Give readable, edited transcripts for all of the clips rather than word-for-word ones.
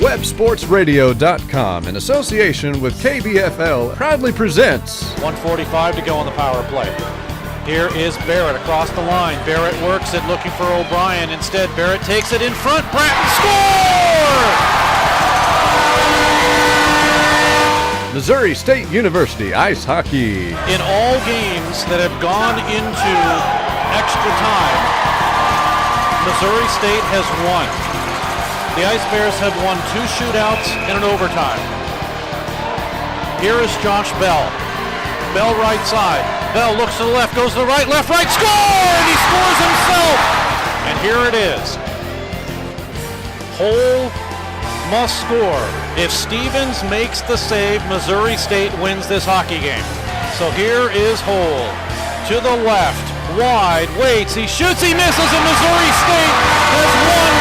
WebSportsRadio.com, in association with KBFL, proudly presents 1:45 to go on the power play. Here is Barrett across the line. Barrett works it, looking for O'Brien. Instead, Barrett takes it in front. Bratton score! Missouri State University Ice Hockey. In all games that have gone into extra time, Missouri State has won. The Ice Bears have won 2 shootouts and an overtime. Here is Josh Bell. Bell right side. Bell looks to the left, goes to the right, left, right, score! And he scores himself! And here it is. Hole must score. If Stevens makes the save, Missouri State wins this hockey game. So here is Hole. To the left, wide, waits, he shoots, he misses, and Missouri State has won.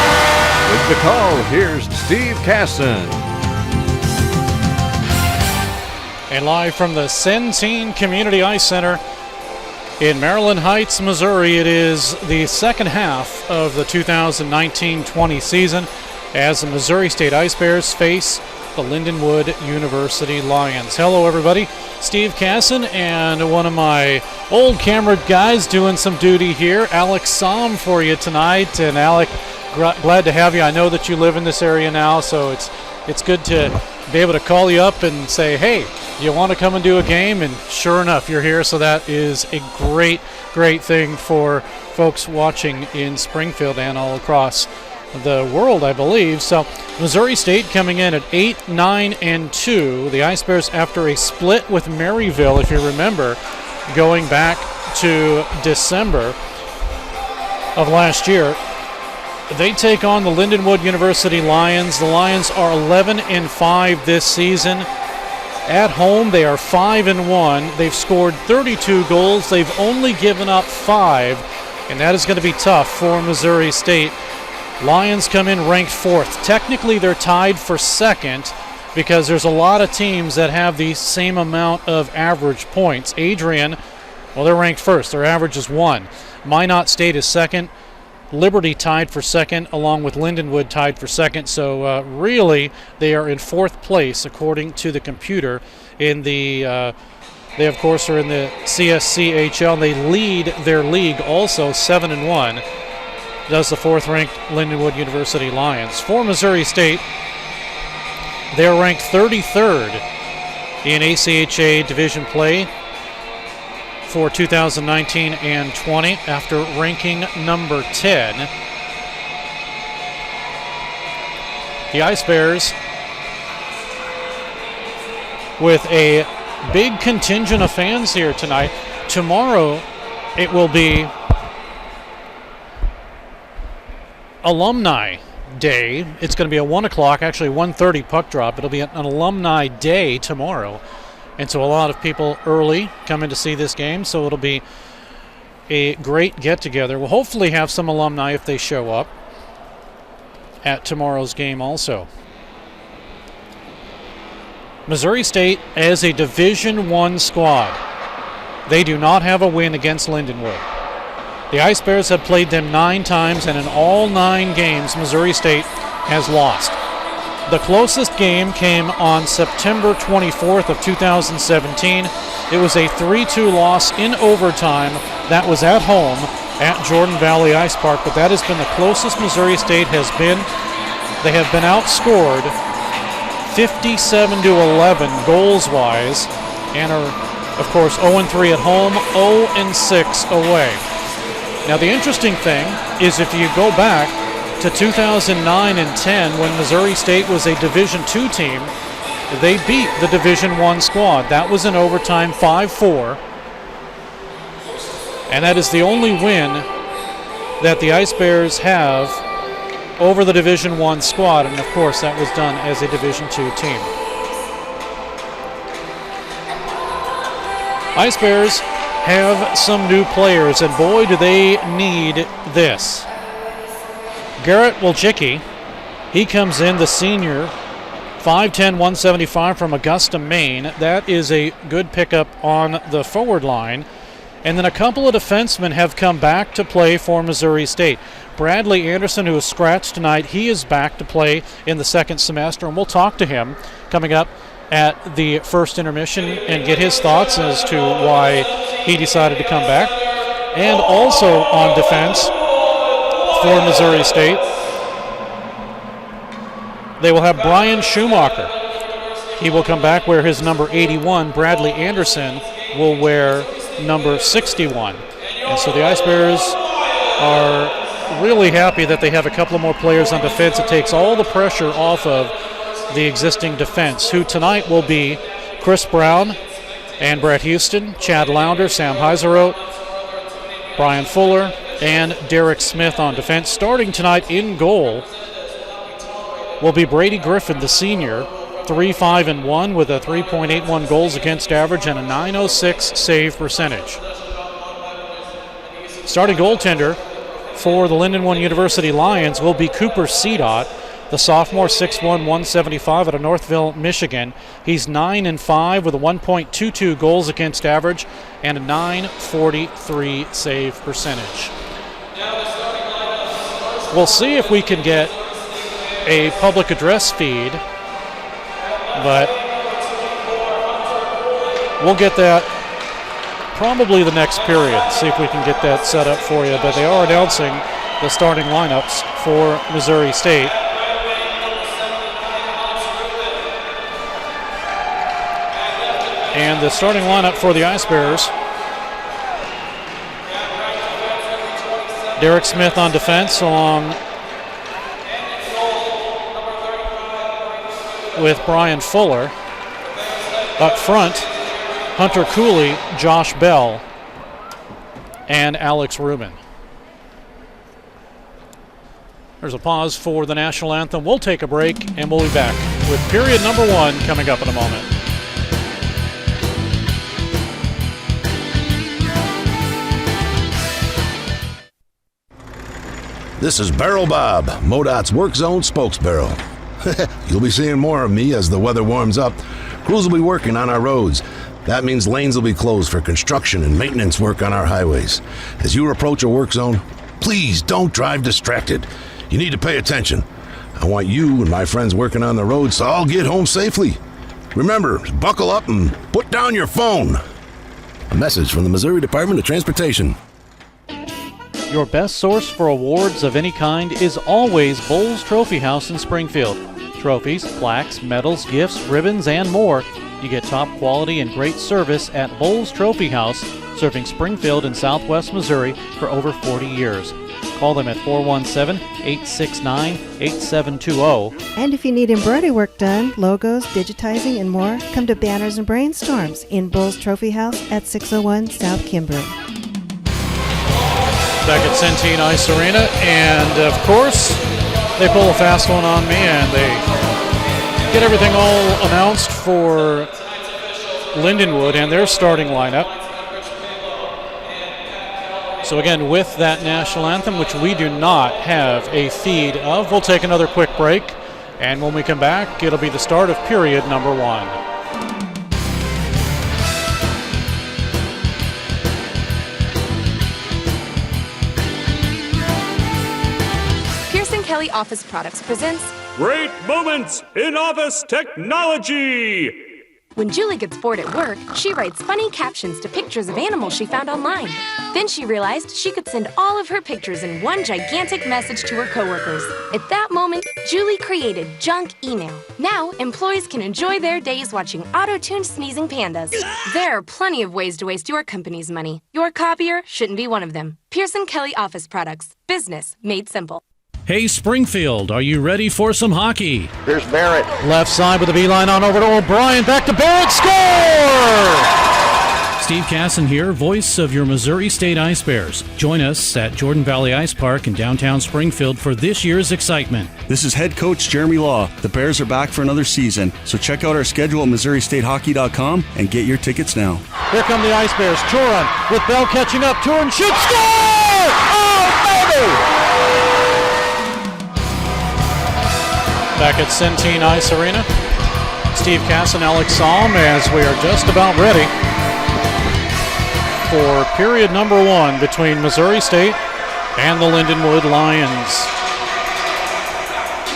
With the call, here's Steve Casson. And live from the Centene Community Ice Center in Marilyn Heights, Missouri, it is the second half of the 2019-20 season as the Missouri State Ice Bears face the Lindenwood University Lions. Hello, everybody. Steve Casson and one of my old camera guys doing some duty here, Alex Somm, for you tonight. And Alec, glad to have you. I know that you live in this area now, so it's good to be able to call you up and say, hey, you want to come and do a game? And sure enough, you're here. So that is a great thing for folks watching in Springfield and all across the world, I believe. So Missouri State coming in at 8-9-2. The Ice Bears, after a split with Maryville, if you remember, going back to December of last year, they take on the Lindenwood University Lions. The Lions are 11-5 this season. At home, they are 5-1. They've scored 32 goals. They've only given up 5, and that is going to be tough for Missouri State. Lions come in ranked 4th. Technically, they're tied for 2nd because there's a lot of teams that have the same amount of average points. Adrian, well, they're ranked 1st. Their average is 1. Minot State is 2nd. Liberty tied for 2nd, along with Lindenwood tied for 2nd. So really, they are in 4th place according to the computer. In the they of course are in the CSCHL. They lead their league also 7-1. Does the 4th-ranked Lindenwood University Lions. For Missouri State, they're ranked 33rd in ACHA division play for 2019 and 20 after ranking number 10. The Ice Bears, with a big contingent of fans here tonight. Tomorrow it will be Alumni Day. It's going to be a 1 o'clock, actually 1:30 puck drop. It'll be an Alumni Day tomorrow. And so a lot of people early come in to see this game, so it'll be a great get-together. We'll hopefully have some alumni if they show up at tomorrow's game also. Missouri State as a Division I squad. They do not have a win against Lindenwood. The Ice Bears have played them 9 times, and in all 9 games, Missouri State has lost. The closest game came on September 24th of 2017. It was a 3-2 loss in overtime. That was at home at Jordan Valley Ice Park, but that has been the closest Missouri State has been. They have been outscored 57-11 goals-wise, and are, of course, 0-3 at home, 0-6 away. Now, the interesting thing is if you go back to 2009 and 10, when Missouri State was a Division II team, they beat the Division I squad. That was in overtime, 5-4. And that is the only win that the Ice Bears have over the Division I squad. And, of course, that was done as a Division II team. Ice Bears have some new players, and boy, do they need this. Garrett Wilczicki, he comes in, the senior, 5'10", 175 from Augusta, Maine. That is a good pickup on the forward line. And then a couple of defensemen have come back to play for Missouri State. Bradley Anderson, who was scratched tonight, he is back to play in the second semester, and we'll talk to him coming up at the first intermission and get his thoughts as to why he decided to come back. And also on defense for Missouri State, they will have Brian Schumacher. He will come back, wear his number 81. Bradley Anderson will wear number 61. And so the Ice Bears are really happy that they have a couple of more players on defense. It takes all the pressure off of the existing defense, who tonight will be Chris Brown and Brett Houston, Chad Lounder, Sam Heiseroth, Brian Fuller, and Derek Smith on defense. Starting tonight in goal will be Brady Griffin, the senior, 3-5-1 with a 3.81 goals against average and a .906 save percentage. Starting goaltender for the Lindenwood University Lions will be Cooper Cedot, the sophomore, 6'1", 175 out of Northville, Michigan. He's 9-5 with a 1.22 goals against average and a .943 save percentage. We'll see if we can get a public address feed, but we'll get that probably the next period, see if we can get that set up for you. But they are announcing the starting lineups for Missouri State. And the starting lineup for the Ice Bears: Derek Smith on defense, along with Brian Fuller. Up front, Hunter Cooley, Josh Bell, and Alex Rubin. There's a pause for the national anthem. We'll take a break, and we'll be back with period number 1 coming up in a moment. This is Barrel Bob, MoDOT's Work Zone spokesbarrel. You'll be seeing more of me as the weather warms up. Crews will be working on our roads. That means lanes will be closed for construction and maintenance work on our highways. As you approach a work zone, please don't drive distracted. You need to pay attention. I want you and my friends working on the roads to all get home safely. Remember, buckle up and put down your phone. A message from the Missouri Department of Transportation. Your best source for awards of any kind is always Bowles Trophy House in Springfield. Trophies, plaques, medals, gifts, ribbons, and more. You get top quality and great service at Bowles Trophy House, serving Springfield and Southwest Missouri for over 40 years. Call them at 417-869-8720. And if you need embroidery work done, logos, digitizing, and more, come to Banners and Brainstorms in Bowles Trophy House at 601 South Kimber. Back at Centene Ice Arena, and of course, they pull a fast one on me, and they get everything all announced for Lindenwood and their starting lineup. So again, with that national anthem, which we do not have a feed of, we'll take another quick break, and when we come back, it'll be the start of period number 1. Kelly Office Products presents Great Moments in Office Technology. When Julie gets bored at work, she writes funny captions to pictures of animals she found online. Then she realized she could send all of her pictures in one gigantic message to her coworkers. At that moment, Julie created Junk Email. Now, employees can enjoy their days watching auto-tuned sneezing pandas. There are plenty of ways to waste your company's money. Your copier shouldn't be one of them. Pearson Kelly Office Products. Business made simple. Hey, Springfield, are you ready for some hockey? Here's Barrett. Left side with a beeline on over to O'Brien. Back to Barrett. Score! Steve Casson here, voice of your Missouri State Ice Bears. Join us at Jordan Valley Ice Park in downtown Springfield for this year's excitement. This is head coach Jeremy Law. The Bears are back for another season, so check out our schedule at MissouriStateHockey.com and get your tickets now. Here come the Ice Bears. Turin with Bell catching up. Turin shoots. Score! Oh, baby! Back at Centene Ice Arena, Steve Cass and Alex Salm, as we are just about ready for period number 1 between Missouri State and the Lindenwood Lions.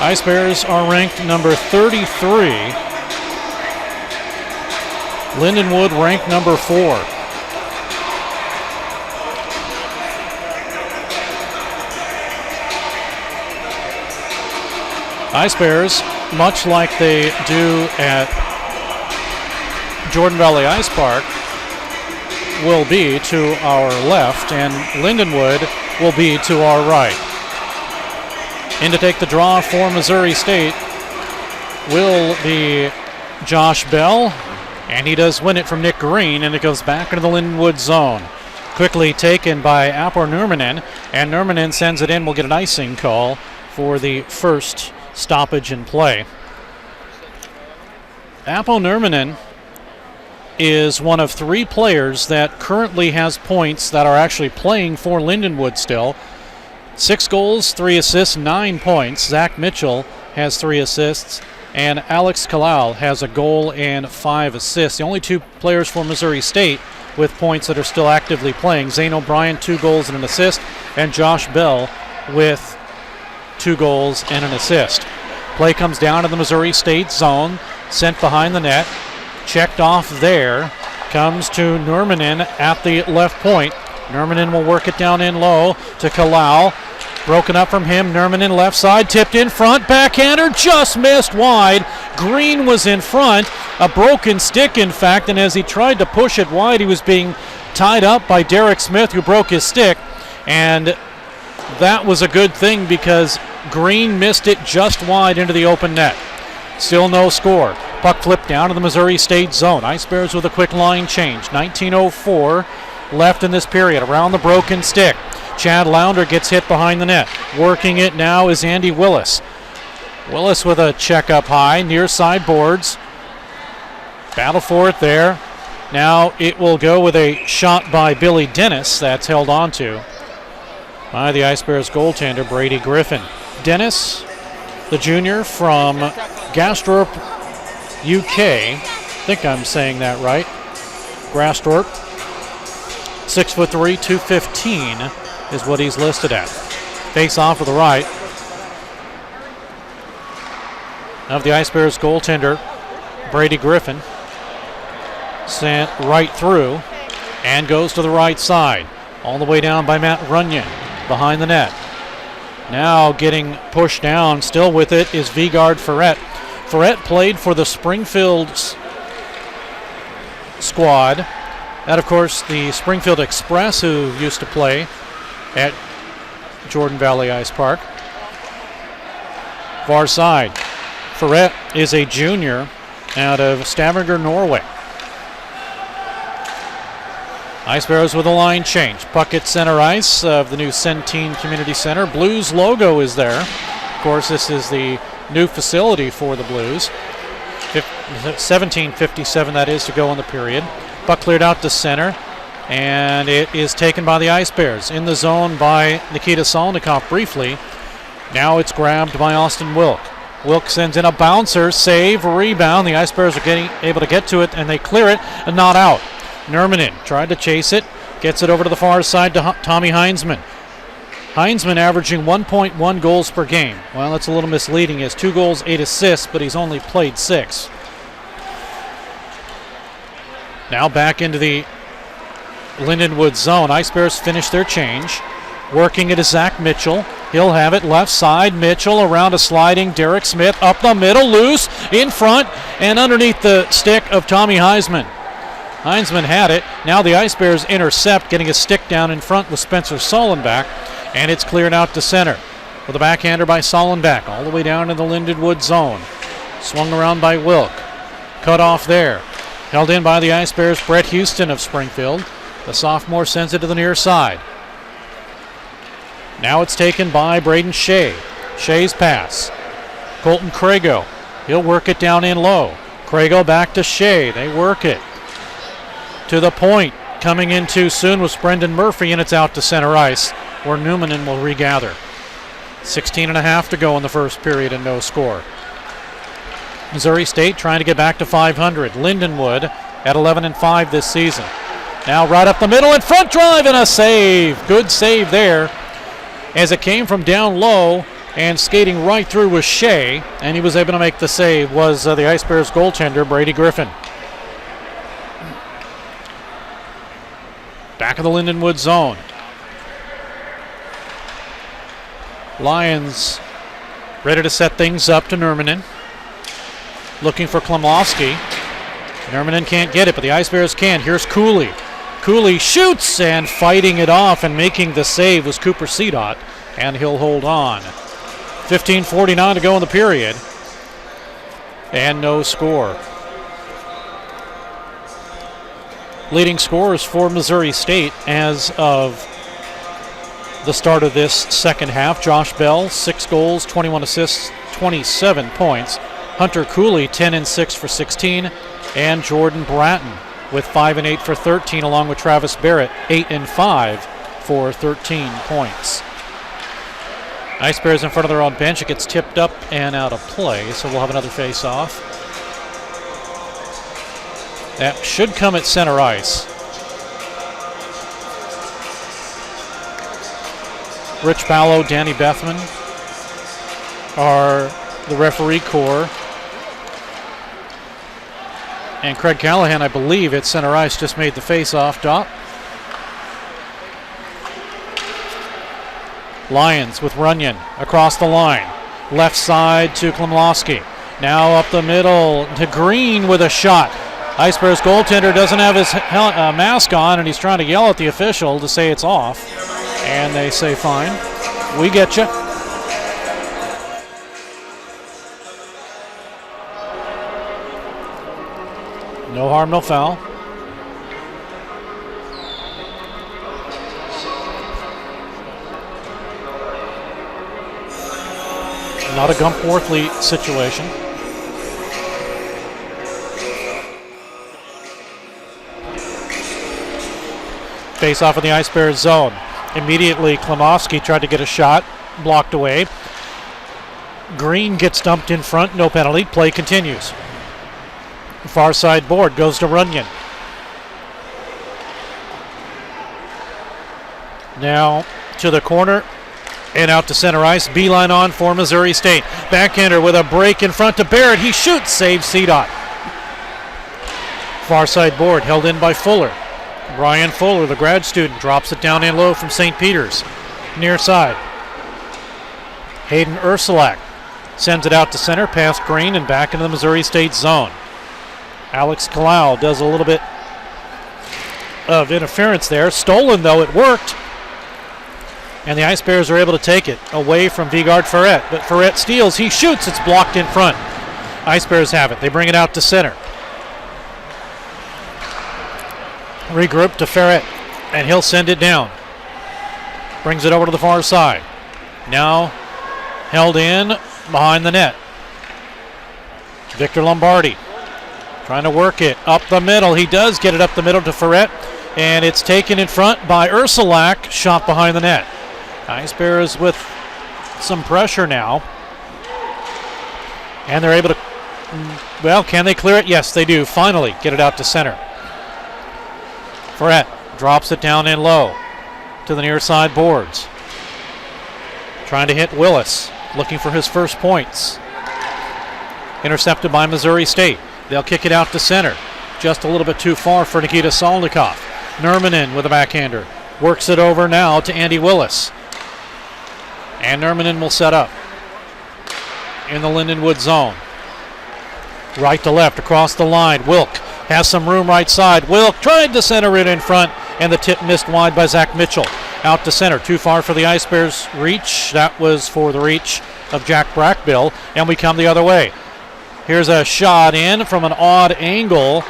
Ice Bears are ranked number 33. Lindenwood ranked number 4. Ice Bears, much like they do at Jordan Valley Ice Park, will be to our left, and Lindenwood will be to our right. In to take the draw for Missouri State will be Josh Bell, and he does win it from Nick Green, and it goes back into the Lindenwood zone. Quickly taken by Apor Nurminen, and Nurminen sends it in. We'll get an icing call for the first stoppage in play. Apor Nurminen is one of 3 players that currently has points that are actually playing for Lindenwood still. 6 goals, 3 assists, 9 points. Zach Mitchell has 3 assists, and Alex Kalal has a goal and 5 assists. The only 2 players for Missouri State with points that are still actively playing. Zane O'Brien, 2 goals and an assist, and Josh Bell with 2 goals and an assist. Play comes down to the Missouri State zone, sent behind the net, checked off there, comes to Nurminen at the left point. Nurminen will work it down in low to Kalal. Broken up from him, Nurminen left side, tipped in front, backhander, just missed wide. Green was in front, a broken stick in fact, and as he tried to push it wide, he was being tied up by Derek Smith, who broke his stick, and that was a good thing because Green missed it just wide into the open net. Still no score. Puck flipped down to the Missouri State zone. Ice Bears with a quick line change. 19:04 left in this period. Around the broken stick. Chad Lounder gets hit behind the net. Working it now is Andy Willis. Willis with a check up high, near side boards. Battle for it there. Now it will go with a shot by Billy Dennis. That's held on to by the Ice Bears goaltender Brady Griffin. Dennis, the junior from Gastrop, UK. I think I'm saying that right. Grastorp. 6'3", 215 is what he's listed at. Face off with the right of the Ice Bears goaltender Brady Griffin. Sent right through and goes to the right side. All the way down by Matt Runyon behind the net. Now getting pushed down, still with it, is Vigard Ferret. Ferret played for the Springfield squad. That, of course, the Springfield Express, who used to play at Jordan Valley Ice Park. Far side. Ferret is a junior out of Stavanger, Norway. Ice Bears with a line change. Puck at center ice of the new Centene Community Center. Blues logo is there. Of course, this is the new facility for the Blues. 17:57 that is to go in the period. Puck cleared out to center, and it is taken by the Ice Bears. In the zone by Nikita Solnikov briefly. Now it's grabbed by Austin Wilk. Wilk sends in a bouncer, save, rebound. The Ice Bears are able to get to it, and they clear it, and not out. Nurminen tried to chase it, gets it over to the far side to Tommy Heinzman. Heinzman averaging 1.1 goals per game. Well, that's a little misleading. He has 2 goals, 8 assists, but he's only played 6. Now back into the Lindenwood zone. Ice Bears finish their change. Working it is Zach Mitchell. He'll have it left side. Mitchell around a sliding Derek Smith. Up the middle, loose, in front, and underneath the stick of Tommy Heinzman. Heinzman had it. Now the Ice Bears intercept, getting a stick down in front with Spencer Sollenbach, and it's cleared out to center. With a backhander by Sollenbach, all the way down to the Lindenwood zone. Swung around by Wilk. Cut off there. Held in by the Ice Bears, Brett Houston of Springfield. The sophomore sends it to the near side. Now it's taken by Braden Shea. Shea's pass. Colton Crago. He'll work it down in low. Crago back to Shea. They work it to the point. Coming in too soon was Brendan Murphy, and it's out to center ice, where Newmanen will regather. 16.5 to go in the first period and no score. Missouri State trying to get back to 500. Lindenwood at 11-5 this season. Now right up the middle and front drive and a save. Good save there as it came from down low and skating right through was Shea, and he was able to make the save was the Ice Bears goaltender Brady Griffin. Back of the Lindenwood zone. Lions ready to set things up to Nurminen. Looking for Klimlowski. Nurminen can't get it, but the Ice Bears can. Here's Cooley. Cooley shoots, and fighting it off and making the save was Cooper Cedot, and he'll hold on. 15:49 to go in the period, and no score. Leading scorers for Missouri State as of the start of this second half. Josh Bell, 6 goals, 21 assists, 27 points. Hunter Cooley, 10 and 6 for 16. And Jordan Bratton with 5 and 8 for 13, along with Travis Barrett, 8 and 5 for 13 points. Ice Bears in front of their own bench. It gets tipped up and out of play, so we'll have another face-off. That should come at center ice. Rich Ballow, Danny Bethman are the referee corps. And Craig Callahan, I believe, at center ice just made the face-off. Dot. Lions with Runyon across the line. Left side to Klimlowski. Now up the middle to Green with a shot. Ice Bears goaltender doesn't have his mask on, and he's trying to yell at the official to say it's off. And they say, fine, we get you. No harm, no foul. Not a Gump Worthley situation. Face off in the Ice Bears zone. Immediately, Klimowski tried to get a shot, blocked away. Green gets dumped in front, no penalty. Play continues. Far side board goes to Runyon. Now to the corner and out to center ice. Beeline on for Missouri State. Backhander with a break in front to Barrett. He shoots, saves Cedot. Far side board held in by Fuller. Brian Fuller, the grad student, drops it down in low from St. Peter's. Near side. Hayden Ursulak sends it out to center, past Green, and back into the Missouri State zone. Alex Kalau does a little bit of interference there. Stolen, though, it worked. And the Ice Bears are able to take it away from Vigard Ferret. But Ferret steals, he shoots, it's blocked in front. Ice Bears have it. They bring it out to center. Regroup to Ferret, and he'll send it down. Brings it over to the far side. Now held in behind the net. Victor Lombardi trying to work it up the middle. He does get it up the middle to Ferret, and it's taken in front by Ursulak, shot behind the net. Ice Bears with some pressure now. And they're able to, well, can they clear it? Yes, they do. Finally get it out to center. Ferret drops it down in low to the near side boards. Trying to hit Willis, looking for his first points. Intercepted by Missouri State. They'll kick it out to center. Just a little bit too far for Nikita Salnikov. Nurminen with a backhander. Works it over now to Andy Willis. And Nurminen will set up in the Lindenwood zone. Right to left across the line. Wilk has some room right side. Wilk tried to center it in front, and the tip missed wide by Zach Mitchell. Out to center. Too far for the Ice Bears reach. That was for the reach of Jack Brackbill, and we come the other way. Here's a shot in from an odd angle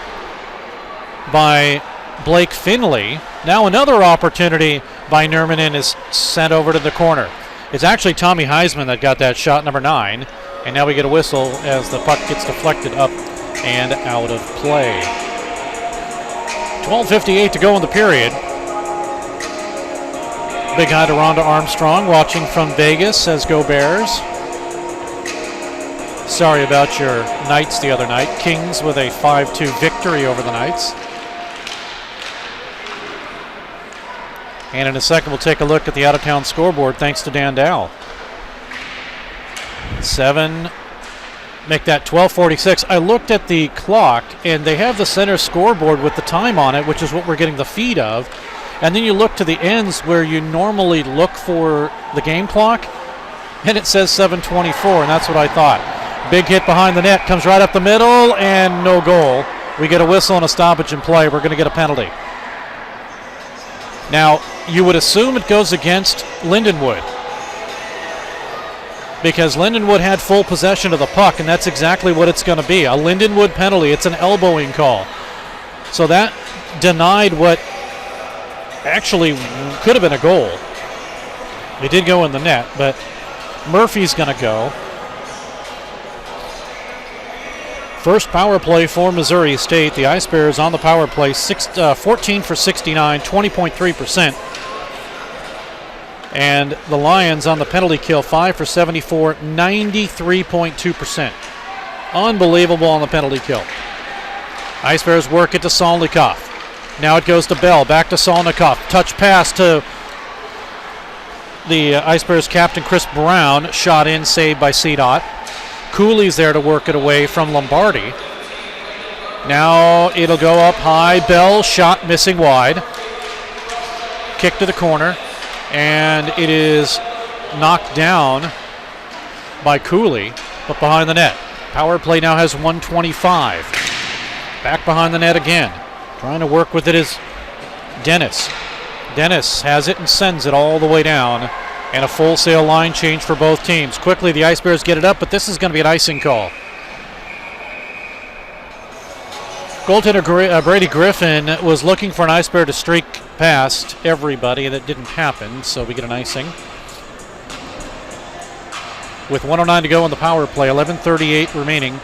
by Blake Finley. Now another opportunity by Nurminen is sent over to the corner. It's actually Tommy Heisman that got that shot, number 9. And now we get a whistle as the puck gets deflected up and out of play. 12:58 to go in the period. Big hi to Rhonda Armstrong watching from Vegas, says Go Bears. Sorry about your Knights the other night. Kings with a 5-2 victory over the Knights. And in a second, we'll take a look at the out-of-town scoreboard thanks to Dan Dow. 7, make that 12:46. I looked at the clock, and they have the center scoreboard with the time on it, which is what we're getting the feed of. And then you look to the ends where you normally look for the game clock, and it says 7:24, and that's what I thought. Big hit behind the net, comes right up the middle, and no goal. We get a whistle and a stoppage in play. We're going to get a penalty. Now, you would assume it goes against Lindenwood, because Lindenwood had full possession of the puck, and that's exactly what it's going to be, a Lindenwood penalty. It's an elbowing call. So that denied what actually could have been a goal. It did go in the net, but Murphy's going to go. First power play for Missouri State. The Ice Bears on the power play, 14 for 69, 20.3%. And the Lions on the penalty kill, 5 for 74, 93.2%. Unbelievable on the penalty kill. Ice Bears work it to Solnikov. Now it goes to Bell, back to Solnikov. Touch pass to the Ice Bears captain, Chris Brown. Shot in, saved by CDOT. Cooley's there to work it away from Lombardi. Now it'll go up high. Bell, shot missing wide. Kick to the corner. And it is knocked down by Cooley, but behind the net. Power play now has 125. Back behind the net again. Trying to work with it is Dennis. Dennis has it and sends it all the way down. And a full sail line change for both teams. Quickly, the Ice Bears get it up, but this is going to be an icing call. Goaltender Brady Griffin was looking for an Ice Bear to streak past everybody. That didn't happen, so we get an icing. With 1:09 to go in the power play, 11:38 remaining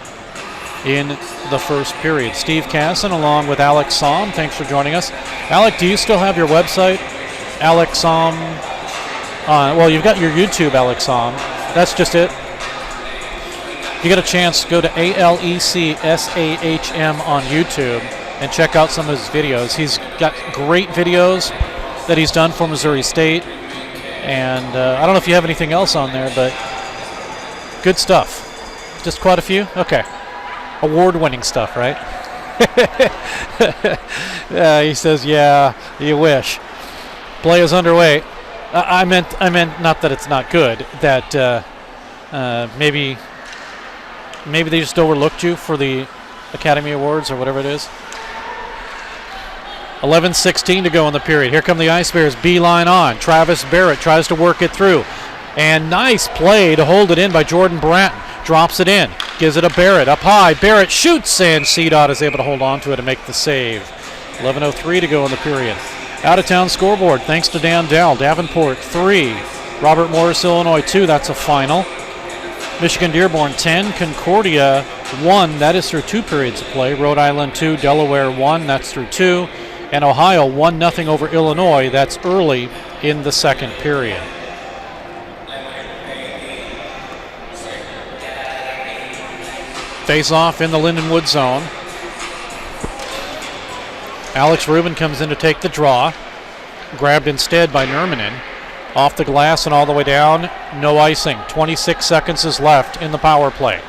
in the first period. Steve Casson along with Alex Somm. Thanks for joining us. Alec, do you still have your website? Alex Somm. Well, you've got your YouTube, Alex Somm. That's just it. If you get a chance, go to ALECSAHM on YouTube and check out some of his videos. He's got great videos that he's done for Missouri State. And I don't know if you have anything else on there, but good stuff. Just quite a few? Okay. Award-winning stuff, right? He says, yeah, you wish. Play is underway. I meant not that it's not good, that maybe they just overlooked you for the Academy Awards or whatever it is. 11:16 to go in the period. Here come the Ice Bears, beeline on. Travis Barrett tries to work it through. And nice play to hold it in by Jordan Bratton. Drops it in, gives it a Barrett up high. Barrett shoots, and CDOT is able to hold on to it and make the save. 11:03 to go in the period. Out-of-town scoreboard, thanks to Dan Dell. Davenport 3, Robert Morris, Illinois 2. That's a final. Michigan Dearborn 10, Concordia 1. That is through 2 periods of play. Rhode Island 2, Delaware 1. That's through 2. And Ohio 1-0 over Illinois. That's early in the second period. Face-off in the Lindenwood zone. Alex Rubin comes in to take the draw. Grabbed instead by Nurmanen. Off the glass and all the way down. No icing. 26 seconds is left in the power play.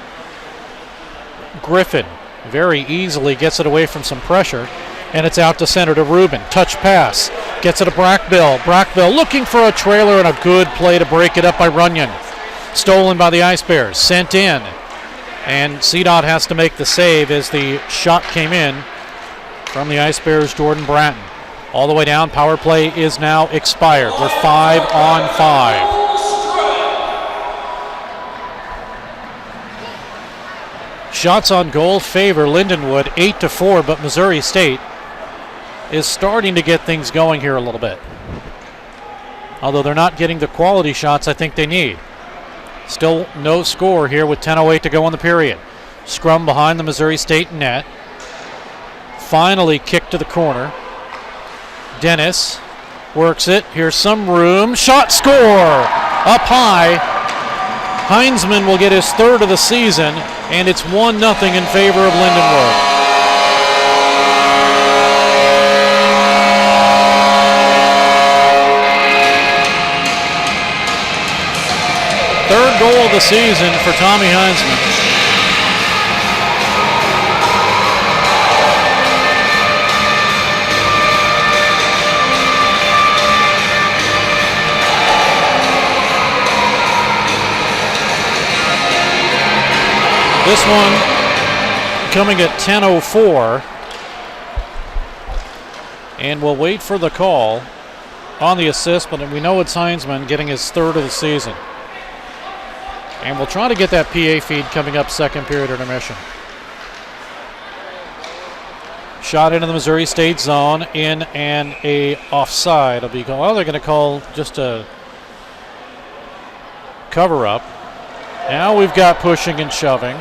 Griffin very easily gets it away from some pressure. And it's out to center to Rubin. Touch pass. Gets it to Brackbill. Brackbill looking for a trailer and a good play to break it up by Runyon. Stolen by the Ice Bears. Sent in. And CDOT has to make the save as the shot came in from the Ice Bears, Jordan Bratton. All the way down, power play is now expired. We're 5-on-5. Shots on goal favor Lindenwood, 8-4, but Missouri State is starting to get things going here a little bit. Although they're not getting the quality shots I think they need. Still no score here with 10:08 to go in the period. Scrum behind the Missouri State net. Finally kicked to the corner. Dennis works it. Here's some room. Shot, score! Up high. Heinzman will get his third of the season, and it's 1-0 in favor of Lindenwood. third goal of the season for Tommy Heinzman. This one coming at 10:04. And we'll wait for the call on the assist, but we know it's Heinzman getting his third of the season. And we'll try to get that PA feed coming up second period intermission. Shot into the Missouri State zone in and a offside. It'll be, well, they're going to call just a cover up. Now we've got pushing and shoving.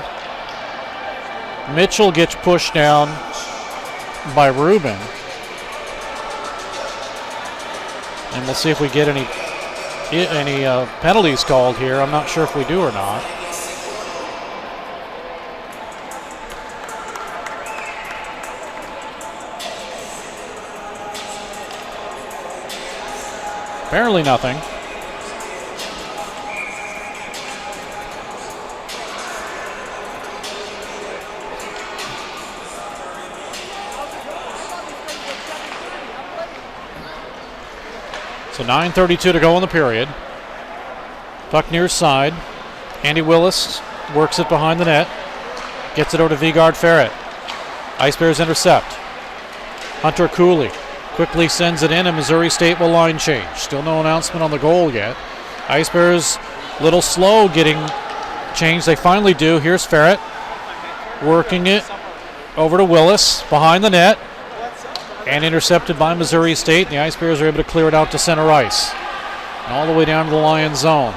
Mitchell gets pushed down by Rubin. And we'll see if we get any penalties called here. I'm not sure if we do or not. Apparently nothing. So 9:32 to go in the period. Puck near side. Andy Willis works it behind the net. Gets it over to Vigard Ferret. Ice Bears intercept. Hunter Cooley quickly sends it in, and Missouri State will line change. Still no announcement on the goal yet. Ice Bears a little slow getting changed. They finally do. Here's Ferret working it over to Willis behind the net. And intercepted by Missouri State. The Ice Bears are able to clear it out to center ice. And all the way down to the Lions zone.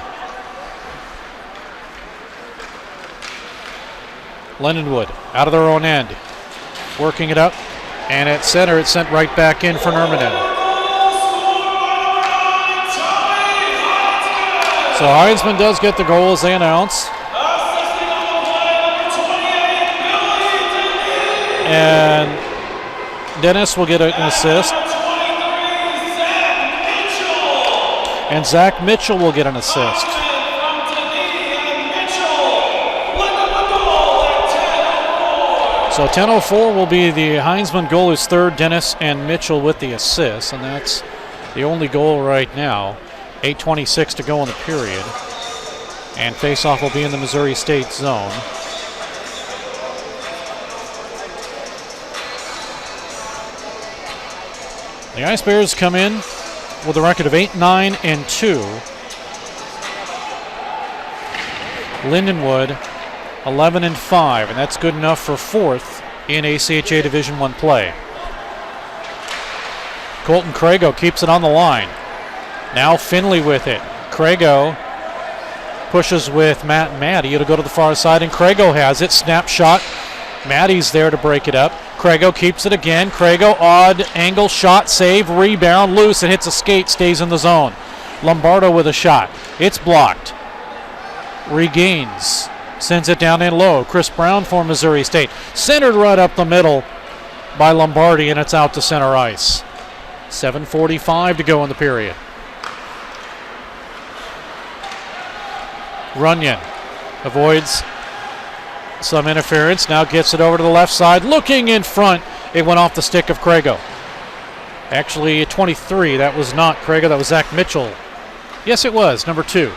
Lindenwood out of their own end. Working it up. And at center, it's sent right back in for Nurminen. So Heinzman does get the goal as they announce. And Dennis will get an assist. And Zach Mitchell will get an assist. So 10:04 will be the Heinzman goal, his third. Dennis and Mitchell with the assist. And that's the only goal right now. 8:26 to go in the period. And faceoff will be in the Missouri State zone. The Ice Bears come in with a record of 8-9-2. Lindenwood 11-5, and that's good enough for fourth in ACHA Division I play. Colton Crago keeps it on the line. Now Finley with it. Crago pushes with Matt Maddie. It'll go to the far side, and Crago has it. Snapshot. Maddie's there to break it up. Crago keeps it again. Crago, odd angle shot, save, rebound, loose. It hits a skate, stays in the zone. Lombardo with a shot. It's blocked. Regains. Sends it down in low. Chris Brown for Missouri State. Centered right up the middle by Lombardi, and it's out to center ice. 7:45 to go in the period. Runyon avoids some interference, now gets it over to the left side, looking in front. It went off the stick of Crago. Actually, 23, that was not Crago, that was Zach Mitchell. Yes, it was, number 2.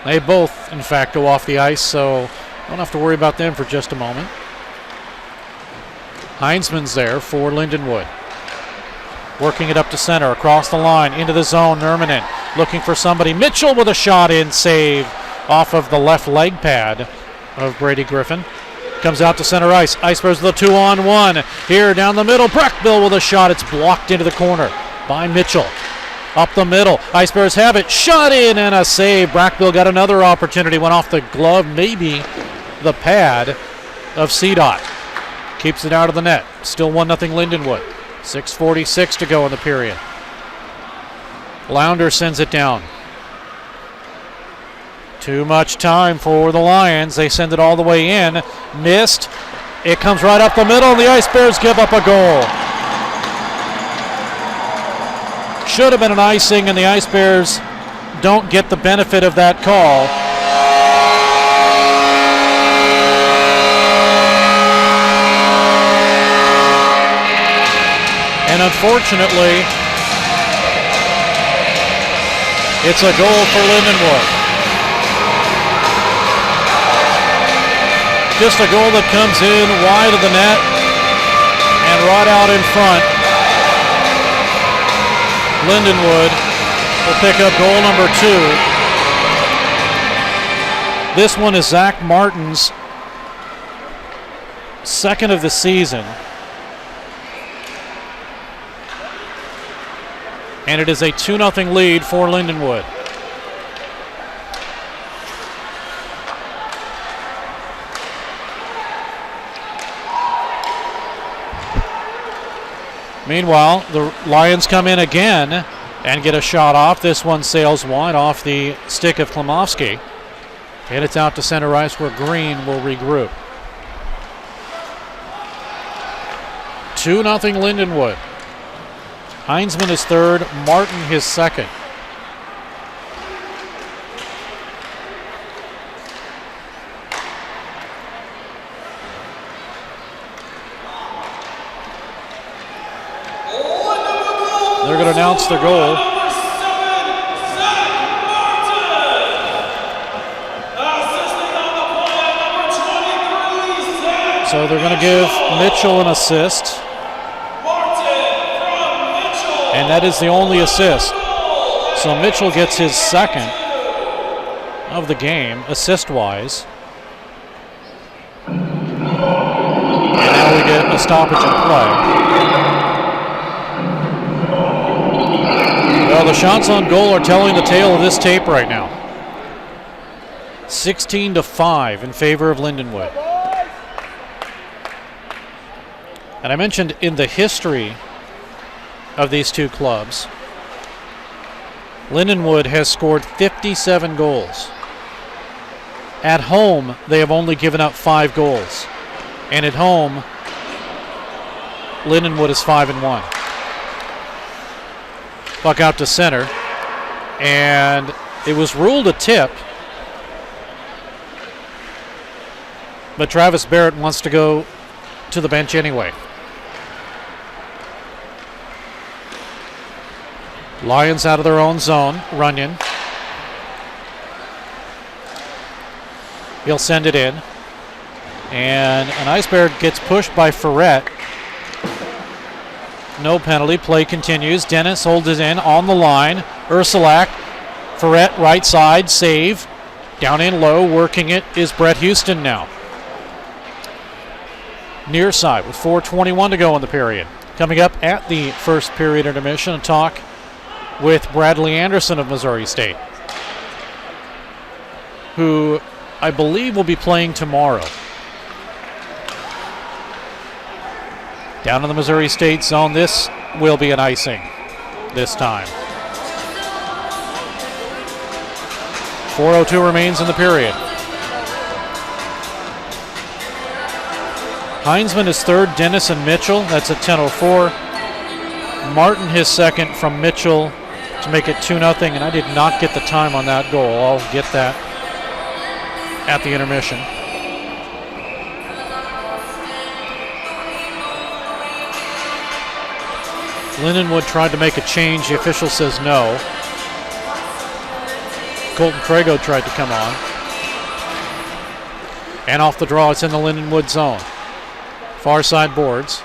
They both, in fact, go off the ice, so don't have to worry about them for just a moment. Heinzman's there for Lindenwood. Working it up to center, across the line, into the zone, Nurminen looking for somebody. Mitchell with a shot in, save off of the left leg pad of Brady Griffin. Comes out to center ice. Ice Bears with a 2-on-1. Here down the middle, Brackbill with a shot. It's blocked into the corner by Mitchell. Up the middle, Ice Bears have it. Shot in and a save. Brackbill got another opportunity. Went off the glove, maybe the pad of CDOT. Keeps it out of the net. Still 1-0 Lindenwood. 6:46 to go in the period. Lounder sends it down. Too much time for the Lions. They send it all the way in. Missed. It comes right up the middle, and the Ice Bears give up a goal. Should have been an icing, and the Ice Bears don't get the benefit of that call. And unfortunately, it's a goal for Lindenwood. Just a goal that comes in wide of the net and right out in front. Lindenwood will pick up goal number 2. This one is Zach Martin's second of the season. And it is a 2-0 lead for Lindenwood. Meanwhile, the Lions come in again and get a shot off. This one sails wide off the stick of Klimovsky. And it's out to center ice where Green will regroup. 2-0 Lindenwood. Heinzman is third, Martin his second. They're going to announce their goal. So they're going to give Mitchell an assist. And that is the only assist. So Mitchell gets his second of the game, assist-wise. And now we get a stoppage in play. Well, the shots on goal are telling the tale of this tape right now. 16-5 in favor of Lindenwood. And I mentioned in the history of these two clubs, Lindenwood has scored 57 goals. At home, they have only given up 5 goals. And at home, Lindenwood is 5-1. Puck out to center. And it was ruled a tip. But Travis Barrett wants to go to the bench anyway. Lions out of their own zone. Runyon. He'll send it in. And an Ice Bear gets pushed by Ferret. No penalty. Play continues. Dennis holds it in on the line. Ursulak. Ferret right side. Save. Down in low. Working it is Brett Houston now. Near side with 4:21 to go in the period. Coming up at the first period intermission, a talk with Bradley Anderson of Missouri State, who I believe will be playing tomorrow. Down in the Missouri State zone, this will be an icing this time. 4:02 remains in the period. Heinzman is third, Dennis and Mitchell. That's at 10:04. Martin his second from Mitchell to make it 2-0, and I did not get the time on that goal. I'll get that at the intermission. Lindenwood tried to make a change. The official says no. Colton Crago tried to come on. And off the draw, it's in the Lindenwood zone. Far side boards.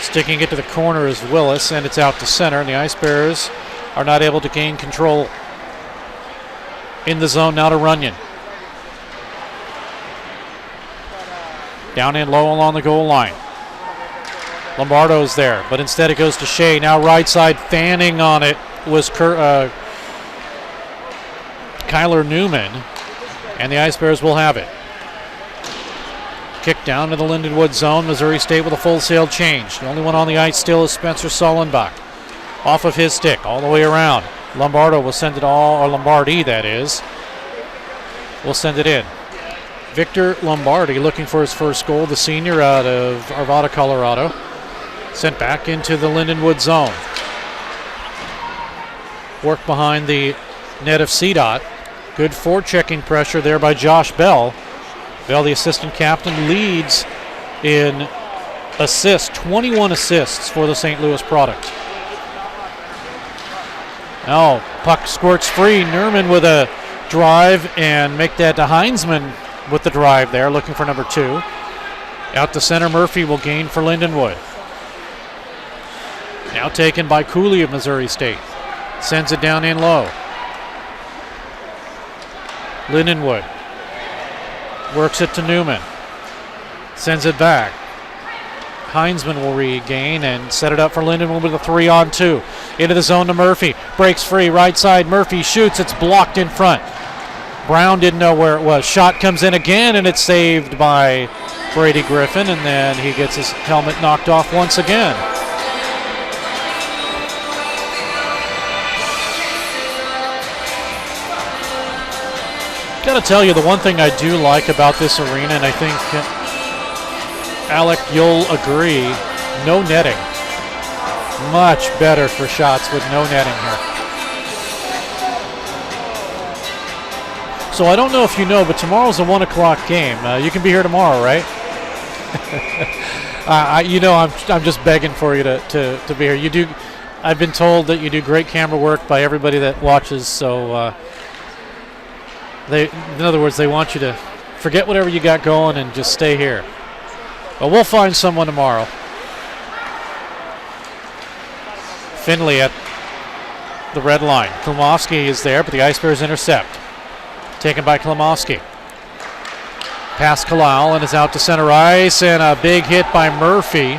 Sticking it to the corner is Willis, and it's out to center, and the Ice Bears are not able to gain control. In the zone now to Runyon. Down in low along the goal line. Lombardo's there, but instead it goes to Shea. Now right side, fanning on it was Kyler Newman, and the Ice Bears will have it. Kick down to the Lindenwood zone. Missouri State with a full sail change. The only one on the ice still is Spencer Sullenbach. Off of his stick, all the way around. Lombardo will send it all, or Lombardi that is, will send it in. Victor Lombardi looking for his first goal, the senior out of Arvada, Colorado. Sent back into the Lindenwood zone. work behind the net of CDOT. Good forechecking pressure there by Josh Bell. Bell, the assistant captain, leads in assists, 21 assists for the St. Louis product. Now, puck squirts free. Nerman with a drive and make that to Heinzman with the drive there, looking for number 2. Out to center, Murphy will gain for Lindenwood. Now taken by Cooley of Missouri State. Sends it down in low. Lindenwood works it to Newman. Sends it back. Heinzman will regain and set it up for Lindenwood with a 3-on-2. Into the zone to Murphy. Breaks free, right side. Murphy shoots. It's blocked in front. Brown didn't know where it was. Shot comes in again, and it's saved by Brady Griffin, and then he gets his helmet knocked off once again. Got to tell you, the one thing I do like about this arena, and I think, Alec, you'll agree, no netting. Much better for shots with no netting here. So I don't know if you know, but tomorrow's a 1 o'clock game. You can be here tomorrow, right? I'm just begging for you to be here. You do. I've been told that you do great camera work by everybody that watches. So in other words, they want you to forget whatever you got going and just stay here. But we'll find someone tomorrow. Finley at the red line. Klimovsky is there, but the Ice Bears intercept. Taken by Klimovsky. Past Kalal and is out to center ice, and a big hit by Murphy.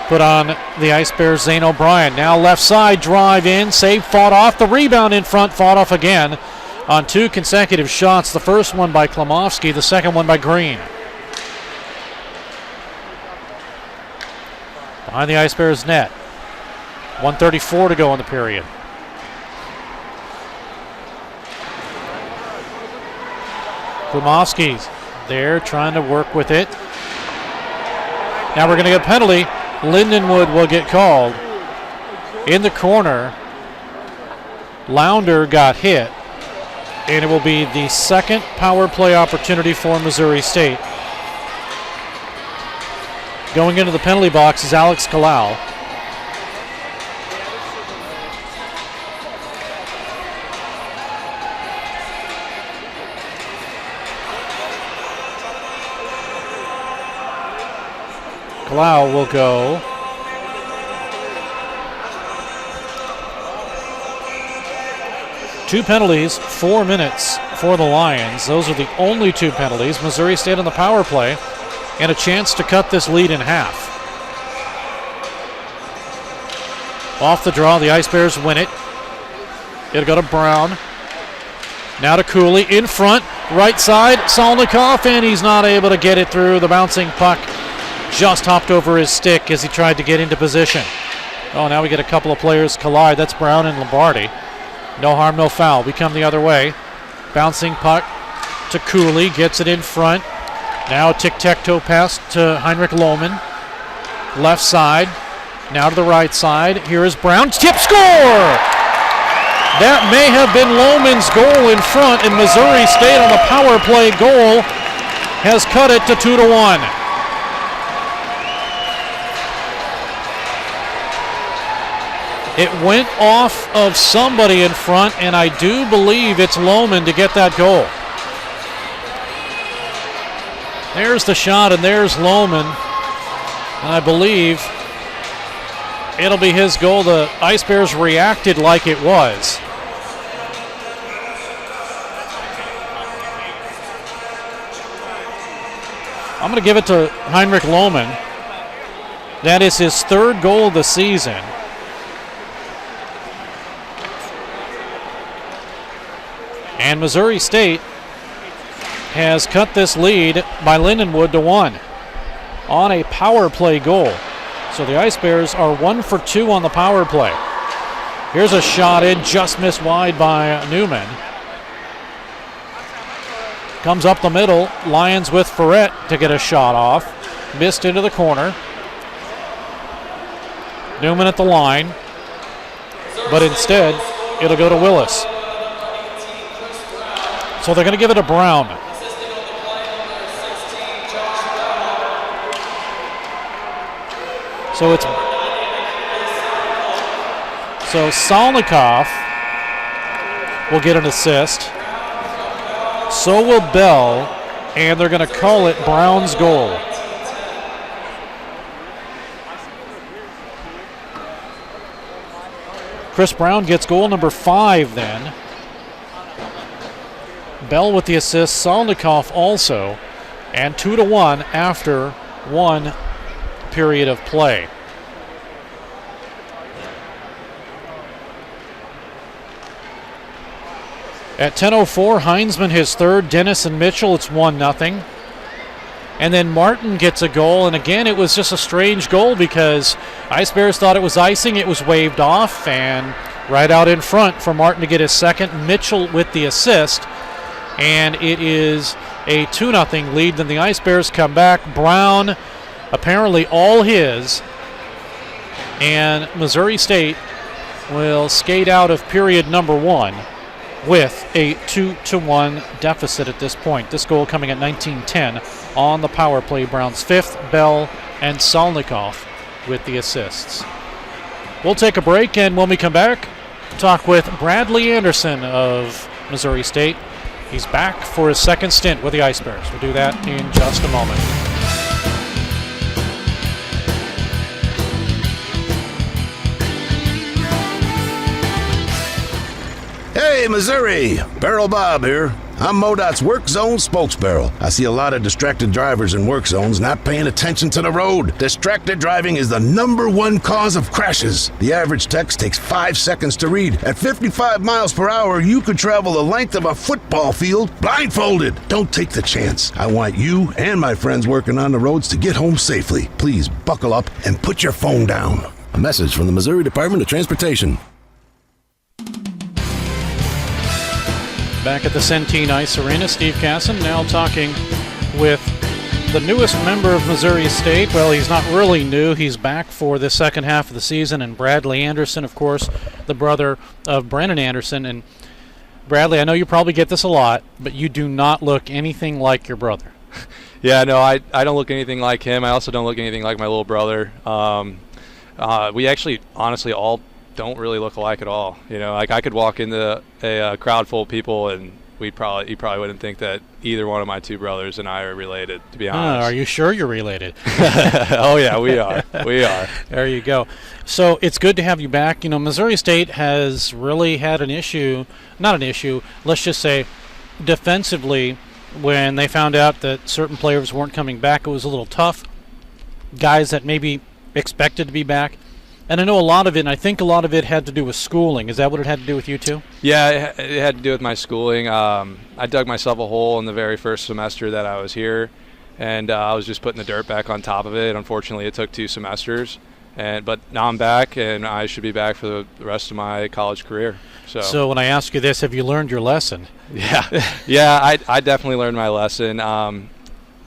Put on the Ice Bears, Zane O'Brien. Now left side, drive in, save, fought off. The rebound in front, fought off again on 2 consecutive shots. The first one by Klimovsky, the second one by Green. Behind the Ice Bears net. 1:34 to go in the period. Klimovsky's there trying to work with it. Now we're going to get a penalty. Lindenwood will get called. In the corner, Lounder got hit, and it will be the second power play opportunity for Missouri State. Going into the penalty box is Alex Kalal. Kalal will go. Two penalties, 4 minutes for the Lions. Those are the only 2 penalties. Missouri State on the power play, and a chance to cut this lead in half. Off the draw, the Ice Bears win it. It'll go to Brown. Now to Cooley, in front, right side, Salnikov, and he's not able to get it through. The bouncing puck just hopped over his stick as he tried to get into position. Oh, now we get a couple of players collide. That's Brown and Lombardi. No harm, no foul. We come the other way. Bouncing puck to Cooley, gets it in front. Now a tic-tac-toe pass to Heinrich Lohman. Left side, now to the right side. Here is Brown, tip, score! That may have been Lohman's goal in front, and Missouri State on the power play goal has cut it to 2-1. It went off of somebody in front, and I do believe it's Lohman to get that goal. There's the shot, and there's Lohman. And I believe it'll be his goal. The Ice Bears reacted like it was. I'm going to give it to Heinrich Lohman. That is his 3rd goal of the season. And Missouri State has cut this lead by Lindenwood to 1 on a power play goal. So the Ice Bears are 1 for 2 on the power play. Here's a shot in, just missed wide by Newman. Comes up the middle, Lions with Ferret to get a shot off. Missed into the corner. Newman at the line. but instead it'll go to Willis. So they're going to give it to Brown. So Solnikoff will get an assist. So will Bell, and they're going to call it Brown's goal. Chris Brown gets goal number 5 then. Bell with the assist, Solnikoff also, and 2-1 after 1 period of play. At 10:04, Heinzman his third. Dennis and Mitchell, it's 1-0. And then Martin gets a goal, and again, it was just a strange goal because Ice Bears thought it was icing. It was waved off, and right out in front for Martin to get his second. Mitchell with the assist, and it is a 2-0 lead. Then the Ice Bears come back. Brown, apparently all his, and Missouri State will skate out of period number 1 with a 2-1 deficit at this point. This goal coming at 19:10 on the power play. Brown's 5th, Bell and Solnikoff with the assists. We'll take a break, and when we come back, talk with Bradley Anderson of Missouri State. He's back for his second stint with the Ice Bears. We'll do that in just a moment. Hey, Missouri! Barrel Bob here. I'm MoDOT's Work Zone spokesbarrel. I see a lot of distracted drivers in work zones not paying attention to the road. Distracted driving is the #1 cause of crashes. The average text takes 5 seconds to read. At 55 miles per hour, you could travel the length of a football field blindfolded. Don't take the chance. I want you and my friends working on the roads to get home safely. Please buckle up and put your phone down. A message from the Missouri Department of Transportation. Back at the Centene Ice Arena, Steve Casson now talking with the newest member of Missouri State. Well, he's not really new. He's back for the second half of the season. And Bradley Anderson, of course, the brother of Brennan Anderson. And Bradley, I know you probably get this a lot, but you do not look anything like your brother. Yeah, no, I don't look anything like him. I also don't look anything like my little brother. We actually, honestly, all don't really look alike at all. You know, like I could walk into a crowd full of people and you probably wouldn't think that either one of my two brothers and I are related, to be honest. Are you sure you're related? Oh yeah, we are. We are. There you go. So it's good to have you back. You know, Missouri State has really had an issue, not an issue, let's just say defensively. When they found out that certain players weren't coming back, it was a little tough. Guys that maybe expected to be back. And I know a lot of it, and I think a lot of it had to do with schooling. Is that what it had to do with you too? Yeah, it had to do with my schooling. I dug myself a hole in the very first semester that I was here, and I was just putting the dirt back on top of it. Unfortunately, it took 2 semesters. But now I'm back, and I should be back for the rest of my college career. So when I ask you this, have you learned your lesson? Yeah, I definitely learned my lesson.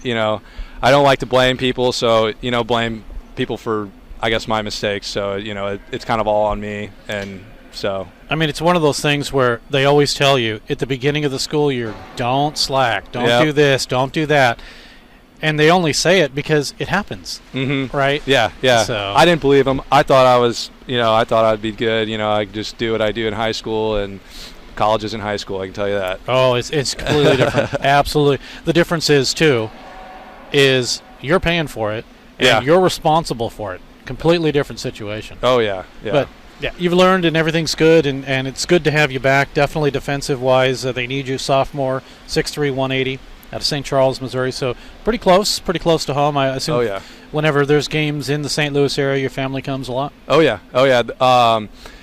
You know, I don't like to blame people, so, you know, blame people for, I guess, my mistakes. So, you know, it's kind of all on me. And so, I mean, it's one of those things where they always tell you at the beginning of the school year, don't slack, don't do this, don't do that. And they only say it because it happens, right? Yeah. So I didn't believe them. I thought I thought I'd be good. You know, I could just do what I do in high school, and college isn't high school, I can tell you that. Oh, it's completely different. Absolutely. The difference is you're paying for it, and you're responsible for it. Completely different situation. Oh, yeah. But, yeah, you've learned, and everything's good, and it's good to have you back. Definitely defensive-wise, they need you, sophomore, 6'3", 180. Out of St. Charles, Missouri, so pretty close to home. I assume whenever there's games in the St. Louis area, your family comes a lot? Oh, yeah.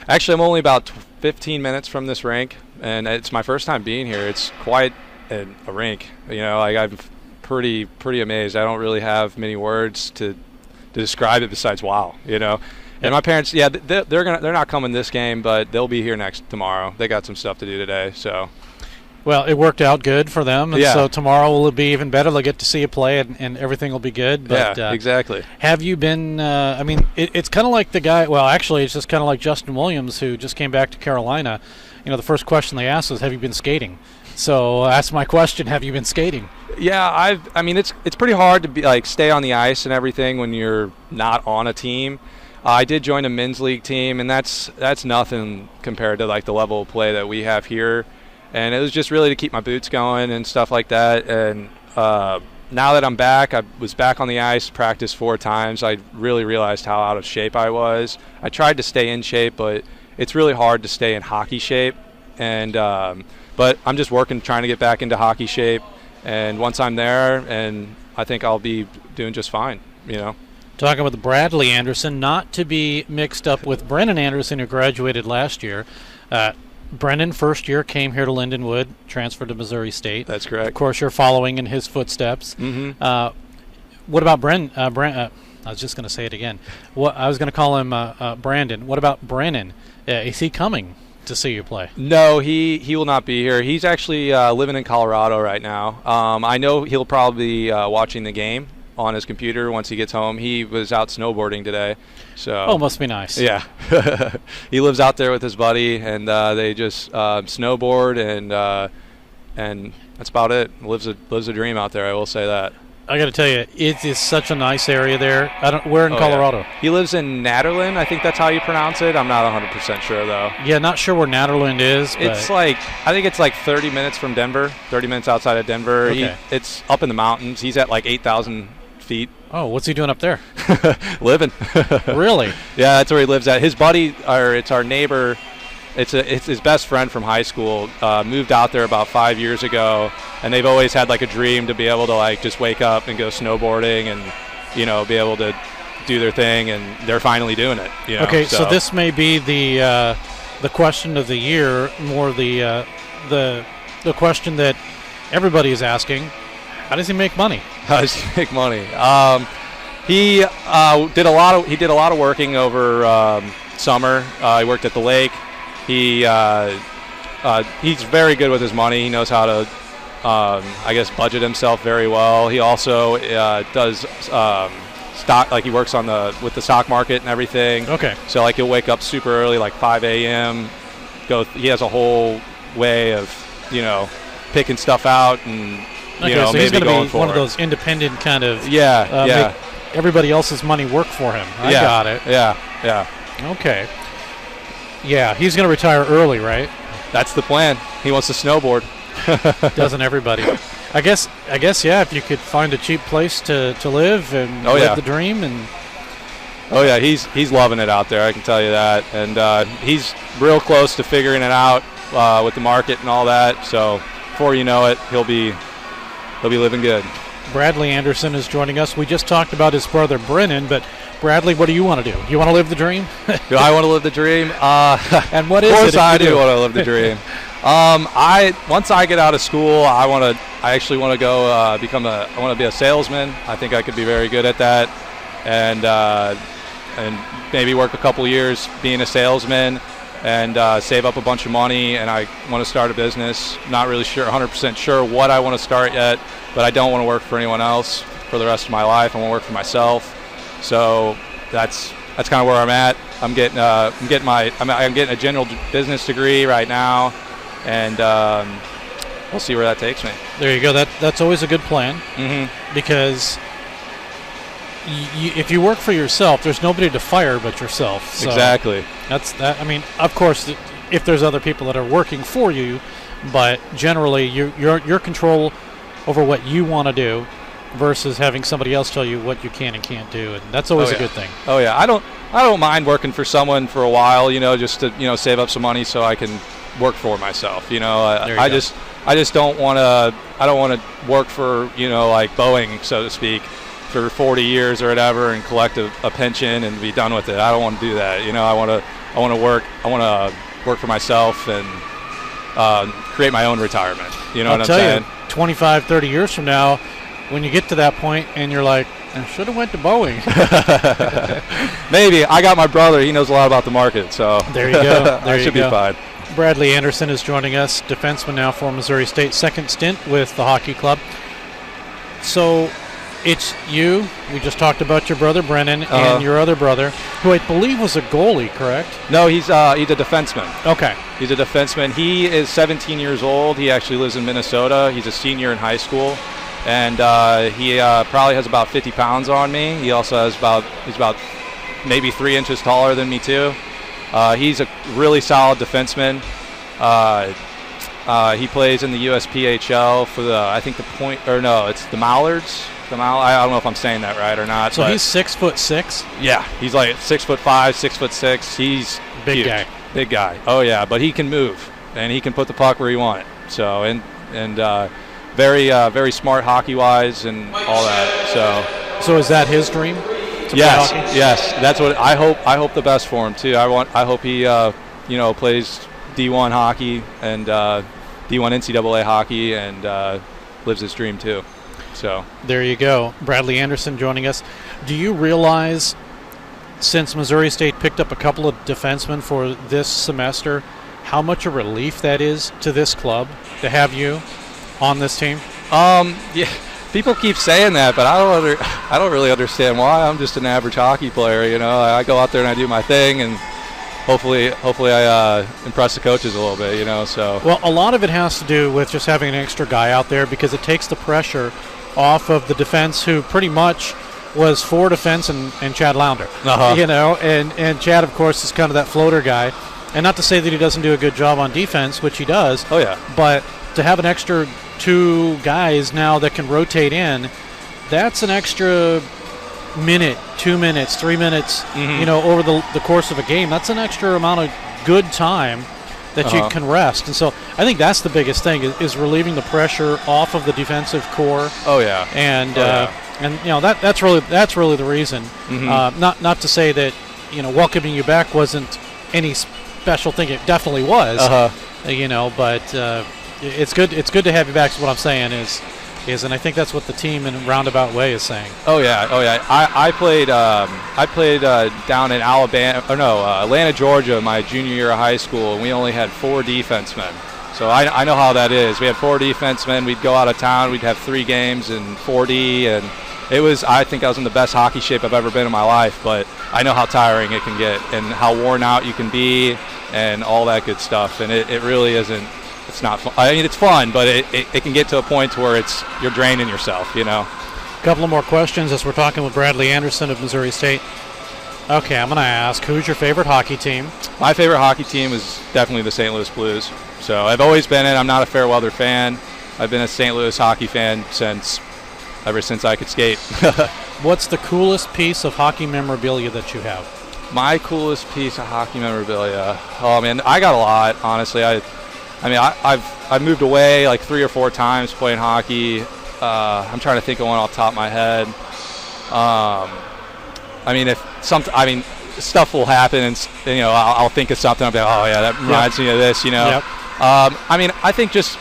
Actually, I'm only about 15 minutes from this rink, and it's my first time being here. It's quite a rink. You know, I'm pretty amazed. I don't really have many words to describe it besides wow, you know. And my parents, they're not coming this game, but they'll be here tomorrow. They got some stuff to do today, so. Well, it worked out good for them, and Yeah. so tomorrow will be even better. They'll get to see you play, and everything will be good. But, yeah, exactly. Have you been I mean, it's kind of like the guy – well, actually, it's just kind of like Justin Williams, who just came back to Carolina. You know, the first question they asked was, have you been skating? So that's my question, have you been skating? Yeah, I mean, it's pretty hard to be like stay on the ice and everything when you're not on a team. I did join a men's league team, and that's nothing compared to like the level of play that we have here. And it was just really to keep my boots going and stuff like that. And now that I'm back, I was back on the ice, practiced 4 times. I really realized how out of shape I was. I tried to stay in shape, but it's really hard to stay in hockey shape. And but I'm just working, trying to get back into hockey shape. And once I'm there, and I think I'll be doing just fine, you know. Talking about Bradley Anderson, not to be mixed up with Brennan Anderson, who graduated last year. Brennan, first year, came here to Lindenwood, transferred to Missouri State. That's correct. Of course, you're following in his footsteps. Mm-hmm. What about I was just going to say it again. I was going to call him Brandon. What about Brennan? Is he coming to see you play? No, he will not be here. He's actually living in Colorado right now. I know he'll probably be watching the game on his computer once he gets home. He was out snowboarding today. So must be nice. Yeah. He lives out there with his buddy, and they just snowboard, and that's about it. Lives a dream out there, I will say that. I got to tell you, it is such a nice area there. Where in Colorado? Yeah. He lives in Natterland. I think that's how you pronounce it. I'm not 100% sure, though. Yeah, not sure where Natterland is. But I think it's like 30 minutes from Denver, 30 minutes outside of Denver. Okay. It's up in the mountains. He's at like 8,000 feet. Oh, what's he doing up there? Living. Really? Yeah, that's where he lives at. His buddy, it's our neighbor. It's his best friend from high school. Moved out there about 5 years ago, and they've always had like a dream to be able to like just wake up and go snowboarding and, you know, be able to do their thing, and they're finally doing it. You know? Okay, so this may be the question of the year, more the question that everybody is asking. How does he make money? How does he make money? He did a lot of working over summer. He worked at the lake. He's very good with his money. He knows how to, I guess, budget himself very well. He also does stock, like he works with the stock market and everything. Okay. So like he'll wake up super early, like 5 a.m. He has a whole way of, you know, picking stuff out and. Okay, so he's going to be one of those independent kind of make everybody else's money work for him. I got it. Yeah. Okay. Yeah, he's going to retire early, right? That's the plan. He wants to snowboard. Doesn't everybody? I guess. Yeah. If you could find a cheap place to live and live the dream, and. Oh yeah, he's loving it out there. I can tell you that, and he's real close to figuring it out with the market and all that. So before you know it, he'll be living good. Bradley Anderson is joining us. We just talked about his brother Brennan, but Bradley, what do you want to do? You want to live the dream? Do I want to live the dream? And what is it? Of course, I do want to live the dream. Once I get out of school, I actually want to go I want to be a salesman. I think I could be very good at that, and maybe work a couple years being a salesman. And save up a bunch of money, and I want to start a business. Not really sure, 100% sure what I want to start yet, but I don't want to work for anyone else for the rest of my life. I want to work for myself. So that's kind of where I'm at. I'm getting a general business degree right now, and we'll see where that takes me. There you go. That's always a good plan, mm-hmm. because if you work for yourself, there's nobody to fire but yourself. So exactly. That's that. I mean, of course, if there's other people that are working for you, but generally, your control over what you want to do versus having somebody else tell you what you can and can't do, and that's always a good thing. Oh yeah, I don't mind working for someone for a while, you know, just to, you know, save up some money so I can work for myself. You know, I just don't want to work for, you know, like Boeing, so to speak, for 40 years or whatever and collect a pension and be done with it. I don't want to do that. You know, I want to work for myself and create my own retirement. You know what I'm saying? You, 25, 30 years from now, when you get to that point and you're like, I should have went to Boeing. Maybe. I got my brother. He knows a lot about the market, so There you go. There I you should go. be fine. Bradley Anderson is joining us, defenseman now for Missouri State, second stint with the hockey club. So it's you. We just talked about your brother Brennan and your other brother, who I believe was a goalie, correct? No, he's a defenseman. Okay. He's a defenseman. He is 17 years old. He actually lives in Minnesota. He's a senior in high school. And he probably has about 50 pounds on me. He also has he's about maybe 3 inches taller than me too. He's a really solid defenseman. He plays in the USPHL for it's the Mallards. I don't know if I'm saying that right or not. So he's 6'6". Yeah, he's like 6'5", 6'6". He's Big huge. guy. Big guy. Oh yeah, but he can move and he can put the puck where you want it. So and very smart hockey wise and all that. So is that his dream? Yes, yes. That's what I hope. I hope the best for him too. I hope he plays D1 hockey and D1 NCAA hockey and lives his dream too. So there you go. Bradley Anderson joining us. Do you realize, since Missouri State picked up a couple of defensemen for this semester, how much a relief that is to this club to have you on this team? Yeah, people keep saying that, but I don't really understand why. I'm just an average hockey player, you know. I go out there and I do my thing, and hopefully I impress the coaches a little bit, you know. So well, a lot of it has to do with just having an extra guy out there, because it takes the pressure off of the defense, who pretty much was for defense and Chad Launder, you know, and Chad, of course, is kind of that floater guy. And not to say that he doesn't do a good job on defense, which he does. Oh yeah. But to have an extra 2 guys now that can rotate in, that's an extra minute, 2 minutes, 3 minutes, you know, over the course of a game. That's an extra amount of good time that you can rest. And so I think that's the biggest thing, is relieving the pressure off of the defensive core. Oh yeah. And and you know, that's really the reason. Not to say that, you know, welcoming you back wasn't any special thing. It definitely was. You know, but it's good to have you back. Is what I'm saying is, and I think that's what the team in a roundabout way is saying. Oh yeah. I played down in Atlanta, Georgia, my junior year of high school, and we only had 4 defensemen. So I know how that is. We had 4 defensemen. We'd go out of town. We'd have 3 games in 4D, and I think I was in the best hockey shape I've ever been in my life. But I know how tiring it can get and how worn out you can be and all that good stuff. And it really isn't. It's not fun. I mean, it's fun, but it can get to a point where you're draining yourself, you know. A couple of more questions as we're talking with Bradley Anderson of Missouri State. Okay, I'm going to ask, who's your favorite hockey team? My favorite hockey team is definitely the St. Louis Blues. So I've always been it. I'm not a fair weather fan. I've been a St. Louis hockey fan ever since I could skate. What's the coolest piece of hockey memorabilia that you have? My coolest piece of hockey memorabilia? Oh man, I got a lot, honestly. I've moved away like 3 or 4 times playing hockey. I'm trying to think of one off the top of my head. Stuff will happen, and you know, I'll think of something. I'll be like, oh yeah, that reminds me of this, you know. Yep. I think just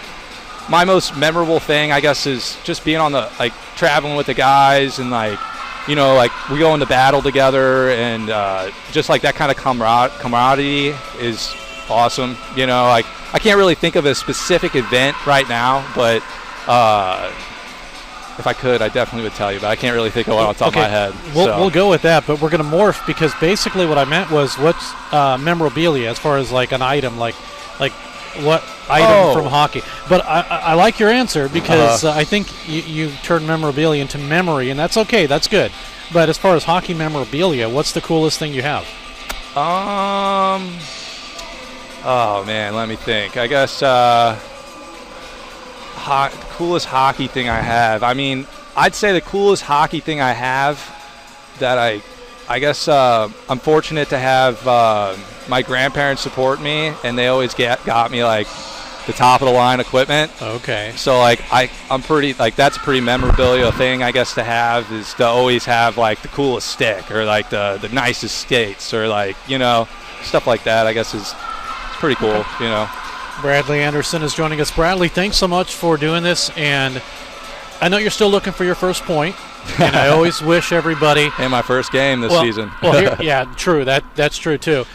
my most memorable thing, I guess, is just being on traveling with the guys, and you know, we go into battle together, and just like that kind of camaraderie is awesome. You know, I can't really think of a specific event right now, but if I could, I definitely would tell you, but I can't really think of one off the top of my head. We'll go with that, but we're going to morph, because basically what I meant was what's memorabilia as far as like an item, like what item from hockey. But I like your answer, because I think you turn memorabilia into memory, and that's okay. That's good. But as far as hockey memorabilia, what's the coolest thing you have? Oh man, let me think. I guess coolest hockey thing I have. I mean, I'd say the coolest hockey thing I have that I guess I'm fortunate to have my grandparents support me, and they always got me like the top of the line equipment. Okay. So I'm pretty that's a pretty memorabilia thing, I guess, to have, is to always have like the coolest stick, or like the nicest skates, or you know, stuff like that. I guess is pretty cool, you know. Bradley Anderson is joining us. Bradley, thanks so much for doing this, and I know you're still looking for your first point. And I always wish everybody. And my first game this season. Yeah, true. That's true too.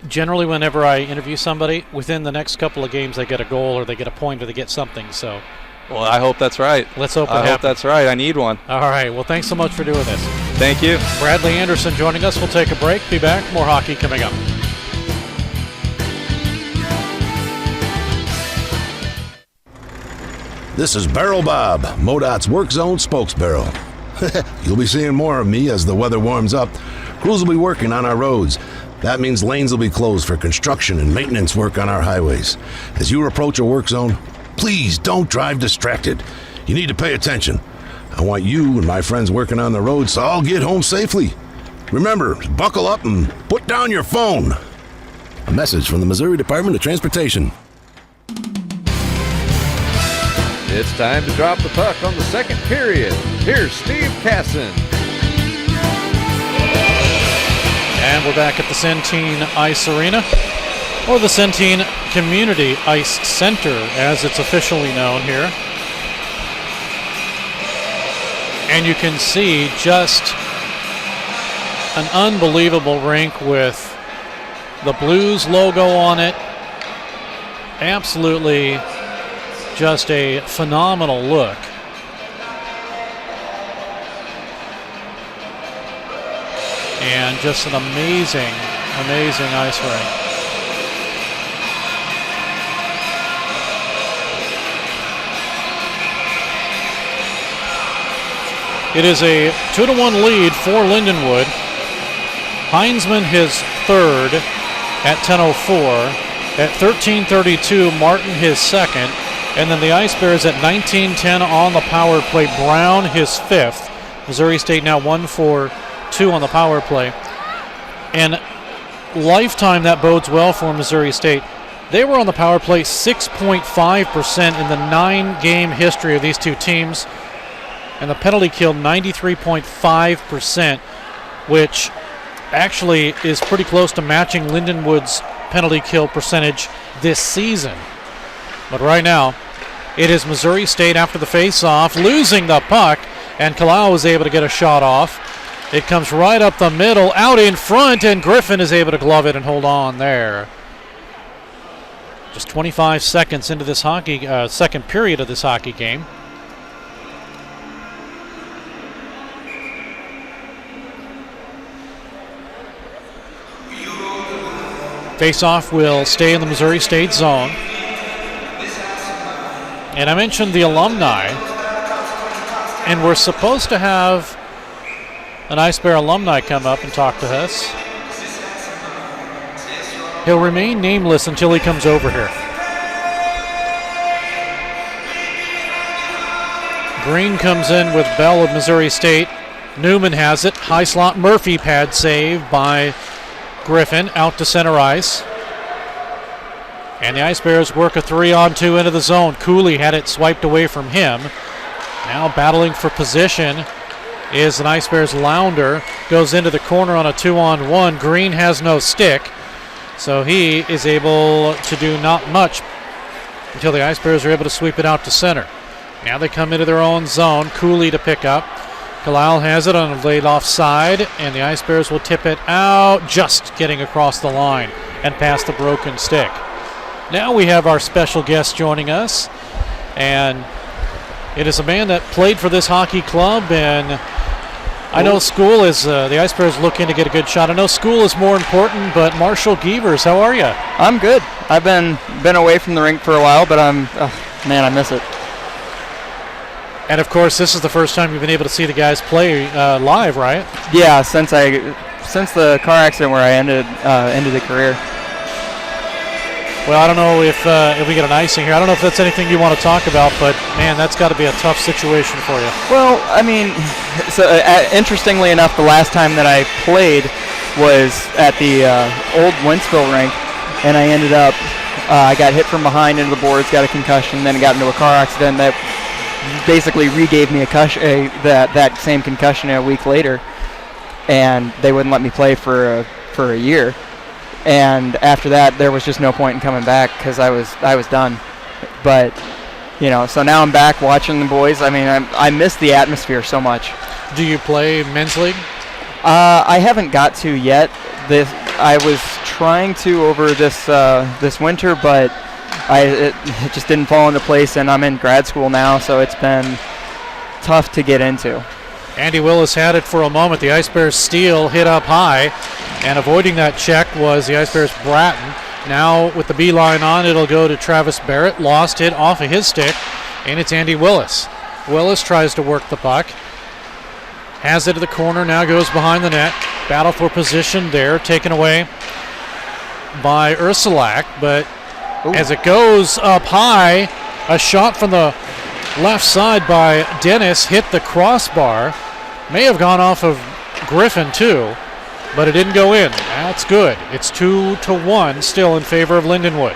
Generally, whenever I interview somebody, within the next couple of games, they get a goal or they get a point or they get something. So. Well, I hope that's right. Let's hope I hope that's right. I need one. All right. Well, thanks so much for doing this. Thank you. Bradley Anderson joining us. We'll take a break. Be back. More hockey coming up. This is Barrel Bob, MoDOT's Work Zone spokesbarrel. You'll be seeing more of me as the weather warms up. Crews will be working on our roads. That means lanes will be closed for construction and maintenance work on our highways. As you approach a work zone, please don't drive distracted. You need to pay attention. I want you and my friends working on the roads to all get home safely. Remember, buckle up and put down your phone. A message from the Missouri Department of Transportation. It's time to drop the puck on the second period. Here's Steve Casson. And we're back at the Centene Ice Arena, or the Centene Community Ice Center, as it's officially known here. And you can see just an unbelievable rink with the Blues logo on it. Absolutely just a phenomenal look. And just an amazing ice rink. It is a 2-1 lead for Lindenwood. Heinzman his third at 10:04. At 13:32, Martin his second. And then the Ice Bears at 19:10 on the power play. Brown his fifth. Missouri State now 1 for 2 on the power play. And lifetime, that bodes well for Missouri State. They were on the power play 6.5% in the 9-game history of these two teams. And the penalty kill 93.5%, which actually is pretty close to matching Lindenwood's penalty kill percentage this season. But right now, it is Missouri State after the face-off, losing the puck, and Kalau was able to get a shot off. It comes right up the middle, out in front, and Griffin is able to glove it and hold on there. Just 25 seconds into this second period of this hockey game. Face-off will stay in the Missouri State zone. And I mentioned the alumni, and we're supposed to have an Ice Bear alumni come up and talk to us. He'll remain nameless until he comes over here. Green comes in with Bell of Missouri State. Newman has it. High slot Murphy pad save by Griffin out to center ice. And the Ice Bears work a 3-on-2 into the zone. Cooley had it swiped away from him. Now battling for position is an Ice Bears Lounder. Goes into the corner on a 2-on-1. Green has no stick, so he is able to do not much until the Ice Bears are able to sweep it out to center. Now they come into their own zone. Cooley to pick up. Kalal has it on a laid off side, and the Ice Bears will tip it out, just getting across the line and past the broken stick. Now we have our special guest joining us, and it is a man that played for this hockey club, and I know school is, the Ice Bears looking to get a good shot. I know school is more important, but Marshall Gievers, how are you? I'm good. I've been away from the rink for a while, but man, I miss it. And of course, this is the first time you've been able to see the guys play live, right? Yeah, since the car accident where I ended the career. Well, I don't know if we get an icing here. I don't know if that's anything you want to talk about, but man, that's got to be a tough situation for you. Well, I mean, so interestingly enough, the last time that I played was at the old Wentzville rink, and I ended up, I got hit from behind into the boards, got a concussion, then got into a car accident that basically re-gave me that same concussion a week later, and they wouldn't let me play for a year. And after that, there was just no point in coming back because I was done. But So now I'm back watching the boys. I mean, I miss the atmosphere so much. Do you play men's league? I haven't got to yet. I was trying to over this winter, but it just didn't fall into place, and I'm in grad school now, so it's been tough to get into. Andy Willis had it for a moment. The Ice Bears steal, hit up high, and avoiding that check was the Ice Bears' Bratton. Now with the beeline on, it'll go to Travis Barrett. Lost it off of his stick, and it's Andy Willis. Willis tries to work the puck. Has it to the corner, now goes behind the net. Battle for position there, taken away by Ursulak, but as it goes up high, a shot from the left side by Dennis hit the crossbar. May have gone off of Griffin too, but it didn't go in. That's good. It's 2-1 still in favor of Lindenwood.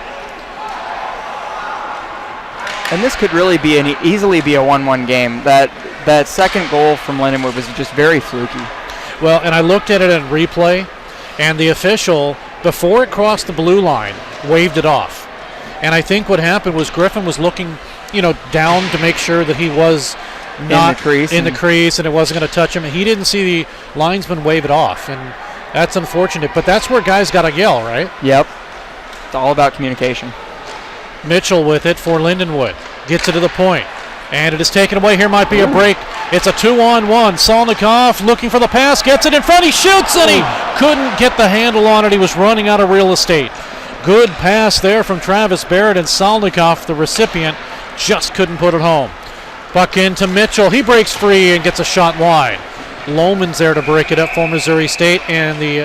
And this could really be easily be a 1-1 game. That second goal from Lindenwood was just very fluky. Well, and I looked at it in replay, and the official, before it crossed the blue line, waved it off. And I think what happened was Griffin was looking, down to make sure that he was not in the crease and it wasn't going to touch him. He didn't see the linesman wave it off, and that's unfortunate. But that's where guys got to yell, right? Yep. It's all about communication. Mitchell with it for Lindenwood. Gets it to the point. And it is taken away. Here might be a break. It's a 2-on-1. Salnikov looking for the pass. Gets it in front. He shoots, and he couldn't get the handle on it. He was running out of real estate. Good pass there from Travis Barrett, and Salnikov, the recipient, just couldn't put it home. Puck into Mitchell. He breaks free and gets a shot wide. Lohman's there to break it up for Missouri State, and the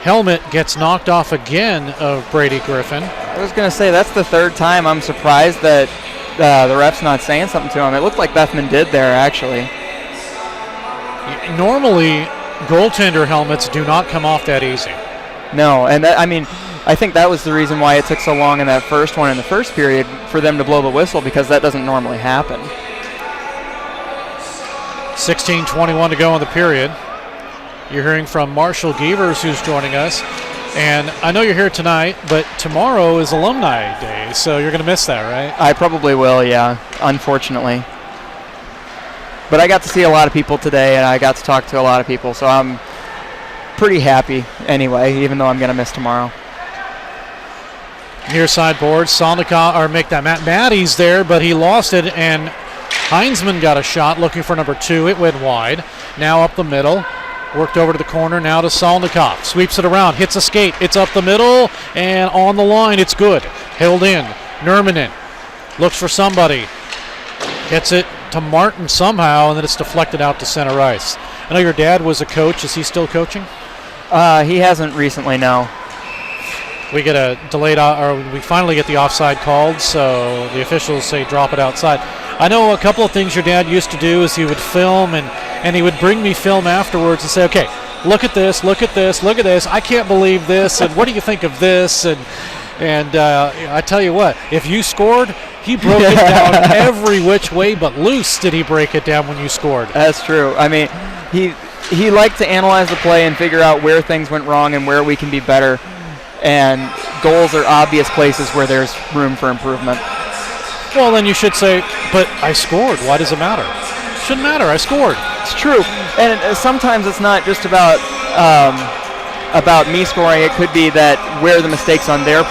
helmet gets knocked off again of Brady Griffin. I was going to say, that's the third time. I'm surprised that the ref's not saying something to him. It looked like Bethman did there, actually. Normally, goaltender helmets do not come off that easy. No, and I think that was the reason why it took so long in that first one in the first period for them to blow the whistle, because that doesn't normally happen. 16:21 to go in the period. You're hearing from Marshall Gievers, who's joining us. And I know you're here tonight, but tomorrow is Alumni Day, so you're going to miss that, right? I probably will, yeah, unfortunately. But I got to see a lot of people today, and I got to talk to a lot of people, so I'm pretty happy anyway, even though I'm going to miss tomorrow. Near side board, Matt Matty's there, but he lost it, and Heinzman got a shot looking for number 2. It went wide. Now up the middle. Worked over to the corner, now to Salnikov. Sweeps it around, hits a skate. It's up the middle, and on the line, it's good. Held in. Nurminen looks for somebody. Gets it to Martin somehow, and then it's deflected out to center ice. I know your dad was a coach. Is he still coaching? He hasn't recently, no. We get a delayed, or we finally get the offside called, so the officials say drop it outside. I know a couple of things your dad used to do is he would film, and he would bring me film afterwards and say, okay, look at this, look at this, look at this. I can't believe this, and what do you think of this? And I tell you what, if you scored, he broke it down every which way but loose did he break it down when you scored. That's true. I mean, he liked to analyze the play and figure out where things went wrong and where we can be better. And goals are obvious places where there's room for improvement. Well, then you should say, but I scored. Why does it matter? Shouldn't matter. I scored. It's true. And sometimes it's not just about me scoring. It could be that where the mistakes on their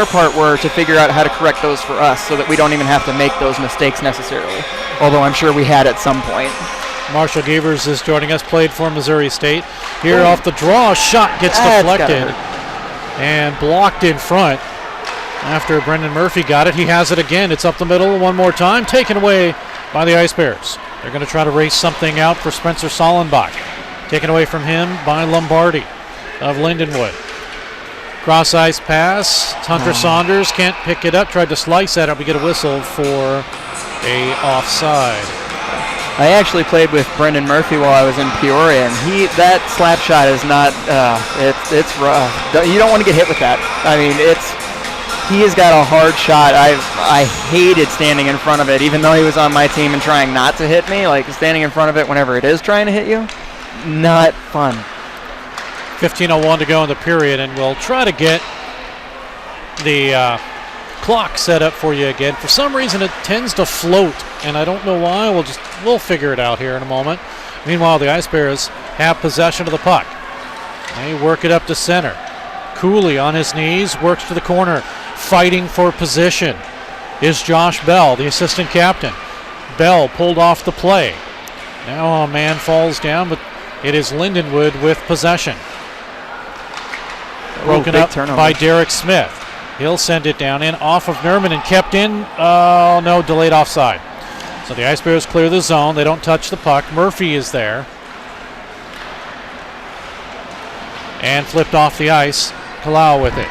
part were to figure out how to correct those for us so that we don't even have to make those mistakes necessarily. Although I'm sure we had at some point. Marshall Gievers is joining us, played for Missouri State. Here off the draw, shot gets deflected and blocked in front. After Brendan Murphy got it, he has it again. It's up the middle one more time, taken away by the Ice Bears. They're going to try to race something out for Spencer Sollenbach. Taken away from him by Lombardi of Lindenwood. Cross ice pass. Hunter Saunders can't pick it up. Tried to slice at it. We get a whistle for a offside. I actually played with Brendan Murphy while I was in Peoria, and that slap shot is not. It's rough. You don't want to get hit with that. I mean, he has got a hard shot. I hated standing in front of it, even though he was on my team and trying not to hit me. Like standing in front of it whenever it is trying to hit you, not fun. 15:01 to go in the period, and we'll try to get the clock set up for you again. For some reason, it tends to float, and I don't know why. We'll figure it out here in a moment. Meanwhile, the Ice Bears have possession of the puck. They work it up to center. Cooley on his knees, works to the corner. Fighting for position is Josh Bell, the assistant captain. Bell pulled off the play. Now a man falls down, but it is Lindenwood with possession. Broken up by Derek Smith. He'll send it down in off of Nerman and kept in. Oh, no, delayed offside. So the Ice Bears clear the zone. They don't touch the puck. Murphy is there. And flipped off the ice. Palau with it.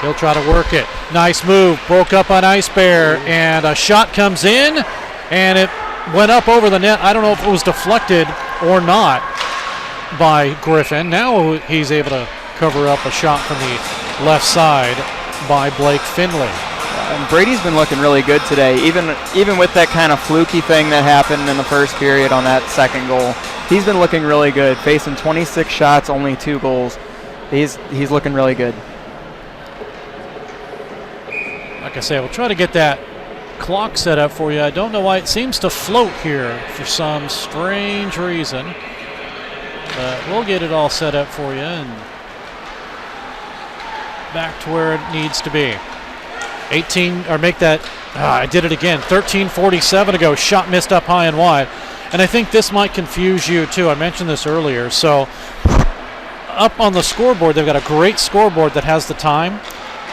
He'll try to work it. Nice move. Broke up on Ice Bear. And a shot comes in. And it went up over the net. I don't know if it was deflected or not by Griffin. Now he's able to cover up a shot from the left side by Blake Finley. And Brady's been looking really good today, even with that kind of fluky thing that happened in the first period on that second goal. He's been looking really good, facing 26 shots, only 2 goals. He's looking really good. Like I say, we'll try to get that clock set up for you. I don't know why it seems to float here for some strange reason. But we'll get it all set up for you and back to where it needs to be. 18, or make that, I did it again, 13:47 ago, shot missed up high and wide. And I think this might confuse you too. I mentioned this earlier. So up on the scoreboard, they've got a great scoreboard that has the time.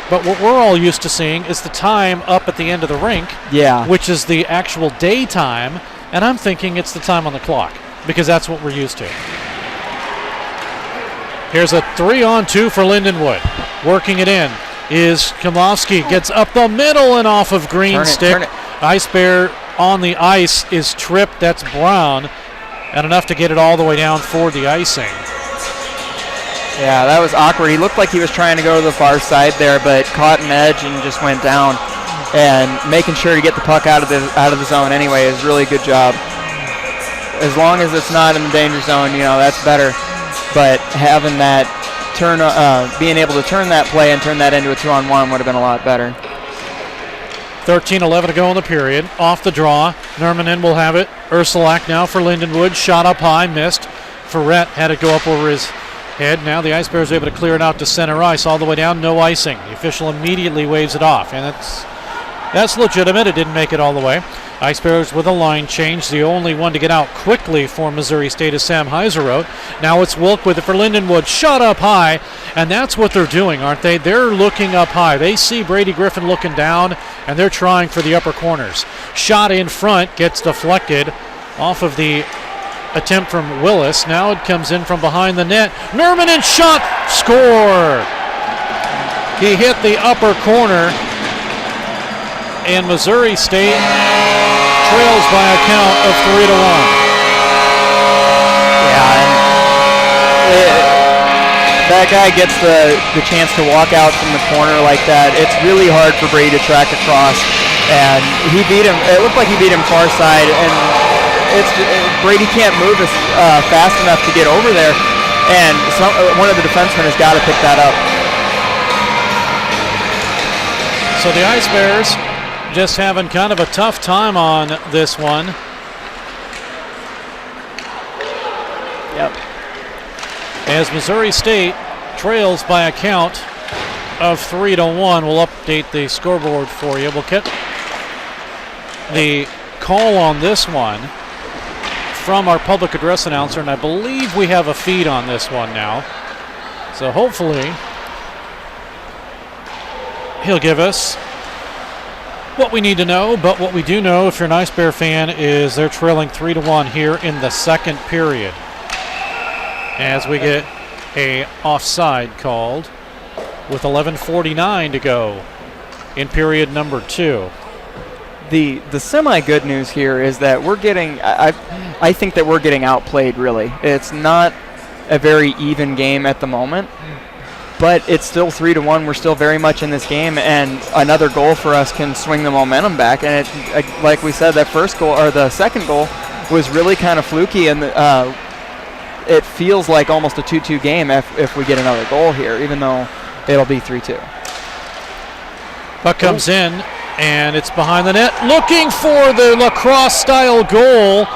But what we're all used to seeing is the time up at the end of the rink, which is the actual daytime. And I'm thinking it's the time on the clock because that's what we're used to. Here's a 3-on-2 for Lindenwood. Working it in is Komofsky. Gets up the middle and off of green stick. Ice Bear on the ice is tripped. That's Brown. And enough to get it all the way down for the icing. Yeah, that was awkward. He looked like he was trying to go to the far side there, but caught an edge and just went down. And making sure to get the puck out of the zone anyway is really good job. As long as it's not in the danger zone, that's better. But having that being able to turn that play and turn that into a 2-on-1 would have been a lot better. 13:11 to go in the period. Off the draw. Nermanen will have it. Ursulak now for Lindenwood. Shot up high, missed. Ferret had to go up over his head. Now the Ice Bears are able to clear it out to center ice all the way down. No icing. The official immediately waves it off. And that's legitimate. It didn't make it all the way. Ice Bears with a line change. The only one to get out quickly for Missouri State is Sam Heiserot. Now it's Wilk with it for Lindenwood. Shot up high. And that's what they're doing, aren't they? They're looking up high. They see Brady Griffin looking down, and they're trying for the upper corners. Shot in front. Gets deflected off of the attempt from Willis. Now it comes in from behind the net. Nermanen shot. Score. He hit the upper corner. And Missouri State trails by a count of 3-1. Yeah, and that guy gets the chance to walk out from the corner like that. It's really hard for Brady to track across, and he beat him. It looked like he beat him far side, and Brady can't move fast enough to get over there, and one of the defensemen has got to pick that up. So the Ice Bears just having kind of a tough time on this one. Yep. As Missouri State trails by a count of 3-1. We'll update the scoreboard for you. We'll get the call on this one from our public address announcer, and I believe we have a feed on this one now. So hopefully he'll give us what we need to know, but what we do know, if you're an Ice Bear fan, is they're trailing 3-1 here in the second period. As we get a offside called with 11:49 to go in period number 2. The semi-good news here is that we're getting, I think that we're getting outplayed, really. It's not a very even game at the moment. But it's still 3-1. We're still very much in this game, and another goal for us can swing the momentum back. And like we said, that first goal or the second goal was really kind of fluky, and it feels like almost a 2-2 game if we get another goal here, even though it'll be 3-2. Puck comes in, and it's behind the net. Looking for the lacrosse-style goal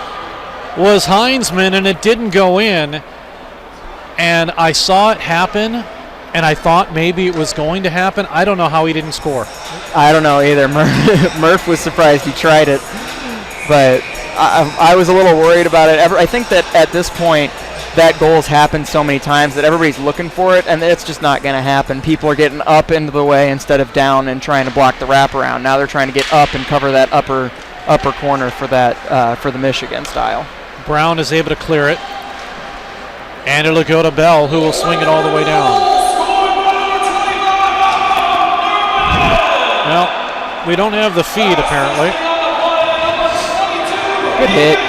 was Heinzman, and it didn't go in. And I saw it happen, and I thought maybe it was going to happen. I don't know how he didn't score. I don't know either. Murph was surprised he tried it, but I was a little worried about it. I think that at this point, that goal's happened so many times that everybody's looking for it, and it's just not going to happen. People are getting up into the way instead of down and trying to block the wraparound. Now they're trying to get up and cover that upper corner for that for the Michigan style. Brown is able to clear it, and it'll go to Bell, who will swing it all the way down. Well, we don't have the feed apparently. Good hit.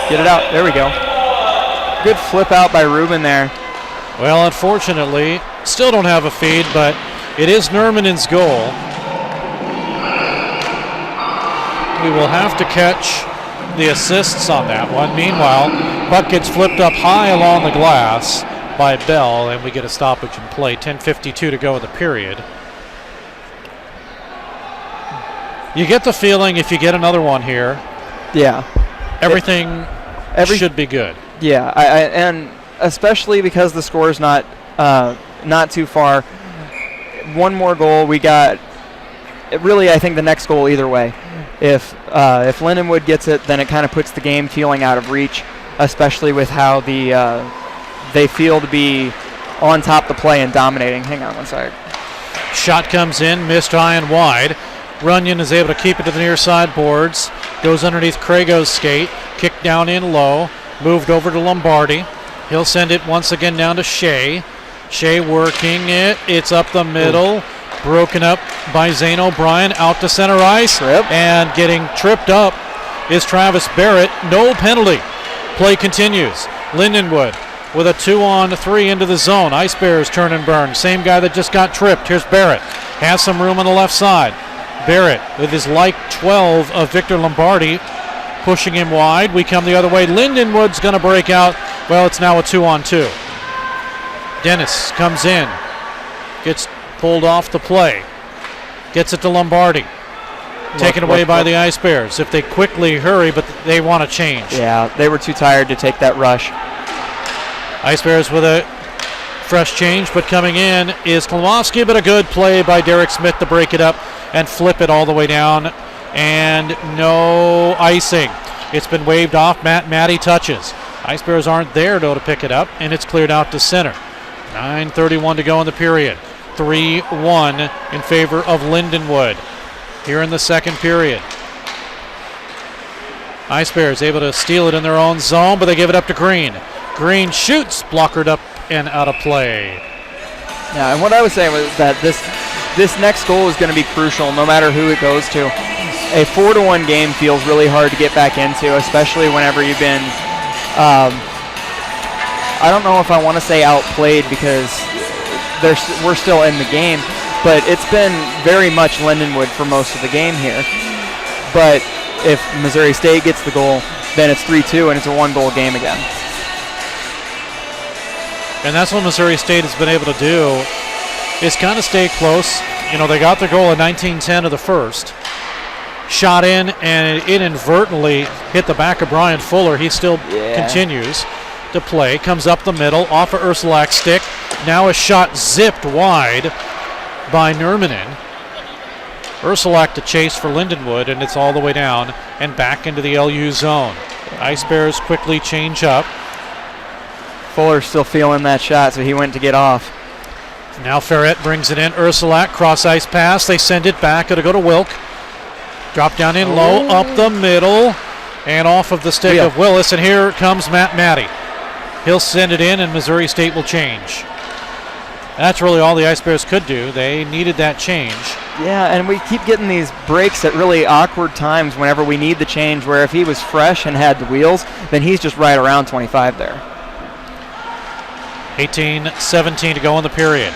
Get it out. There we go. Good flip out by Ruben there. Well, unfortunately, still don't have a feed, but it is Nurminen's goal. We will have to catch the assists on that one. Meanwhile, puck gets flipped up high along the glass by Bell, and we get a stoppage in play. 10:52 to go in the period. You get the feeling if you get another one here, yeah, everything should be good. Yeah, and especially because the score is not too far. One more goal, we got. Really, I think the next goal either way. If Lindenwood gets it, then it kind of puts the game feeling out of reach, especially with how they feel to be on top of the play and dominating. Hang on one sec. Shot comes in, missed high and wide. Runyon is able to keep it to the near side boards. Goes underneath Crago's skate. Kicked down in low. Moved over to Lombardi. He'll send it once again down to Shea. Shea working it. It's up the middle. Ooh. Broken up by Zane O'Brien. Out to center ice. And getting tripped up is Travis Barrett. No penalty. Play continues. Lindenwood with a 2-on-3 into the zone. Ice Bears turn and burn. Same guy that just got tripped. Here's Barrett. Has some room on the left side. Barrett with his like 12 of Victor Lombardi pushing him wide. We come the other way. Lindenwood's going to break out. Well, it's now a 2-on-2. Dennis comes in. Gets pulled off the play. Gets it to Lombardi. Taken away by the Ice Bears. If they quickly hurry, but they want to change. Yeah, they were too tired to take that rush. Ice Bears with a fresh change, but coming in is Klomowski, but a good play by Derek Smith to break it up and flip it all the way down. And no icing. It's been waved off. Matty touches. Ice Bears aren't there, though, to pick it up, and it's cleared out to center. 9:31 to go in the period. 3-1 in favor of Lindenwood here in the second period. Ice Bears able to steal it in their own zone, but they give it up to Green. Green shoots, blockered up and out of play. Yeah, and what I was saying was that this next goal is going to be crucial no matter who it goes to. A 4-1 game feels really hard to get back into, especially whenever you've been, I don't know if I want to say outplayed because we're still in the game, but it's been very much Lindenwood for most of the game here. But if Missouri State gets the goal, then it's 3-2 and it's a 1-goal game again. And that's what Missouri State has been able to do, is kind of stay close. You know, they got their goal in 1910 of the first. Shot in, and it inadvertently hit the back of Brian Fuller. He still continues to play. Comes up the middle, off of Ursulak's stick. Now a shot zipped wide by Nurminen. Ursulak to chase for Lindenwood, and it's all the way down and back into the LU zone. Ice Bears quickly change up. Fuller's still feeling that shot, so he went to get off. Now Ferret brings it in. Ursulak, cross ice pass. They send it back. It'll go to Wilk. Drop down in low, up the middle, and off of the stick of Willis. And here comes Matt Matty. He'll send it in, and Missouri State will change. That's really all the Ice Bears could do. They needed that change. Yeah, and we keep getting these breaks at really awkward times whenever we need the change, where if he was fresh and had the wheels, then he's just right around 25 there. 18-17 to go in the period.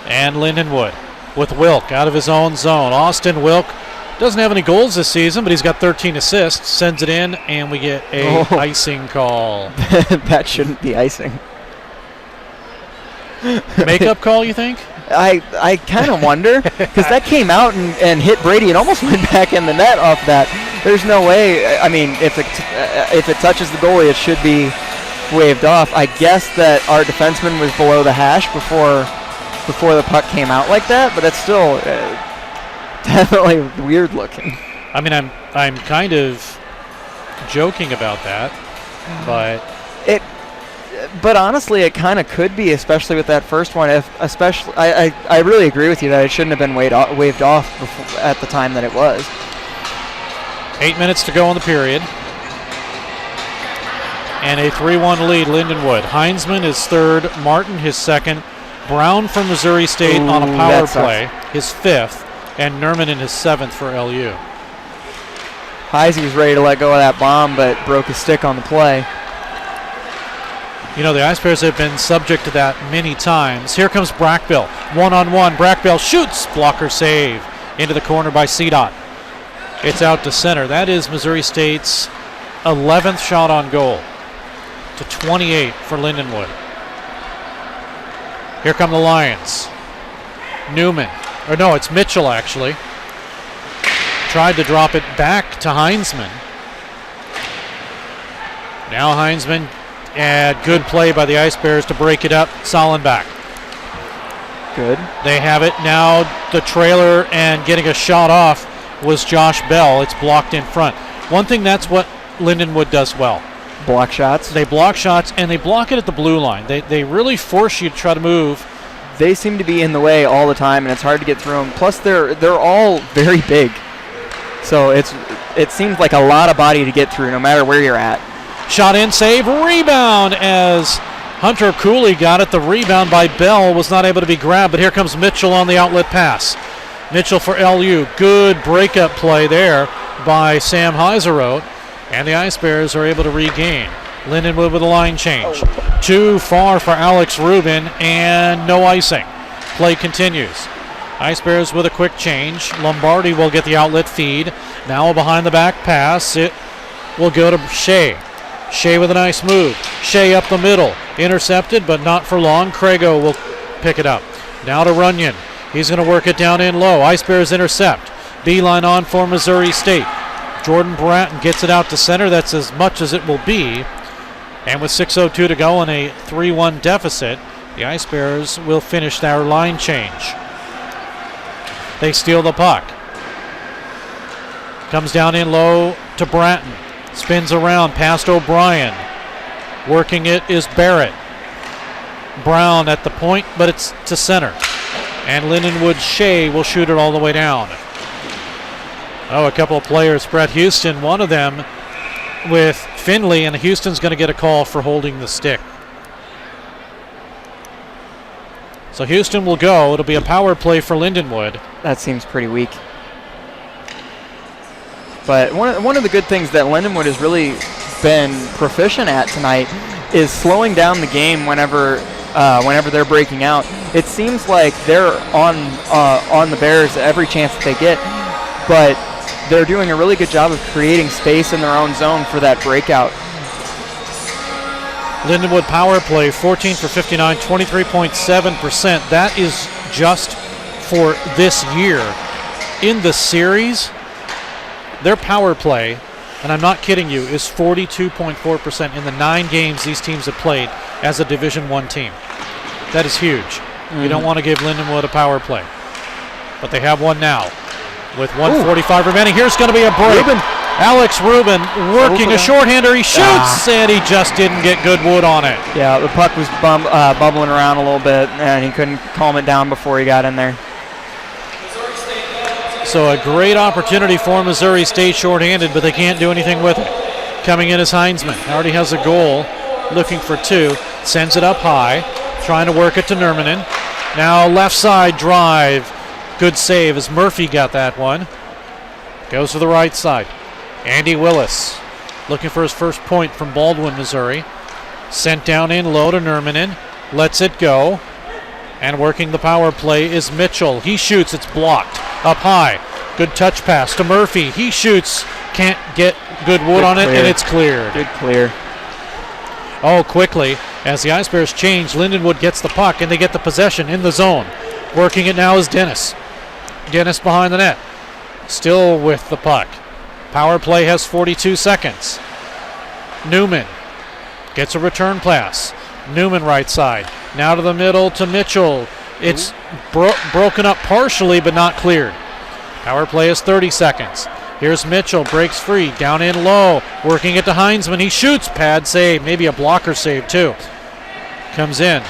And Lindenwood with Wilk out of his own zone. Austin Wilk Doesn't have any goals this season, but he's got 13 assists. Sends it in, and we get a icing call. That shouldn't be icing. Makeup call, you think? I kind of wonder, because that came out and hit Brady and almost went back in the net off that. There's no way. I mean, if it touches the goalie, it should be waved off. I guess that our defenseman was below the hash before the puck came out like that, but that's still definitely weird looking. I mean, I'm kind of joking about that, but But honestly, it kind of could be, especially with that first one. I really agree with you that it shouldn't have been waved off before, at the time that it was. 8 minutes to go in the period. And a 3-1 lead, Lindenwood. Heinzman is third, Martin his second, Brown from Missouri State on a power play, his fifth, and Nerman in his seventh for LU. Heisey was ready to let go of that bomb, but broke his stick on the play. You know, the Ice Bears have been subject to that many times. Here comes Brackbill. One-on-one. Brackbill shoots. Blocker save. Into the corner by CDOT. It's out to center. That is Missouri State's 11th shot on goal. To 28 for Lindenwood. Here come the Lions. Newman. Or no, it's Mitchell, actually. Tried to drop it back to Heinzman. Now Heinzman. And good play by the Ice Bears to break it up. Sollenbach. Good. They have it now. The trailer and getting a shot off was Josh Bell. It's blocked in front. One thing, that's what Lindenwood does well. Block shots. They block shots, and they block it at the blue line. They really force you to try to move. They seem to be in the way all the time, and it's hard to get through them. Plus, they're all very big. So it seems like a lot of body to get through no matter where you're at. Shot in, save, rebound as Hunter Cooley got it. The rebound by Bell was not able to be grabbed, but here comes Mitchell on the outlet pass. Mitchell for LU. Good breakup play there by Sam Heiseroth, and the Ice Bears are able to regain. Lindenwood with a line change. Too far for Alex Rubin, and no icing. Play continues. Ice Bears with a quick change. Lombardi will get the outlet feed. Now a behind the back pass. It will go to Shea. Shea with a nice move. Shea up the middle. Intercepted, but not for long. Crago will pick it up. Now to Runyon. He's going to work it down in low. Ice Bears intercept. Beeline on for Missouri State. Jordan Bratton gets it out to center. That's as much as it will be. And with 6:02 to go and a 3-1 deficit, the Ice Bears will finish their line change. They steal the puck. Comes down in low to Bratton. Spins around past O'Brien. Working it is Barrett. Brown at the point, but it's to center. And Lindenwood Shea will shoot it all the way down. Oh, a couple of players. Brett Houston, one of them with Finley, and Houston's going to get a call for holding the stick. So Houston will go. It'll be a power play for Lindenwood. That seems pretty weak. But one of the good things that Lindenwood has really been proficient at tonight is slowing down the game whenever they're breaking out. It seems like they're on the Bears every chance that they get, but they're doing a really good job of creating space in their own zone for that breakout. Lindenwood power play, 14 for 59, 23.7%. That is just for this year. In the series, their power play, and I'm not kidding you, is 42.4% in the 9 games these teams have played as a Division I team. That is huge. Mm-hmm. You don't want to give Lindenwood a power play. But they have one now. With 1:45 remaining, here's going to be a break. Alex Rubin working a shorthander. He shoots, and he just didn't get good wood on it. Yeah, the puck was bubbling around a little bit, and he couldn't calm it down before he got in there. So a great opportunity for Missouri State shorthanded, but they can't do anything with it. Coming in is Heinzman. Already has a goal, looking for 2. Sends it up high, trying to work it to Nermanen. Now left side drive. Good save as Murphy got that one. Goes to the right side. Andy Willis looking for his first point from Baldwin, Missouri. Sent down in low to Nermanen. Lets it go. And working the power play is Mitchell. He shoots. It's blocked. Up high. Good touch pass to Murphy. He shoots, can't get good wood on it, and it's cleared. Good clear. Oh, quickly, as the Ice Bears change, Lindenwood gets the puck, and they get the possession in the zone. Working it now is Dennis. Dennis behind the net. Still with the puck. Power play has 42 seconds. Newman gets a return pass. Newman right side. Now to the middle to Mitchell. It's broken up partially, but not cleared. Power play is 30 seconds. Here's Mitchell, breaks free, down in low, working it to Heinzman. He shoots, pad save, maybe a blocker save too. Comes in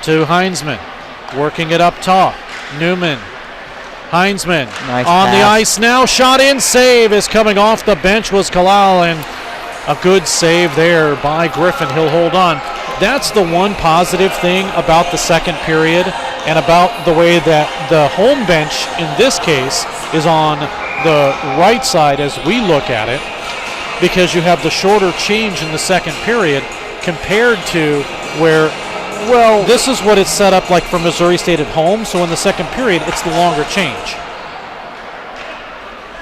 to Heinzman, working it up top. Newman, Heinzman nice on pass. The ice now, shot in, save is coming off the bench was Kalal, and a good save there by Griffin. He'll hold on. That's the one positive thing about the second period and about the way that the home bench in this case is on the right side as we look at it, because you have the shorter change in the second period compared to where, well, this is what it's set up like for Missouri State at home, so in the second period it's the longer change.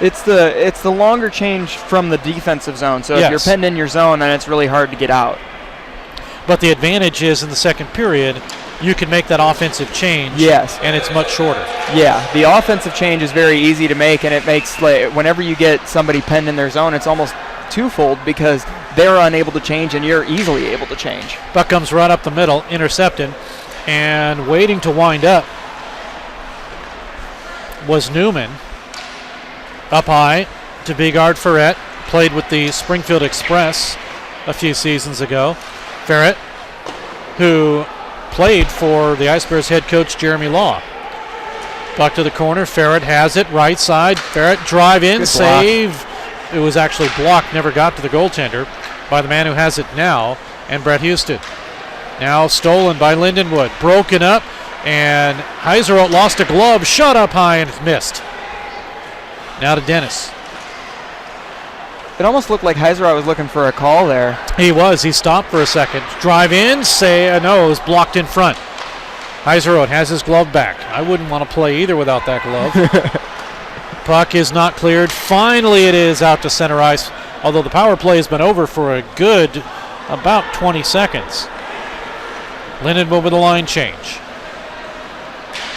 It's the longer change from the defensive zone, so yes. If you're pinned in your zone, then it's really hard to get out. But the advantage is in the second period you can make that offensive change. Yes. And it's much shorter. Yeah, the offensive change is very easy to make, and it makes, like, whenever you get somebody pinned in their zone, it's almost twofold because they're unable to change and you're easily able to change. Puck comes right up the middle, intercepted, and waiting to wind up was Newman. Up high to Bigard Ferret, played with the Springfield Express a few seasons ago. Ferret, who played for the Ice Bears head coach Jeremy Law. Puck to the corner, Ferret has it, right side. Ferret drive in, save. It was actually blocked, never got to the goaltender by the man who has it now, and Brett Houston. Now stolen by Lindenwood, broken up, and Heiserot lost a glove, shot up high and missed. Now to Dennis. It almost looked like Heiserot was looking for a call there. He was. He stopped for a second. Drive in, no, it was blocked in front. Heiserot has his glove back. I wouldn't want to play either without that glove. Puck is not cleared. Finally it is out to center ice, although the power play has been over for a good about 20 seconds. Lindenwood with a line change.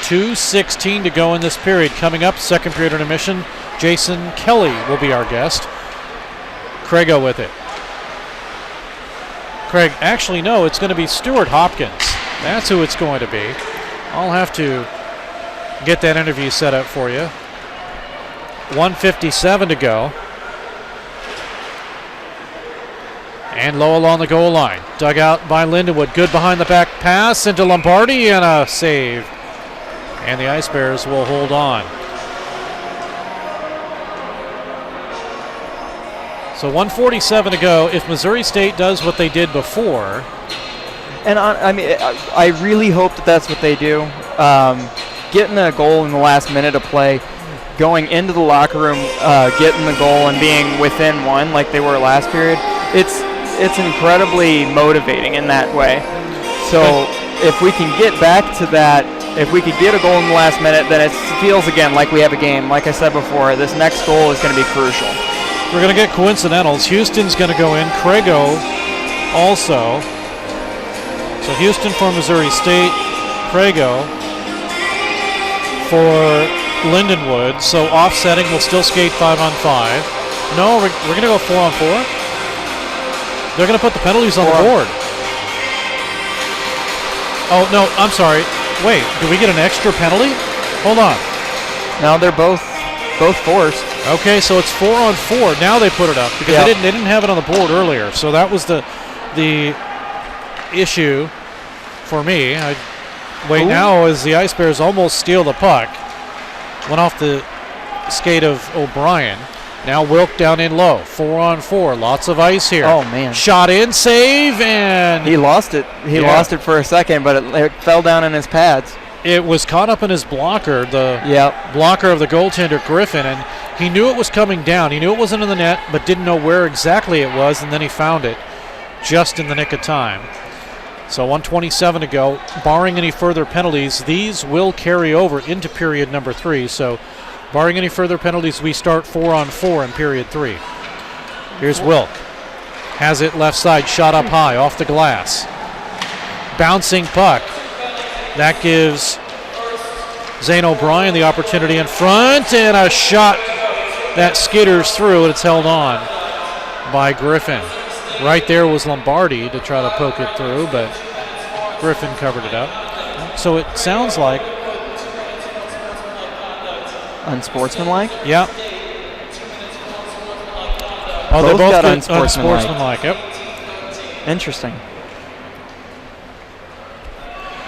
2:16 to go in this period. Coming up, second period intermission. Jason Kelly will be our guest. Craigo with it. Craig, actually, no, it's going to be Stuart Hopkins. That's who it's going to be. I'll have to get that interview set up for you. 1:57 to go. And low along the goal line. Dug out by Lindenwood. Good behind the back pass into Lombardi and a save. And the Ice Bears will hold on. So 1:47 to go. If Missouri State does what they did before. And I really hope that that's what they do. Getting a goal in the last minute of play, going into the locker room, getting the goal and being within one like they were last period, it's incredibly motivating in that way. So if we can get back to that, if we could get a goal in the last minute, then it feels again like we have a game. Like I said before, this next goal is going to be crucial. We're going to get coincidentals. Houston's going to go in. Craigo also. So Houston for Missouri State. Craigo for Lindenwood. So offsetting will still skate 5-on-5. No, we're going to go 4-on-4. They're going to put the penalties on the board. Oh, no, I'm sorry. Wait, do we get an extra penalty? Hold on. No, they're both forced. Okay, so it's 4-on-4. Now they put it up because they didn't have it on the board earlier. So that was the issue for me. Now as the Ice Bears almost steal the puck. Went off the skate of O'Brien. Now Wilk down in low. 4-on-4. Lots of ice here. Oh, man. Shot in, save, and he lost it. He lost it for a second, but it fell down in his pads. It was caught up in his blocker, the blocker of the goaltender, Griffin, and he knew it was coming down. He knew it wasn't in the net, but didn't know where exactly it was, and then he found it just in the nick of time. So 1:27 to go. Barring any further penalties, these will carry over into period number 3. So Barring any further penalties, we start 4-on-4 in period 3. Here's Wilk. Has it left side, shot up high, off the glass. Bouncing puck. That gives Zane O'Brien the opportunity in front, and a shot that skitters through, and it's held on by Griffin. Right there was Lombardi to try to poke it through, but Griffin covered it up. So it sounds like unsportsmanlike? Yeah. Oh, Both they both got got unsportsmanlike. Yep. Interesting.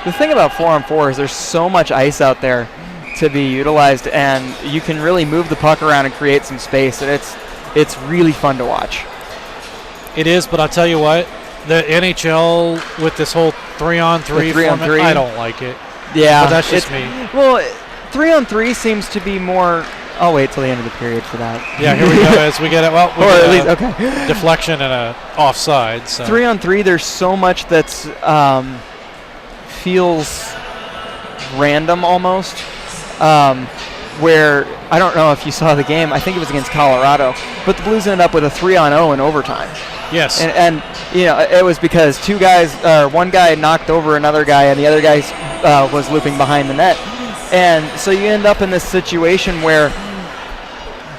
The thing about 4-on-4 is there's so much ice out there to be utilized, and you can really move the puck around and create some space, and it's really fun to watch. It is, but I'll tell you what, the NHL with this whole 3-on-3 format, I don't like it. Yeah. But that's just me. Well, 3-on-3 seems to be more. I'll wait till the end of the period for that. Yeah, here we go as we get it. Well, we or get at least, okay. Deflection and a offside. So. 3-on-3, there's so much that's feels random almost. Where I don't know if you saw the game. I think it was against Colorado, but the Blues ended up with a 3-on-0 in overtime. Yes. And you know, it was because one guy knocked over another guy, and the other guy was looping behind the net. And so you end up in this situation where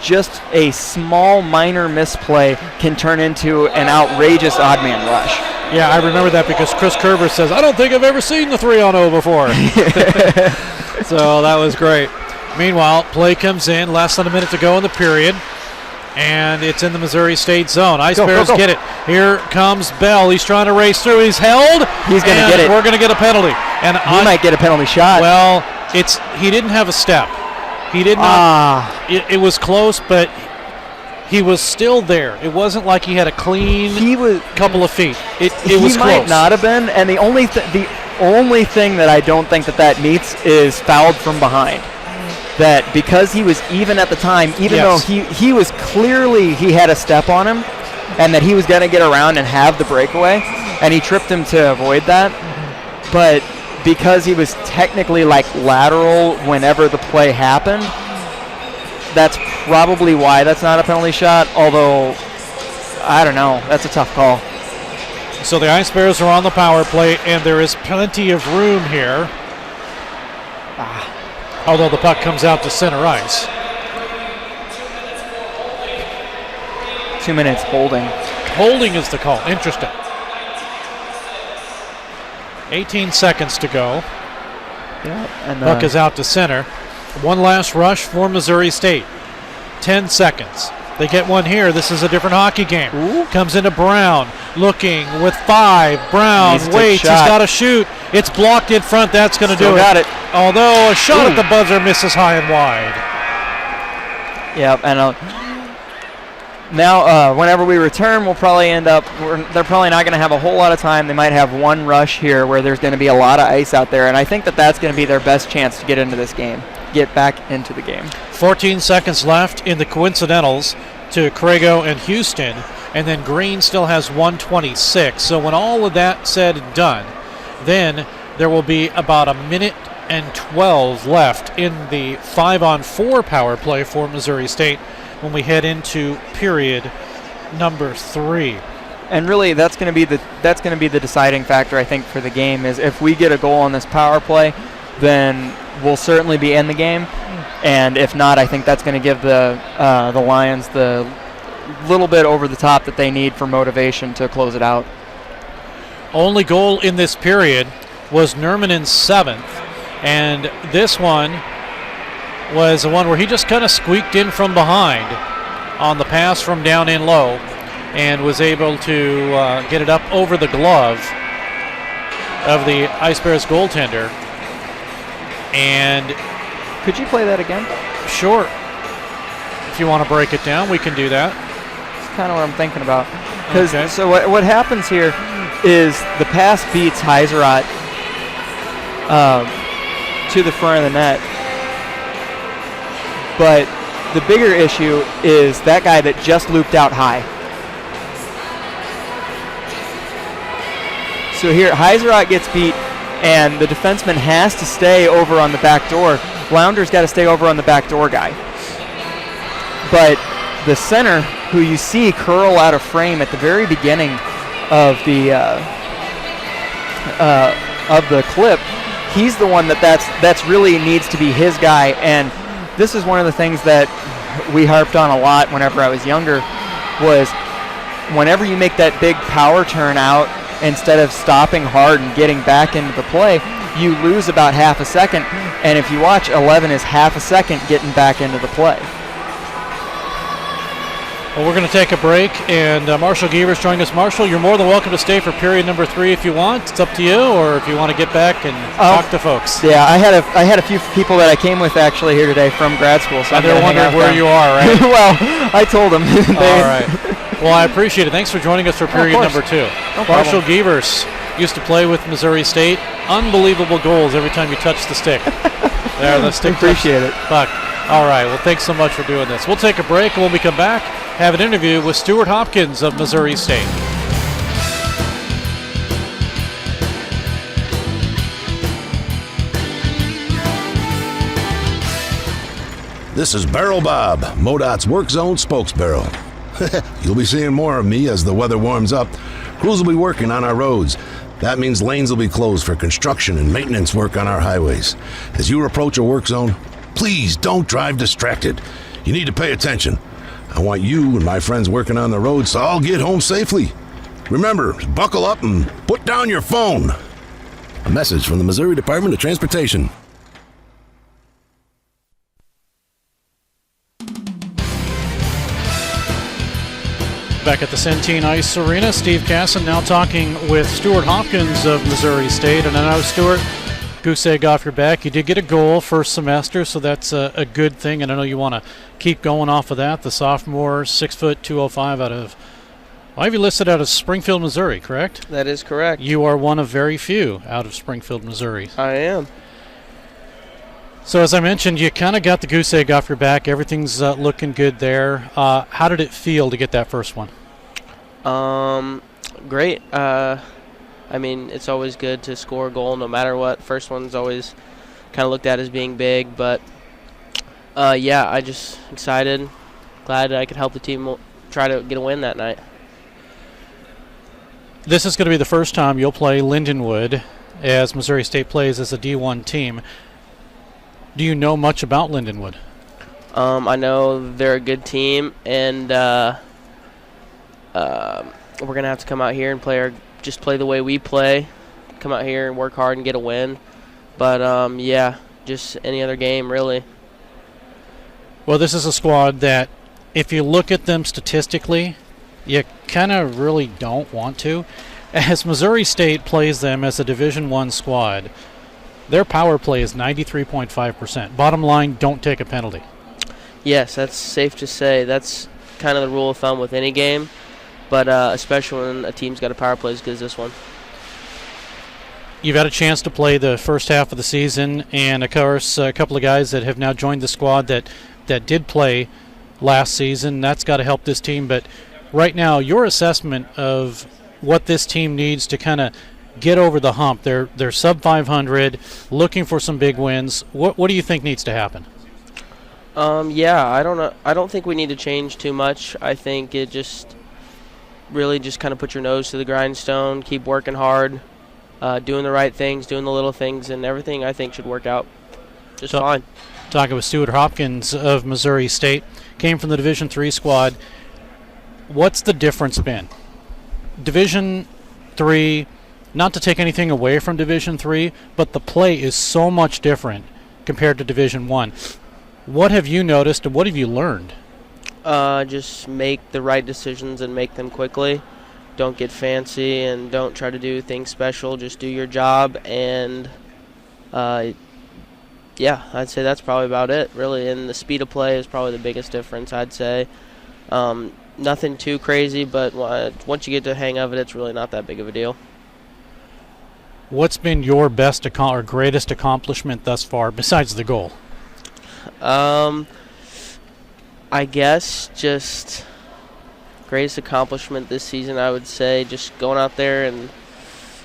just a small minor misplay can turn into an outrageous odd man rush. Yeah, I remember that because Chris Kerber says, I don't think I've ever seen the 3-on-0 before. So that was great. Meanwhile, play comes in, less than a minute to go in the period, and it's in the Missouri State zone. Ice Bears get it. Here comes Bell. He's trying to race through. He's held. He's going to get it. We're going to get a penalty. And he might get a penalty shot. Well, he didn't have a step. He did not. It was close, but he was still there. It wasn't like he had a clean couple of feet. It was close. He might not have been, and the only thing that I don't think that meets is fouled from behind. That because he was even at the time, even though he was clearly, he had a step on him, and that he was going to get around and have the breakaway, and he tripped him to avoid that. But because he was technically like lateral whenever the play happened, that's probably why that's not a penalty shot, although I don't know. That's a tough call. So the Ice Bears are on the power play, and there is plenty of room here. Although the puck comes out to center ice. 2 minutes holding. Holding is the call. Interesting. 18 seconds to go. Yeah, and puck is out to center. One last rush for Missouri State. 10 seconds. They get one here. This is a different hockey game. Ooh. Comes into Brown. Looking with 5. Brown waits. He's got to shoot. It's blocked in front. That's going to do it. Got it. Although a shot at the buzzer misses high and wide. Yep, and now whenever we return, we'll probably end up. They're probably not going to have a whole lot of time. They might have one rush here where there's going to be a lot of ice out there, and I think that's going to be their best chance to get into this game, get back into the game. 14 seconds left in the coincidentals to Crago and Houston, and then Green still has 1:26. So when all of that said and done, then there will be about a minute and 12 left in the 5-on-4 power play for Missouri State when we head into period number 3. And really, that's going to be the deciding factor, I think, for the game. Is if we get a goal on this power play, then we'll certainly be in the game. And if not, I think that's going to give the Lions the little bit over the top that they need for motivation to close it out. Only goal in this period was Nermanen's 7th, and this one was the one where he just kind of squeaked in from behind on the pass from down in low and was able to get it up over the glove of the Ice Bears goaltender. And could you play that again? Sure. If you want to break it down, we can do that. That's kind of what I'm thinking about. Because so what happens here is the pass beats Heiserot to the front of the net. But the bigger issue is that guy that just looped out high. So here, Heiserot gets beat, and the defenseman has to stay over on the back door. Flounder's got to stay over on the back door guy. but the center, who you see curl out of frame at the very beginning of the clip, he's the one that's really needs to be his guy. And this is one of the things that we harped on a lot whenever I was younger, was whenever you make that big power turn out, instead of stopping hard and getting back into the play, you lose about half a second. And if you watch, 11 is half a second getting back into the play. Well, we're going to take a break, and Marshall Gevers joining us. Marshall, you're more than welcome to stay for period number 3 if you want. It's up to you, or if you want to get back and talk to folks. Yeah, I had a few people that I came with actually here today from grad school. So they're wondering where you are, right? Well, I told them. All right. Well, I appreciate it. Thanks for joining us for period number 2. No Marshall Gevers used to play with Missouri State. Unbelievable goals every time you touch the stick. There, the stick. Appreciate it. Puck. All right. Well, thanks so much for doing this. We'll take a break, and when we come back, have an interview with Stuart Hopkins of Missouri State. This is Barrel Bob, MoDOT's Work Zone spokesbarrel. You'll be seeing more of me as the weather warms up. Crews will be working on our roads. That means lanes will be closed for construction and maintenance work on our highways. As you approach a work zone, please don't drive distracted. You need to pay attention. I want you and my friends working on the roads to all get home safely. Remember, buckle up and put down your phone. A message from the Missouri Department of Transportation. Back at the Centene Ice Arena, Steve Casson now talking with Stuart Hopkins of Missouri State. And I know, Stuart, goose egg off your back. You did get a goal first semester, so that's a good thing. And I know you want to keep going off of that. The sophomore, 6', 205 out of, well, I have you listed out of Springfield, Missouri, correct? That is correct. You are one of very few out of Springfield, Missouri. I am. So as I mentioned, you kind of got the goose egg off your back. Everything's looking good there. How did it feel to get that first one? Great. I mean, it's always good to score a goal no matter what. First one's always kind of looked at as being big, but yeah, I just excited, glad I could help the team try to get a win that night. This is going to be the first time you'll play Lindenwood as Missouri State plays as a D1 team. Do you know much about Lindenwood? I know they're a good team, and we're going to have to come out here and just play the way we play, come out here and work hard and get a win. But, yeah, just any other game, really. Well, this is a squad that, if you look at them statistically, you kind of really don't want to. As Missouri State plays them as a Division I squad, their power play is 93.5%. Bottom line, don't take a penalty. Yes, that's safe to say. That's kind of the rule of thumb with any game, but especially when a team's got a power play as good as this one. You've had a chance to play the first half of the season, and of course a couple of guys that have now joined the squad that did play last season. That's got to help this team. But right now, your assessment of what this team needs to kind of get over the hump. They're sub 500, looking for some big wins. What do you think needs to happen? Yeah, I don't know. I don't think we need to change too much. I think it just really just kind of put your nose to the grindstone, keep working hard, doing the right things, doing the little things, and everything I think should work out just fine. Talking with Stuart Hopkins of Missouri State, came from the Division III squad. What's the difference been? Division III, not to take anything away from Division III, but the play is so much different compared to Division I. What have you noticed and what have you learned? Just make the right decisions and make them quickly. Don't get fancy and don't try to do things special. Just do your job, and yeah, I'd say that's probably about it, really. And the speed of play is probably the biggest difference, I'd say. Nothing too crazy, but once you get the hang of it, it's really not that big of a deal. What's been your best or greatest accomplishment thus far, besides the goal? I guess just greatest accomplishment this season, I would say, just going out there and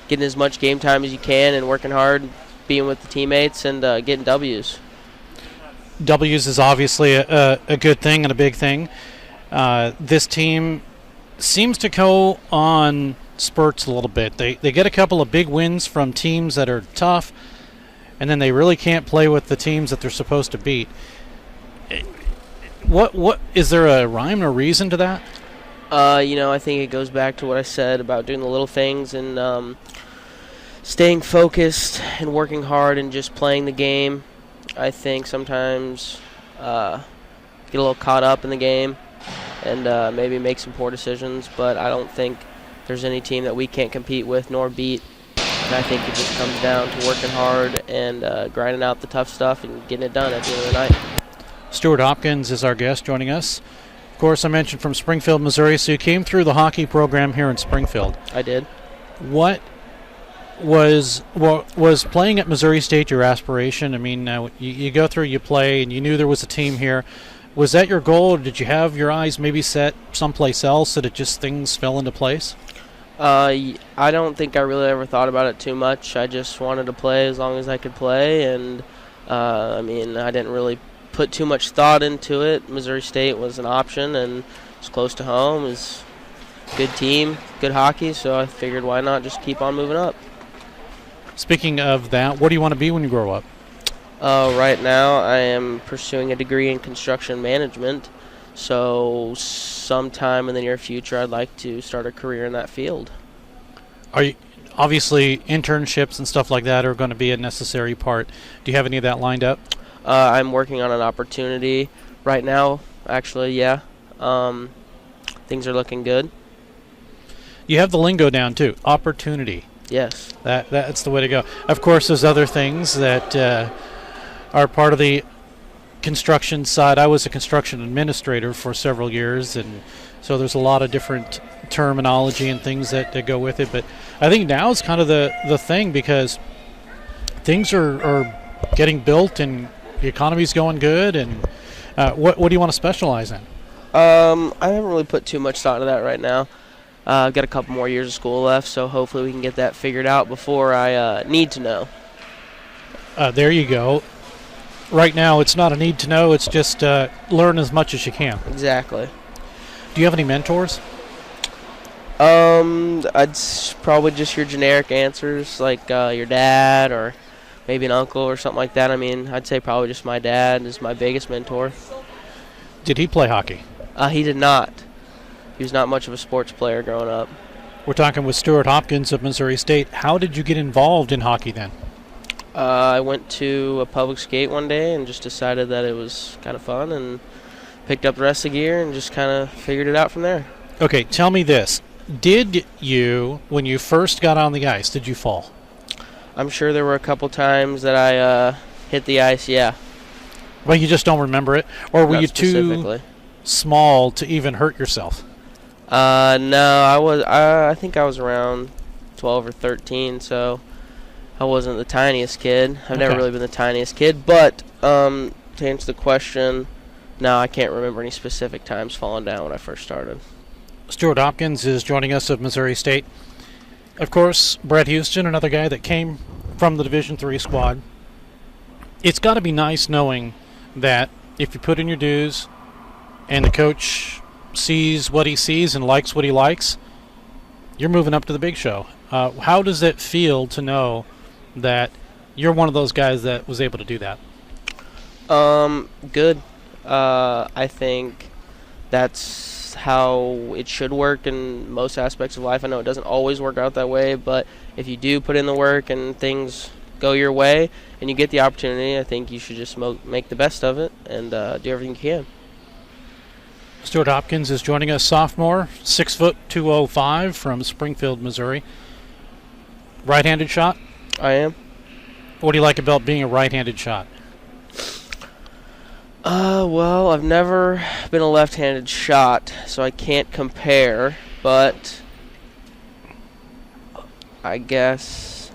getting as much game time as you can and working hard, being with the teammates, and getting W's. W's is obviously a good thing and a big thing. This team seems to go on spurts a little bit. They get a couple of big wins from teams that are tough, and then they really can't play with the teams that they're supposed to beat. What is there a rhyme or reason to that? I think it goes back to what I said about doing the little things and staying focused and working hard and just playing the game. I think sometimes get a little caught up in the game and maybe make some poor decisions, but I don't think there's any team that we can't compete with nor beat. And I think it just comes down to working hard and grinding out the tough stuff and getting it done at the end of the night. Stuart Hopkins is our guest joining us. Of course, I mentioned from Springfield, Missouri, so you came through the hockey program here in Springfield. I did. What was playing at Missouri State your aspiration? I mean, you go through, you play, and you knew there was a team here. Was that your goal, or did you have your eyes maybe set someplace else so that just things fell into place? I don't think I really ever thought about it too much. I just wanted to play as long as I could play, and I didn't really put too much thought into it. Missouri State was an option, and it's close to home. It's a good team, good hockey, so I figured why not just keep on moving up. Speaking of that, what do you want to be when you grow up? Right now, I am pursuing a degree in construction management, so sometime in the near future, I'd like to start a career in that field. Obviously, internships and stuff like that are going to be a necessary part. Do you have any of that lined up? I'm working on an opportunity right now, actually, yeah. Things are looking good. You have the lingo down, too. Opportunity. Yes. That's the way to go. Of course, there's other things that are part of the construction side. I was a construction administrator for several years, and so there's a lot of different terminology and things that go with it. But I think now is kind of the thing, because things are getting built and the economy's going good. And what do you want to specialize in? I haven't really put too much thought into that right now. I've got a couple more years of school left, so hopefully we can get that figured out before I need to know. There you go. Right now, it's not a need to know. It's just learn as much as you can. Exactly. Do you have any mentors? I'd probably just your generic answers, like your dad or maybe an uncle or something like that. I mean, I'd say probably just my dad is my biggest mentor. Did he play hockey? He did not. He was not much of a sports player growing up. We're talking with Stuart Hopkins of Missouri State. How did you get involved in hockey then? I went to a public skate one day and just decided that it was kind of fun and picked up the rest of the gear and just kind of figured it out from there. Okay, tell me this. Did you, when you first got on the ice, did you fall? I'm sure there were a couple times that I hit the ice, yeah. Well, you just don't remember it? Or were Not you too small to even hurt yourself? No, I think I was around 12 or 13, so I wasn't the tiniest kid. I've never really been the tiniest kid, but to answer the question, no, I can't remember any specific times falling down when I first started. Stuart Hopkins is joining us of Missouri State. Of course, Brett Houston, another guy that came from the Division III squad. It's got to be nice knowing that if you put in your dues and the coach sees what he sees and likes what he likes, you're moving up to the big show. How does it feel to know that you're one of those guys that was able to do that? Good. I think that's how it should work in most aspects of life. I know it doesn't always work out that way, but if you do put in the work and things go your way and you get the opportunity, I think you should just make the best of it and do everything you can. Stuart Hopkins is joining us, sophomore, 6', 205 from Springfield, Missouri. Right-handed shot? I am. What do you like about being a right-handed shot? Well, I've never been a left-handed shot, so I can't compare, but I guess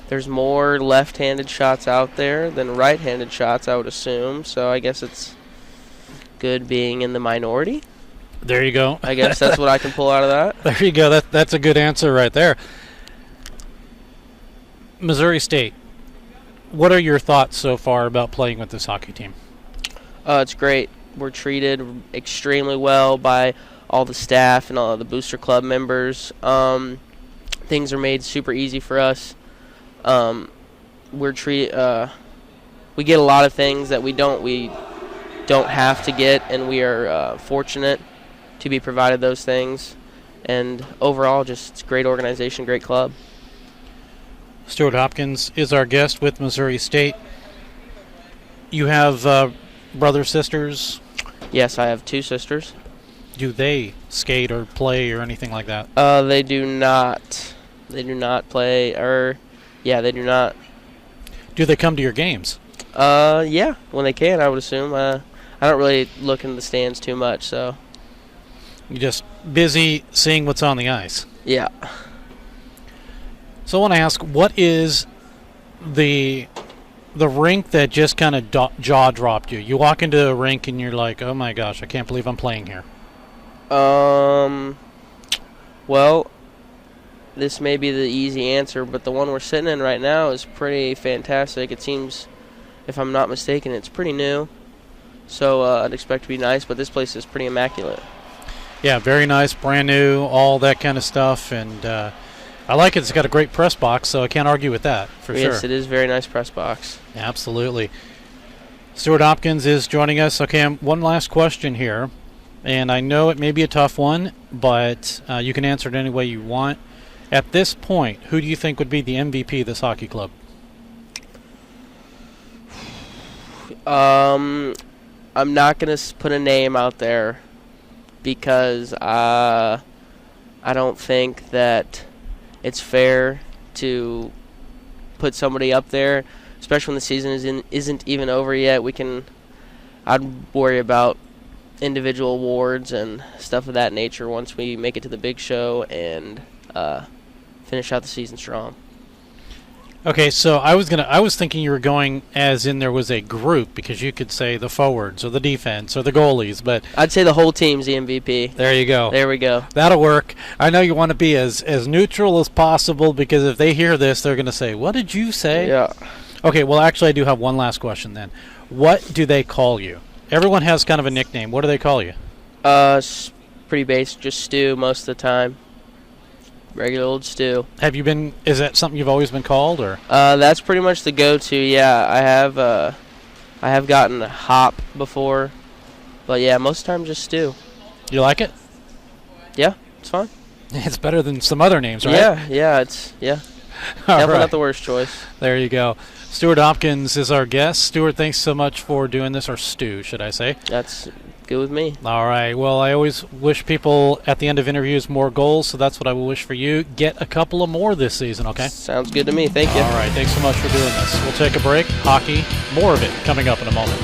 there's more left-handed shots out there than right-handed shots, I would assume, so I guess it's good being in the minority. There you go. I guess that's what I can pull out of that. There you go. That's a good answer right there. Missouri State, what are your thoughts so far about playing with this hockey team? It's great. We're treated extremely well by all the staff and all the Booster Club members. Things are made super easy for us. We get a lot of things that we don't have to get, and we are fortunate to be provided those things. And overall, just great organization, great club. Stuart Hopkins is our guest with Missouri State. You have brothers, sisters? Yes, I have 2 sisters. Do they skate or play or anything like that? They do not. They do not play, they do not. Do they come to your games? Yeah, when they can, I would assume. I don't really look into the stands too much, so. You're just busy seeing what's on the ice. Yeah. So I want to ask, what is the rink that just kind of jaw dropped you? You walk into a rink and you're like, oh my gosh, I can't believe I'm playing here. Well, this may be the easy answer, but the one we're sitting in right now is pretty fantastic. It seems, if I'm not mistaken, it's pretty new. So I'd expect it to be nice, but this place is pretty immaculate. Yeah, very nice, brand new, all that kind of stuff, and I like it. It's got a great press box, so I can't argue with that, for sure. Yes, it is a very nice press box. Absolutely. Stuart Hopkins is joining us. Okay, one last question here, and I know it may be a tough one, but you can answer it any way you want. At this point, who do you think would be the MVP of this hockey club? I'm not going to put a name out there because I don't think that it's fair to put somebody up there, especially when the season isn't even over yet. I'd worry about individual awards and stuff of that nature once we make it to the big show and finish out the season strong. Okay, so I was thinking you were going as in there was a group, because you could say the forwards or the defense or the goalies, but I'd say the whole team's the MVP. There you go. There we go. That'll work. I know you want to be as neutral as possible, because if they hear this, they're going to say, "What did you say?" Yeah. Okay, well, actually, I do have one last question then. What do they call you? Everyone has kind of a nickname. What do they call you? Pretty basic, just Stu most of the time. Regular old Stu. Is that something you've always been called, or? That's pretty much the go-to, yeah. I have gotten Hop before, but yeah, most of the time just Stu. You like it? Yeah, it's fine. It's better than some other names, right? Yeah. Definitely not the worst choice. There you go. Stuart Hopkins is our guest. Stuart, thanks so much for doing this, or Stu, should I say. That's good with me. All right. Well, I always wish people at the end of interviews more goals, so that's what I will wish for you. Get a couple of more this season, okay? Sounds good to me. Thank you. All right. Thanks so much for doing this. We'll take a break. Hockey, more of it coming up in a moment.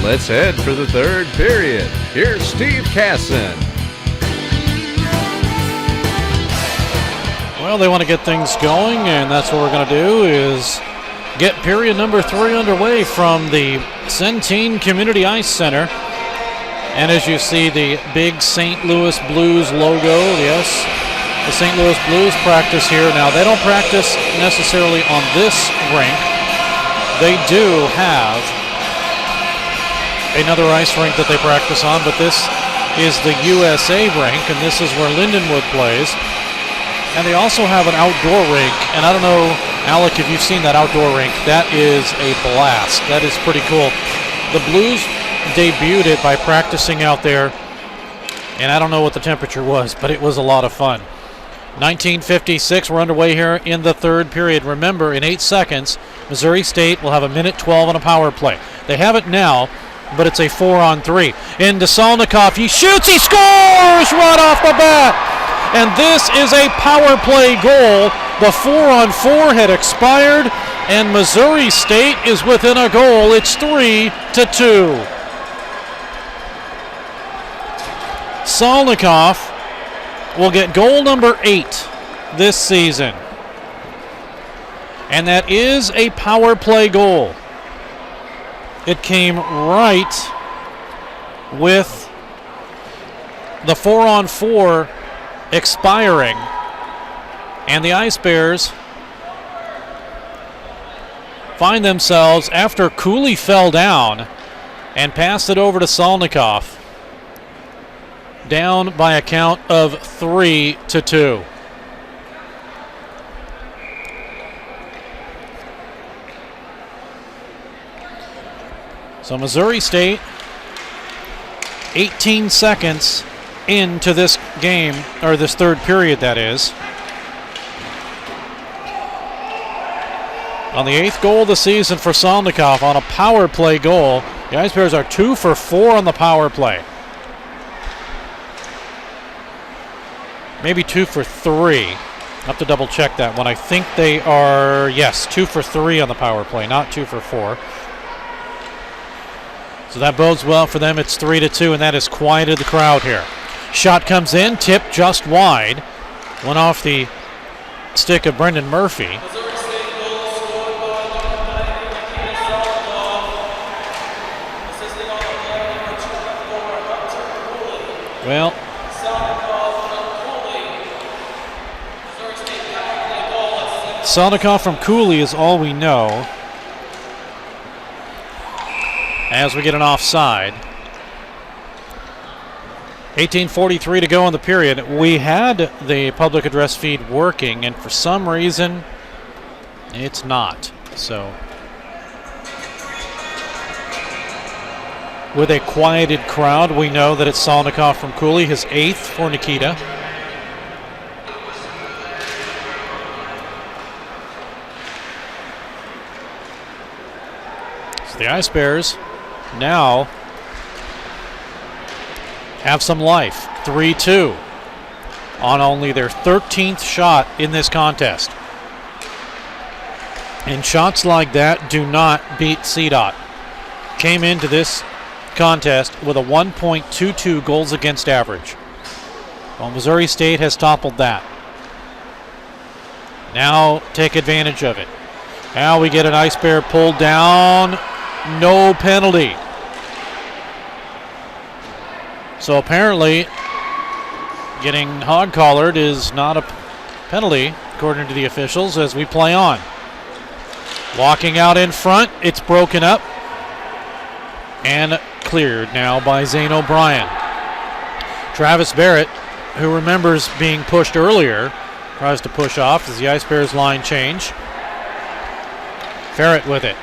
Let's head for the third period. Here's Steve Casson. Well, they want to get things going, and that's what we're going to do is get period number 3 underway from the Centene Community Ice Center. And as you see, the big St. Louis Blues logo, yes, the St. Louis Blues practice here. Now, they don't practice necessarily on this rink. They do have another ice rink that they practice on, but this is the USA rink, and this is where Lindenwood plays. And they also have an outdoor rink, and I don't know, Alec, if you've seen that outdoor rink. That is a blast. That is pretty cool. The Blues debuted it by practicing out there, and I don't know what the temperature was, but it was a lot of fun. 1956, we're underway here in the third period. Remember, in 8 seconds, Missouri State will have 1:12 on a power play. They have it now, but it's a 4-on-3. Into Salnikov, he shoots, he scores right off the bat! And this is a power play goal. The 4-on-4 had expired, and Missouri State is within a goal. It's 3-2. Salnikov will get goal number 8 this season. And that is a power play goal. It came right with the 4-on-4 expiring, and the Ice Bears find themselves, after Cooley fell down and passed it over to Salnikov, down by a count of 3-2. So Missouri State, 18 seconds into this game, or this third period, that is. On the 8th goal of the season for Salnikov on a power play goal. The Ice Bears are 2 for 4 on the power play. Maybe 2 for 3. I'll have to double check that one. I think they are, yes, 2 for 3 on the power play, not 2 for 4. So that bodes well for them. It's 3-2, and that has quieted the crowd here. Shot comes in, tipped just wide. Went off the stick of Brendan Murphy. Well, Salnikov from Cooley is all we know, as we get an offside. 18:43 to go in the period. We had the public address feed working, and for some reason, it's not. So, with a quieted crowd, we know that it's Salnikov from Cooley, his 8th for Nikita. So the Ice Bears now have some life. 3-2 on only their 13th shot in this contest. And shots like that do not beat CDOT. Came into this contest with a 1.22 goals against average. Well, Missouri State has toppled that. Now take advantage of it. Now we get an Ice Bear pulled down. No penalty. So apparently getting hog-collared is not a penalty, according to the officials, as we play on. Walking out in front, it's broken up and cleared now by Zane O'Brien. Travis Barrett, who remembers being pushed earlier, tries to push off as the Ice Bears line change. Ferret with it.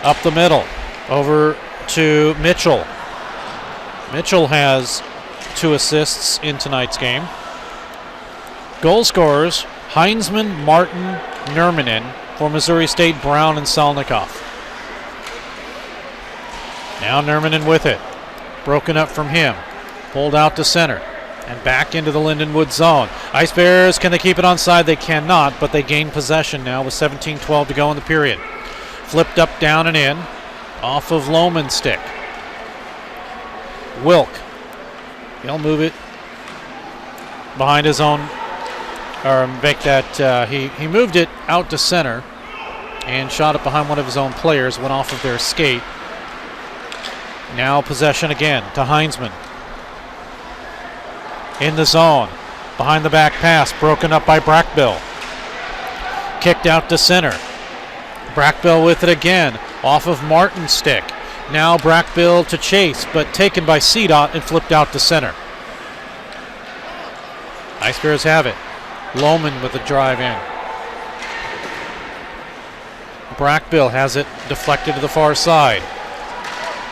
Up the middle. Over to Mitchell. Mitchell has 2 assists in tonight's game. Goal scorers, Heinzman, Martin, Nurminen for Missouri State, Brown, and Salnikov. Now Nurminen with it. Broken up from him. Pulled out to center. And back into the Lindenwood zone. Ice Bears, can they keep it onside? They cannot, but they gain possession now with 17:12 to go in the period. Flipped up, down, and in. Off of Lohman's stick. Wilk. He'll move it behind his own, or make that, he moved it out to center and shot it behind one of his own players, went off of their skate. Now possession again to Heinzman. In the zone. Behind the back pass, broken up by Brackbill. Kicked out to center. Brackbill with it again, off of Martin's stick. Now Brackbill to chase, but taken by CDOT and flipped out to center. Ice Bears have it. Lohman with the drive in. Brackbill has it deflected to the far side.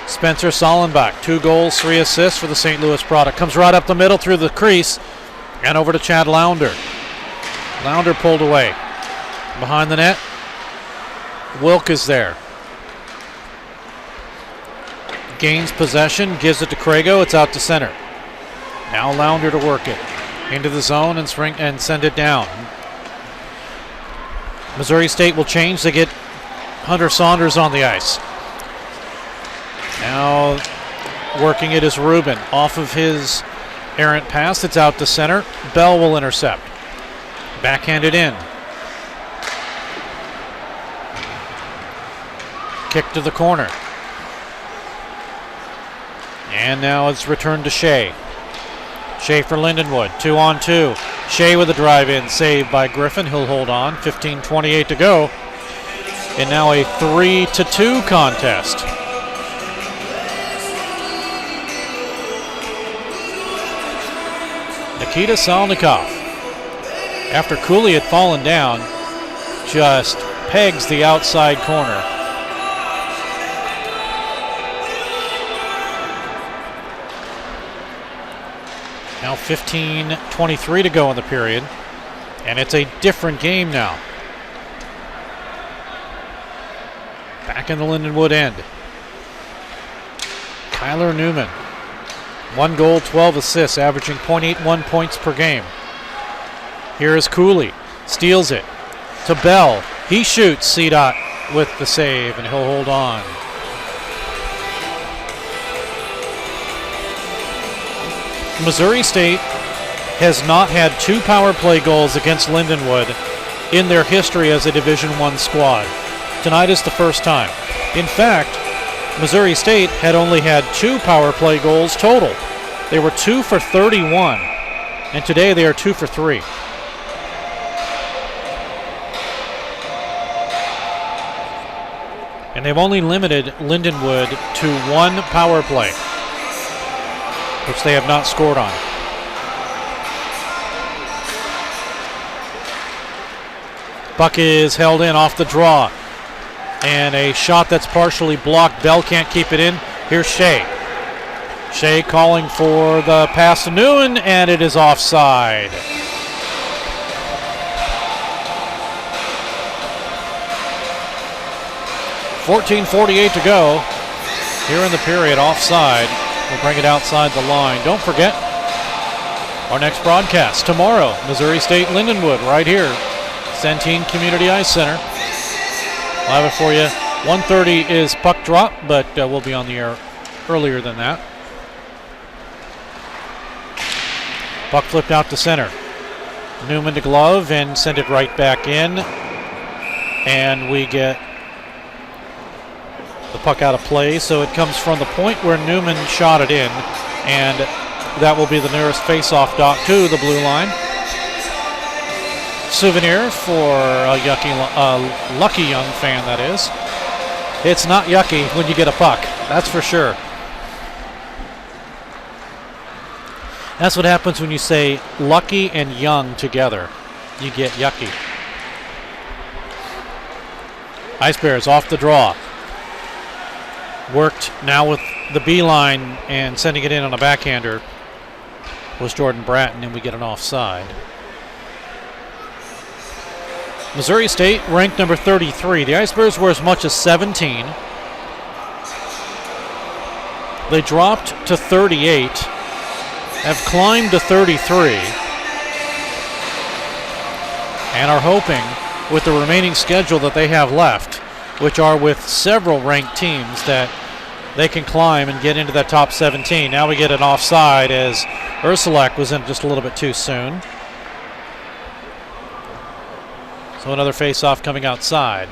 Spencer Sollenbach, 2 goals, 3 assists for the St. Louis product. Comes right up the middle through the crease and over to Chad Lounder. Lounder pulled away. Behind the net, Wilk is there. Gains possession, gives it to Crago. It's out to center. Now Lounder to work it into the zone and send it down. Missouri State will change. They get Hunter Saunders on the ice. Now working it is Rubin. Off of his errant pass, it's out to center. Bell will intercept. Backhanded in. Kick to the corner. And now it's returned to Shea. Shea for Lindenwood, 2-on-2. Shea with a drive in, saved by Griffin. He'll hold on, 15:28 to go. in now a 3-2 contest. Nikita Salnikov, after Cooley had fallen down, just pegs the outside corner. Now 15:23 to go in the period, and it's a different game now. Back in the Lindenwood end. Kyler Newman, 1 goal, 12 assists, averaging .81 points per game. Here is Cooley, steals it to Bell. He shoots. C-Dot with the save, and he'll hold on. Missouri State has not had 2 power play goals against Lindenwood in their history as a Division I squad. Tonight is the first time. In fact, Missouri State had only had 2 power play goals total. They were 2 for 31, and today they are 2 for 3. And they've only limited Lindenwood to 1 power play, which they have not scored on. Puck is held in off the draw. And a shot that's partially blocked. Bell can't keep it in. Here's Shea. Shea calling for the pass to Newman, and it is offside. .48 to go here in the period. Offside. We'll bring it outside the line. Don't forget our next broadcast tomorrow. Missouri State Lindenwood right here. Centene Community Ice Center. We'll have it for you. 1:30 is puck drop, but we'll be on the air earlier than that. Puck flipped out to center. Newman to glove and send it right back in. And we get the puck out of play, so it comes from the point where Newman shot it in, and that will be the nearest face-off dot to the blue line. Souvenir for a lucky young fan, that is. It's not yucky when you get a puck, that's for sure. That's what happens when you say lucky and young together. You get yucky. Ice Bears off the draw. Worked now with the B line and sending it in on a backhander was Jordan Bratton, and we get an offside. Missouri State ranked number 33. The Ice Bears were as much as 17. They dropped to 38, have climbed to 33, and are hoping with the remaining schedule that they have left, which are with several ranked teams, that they can climb and get into that top 17. Now we get an offside as Ursulak was in just a little bit too soon. So another face-off coming outside.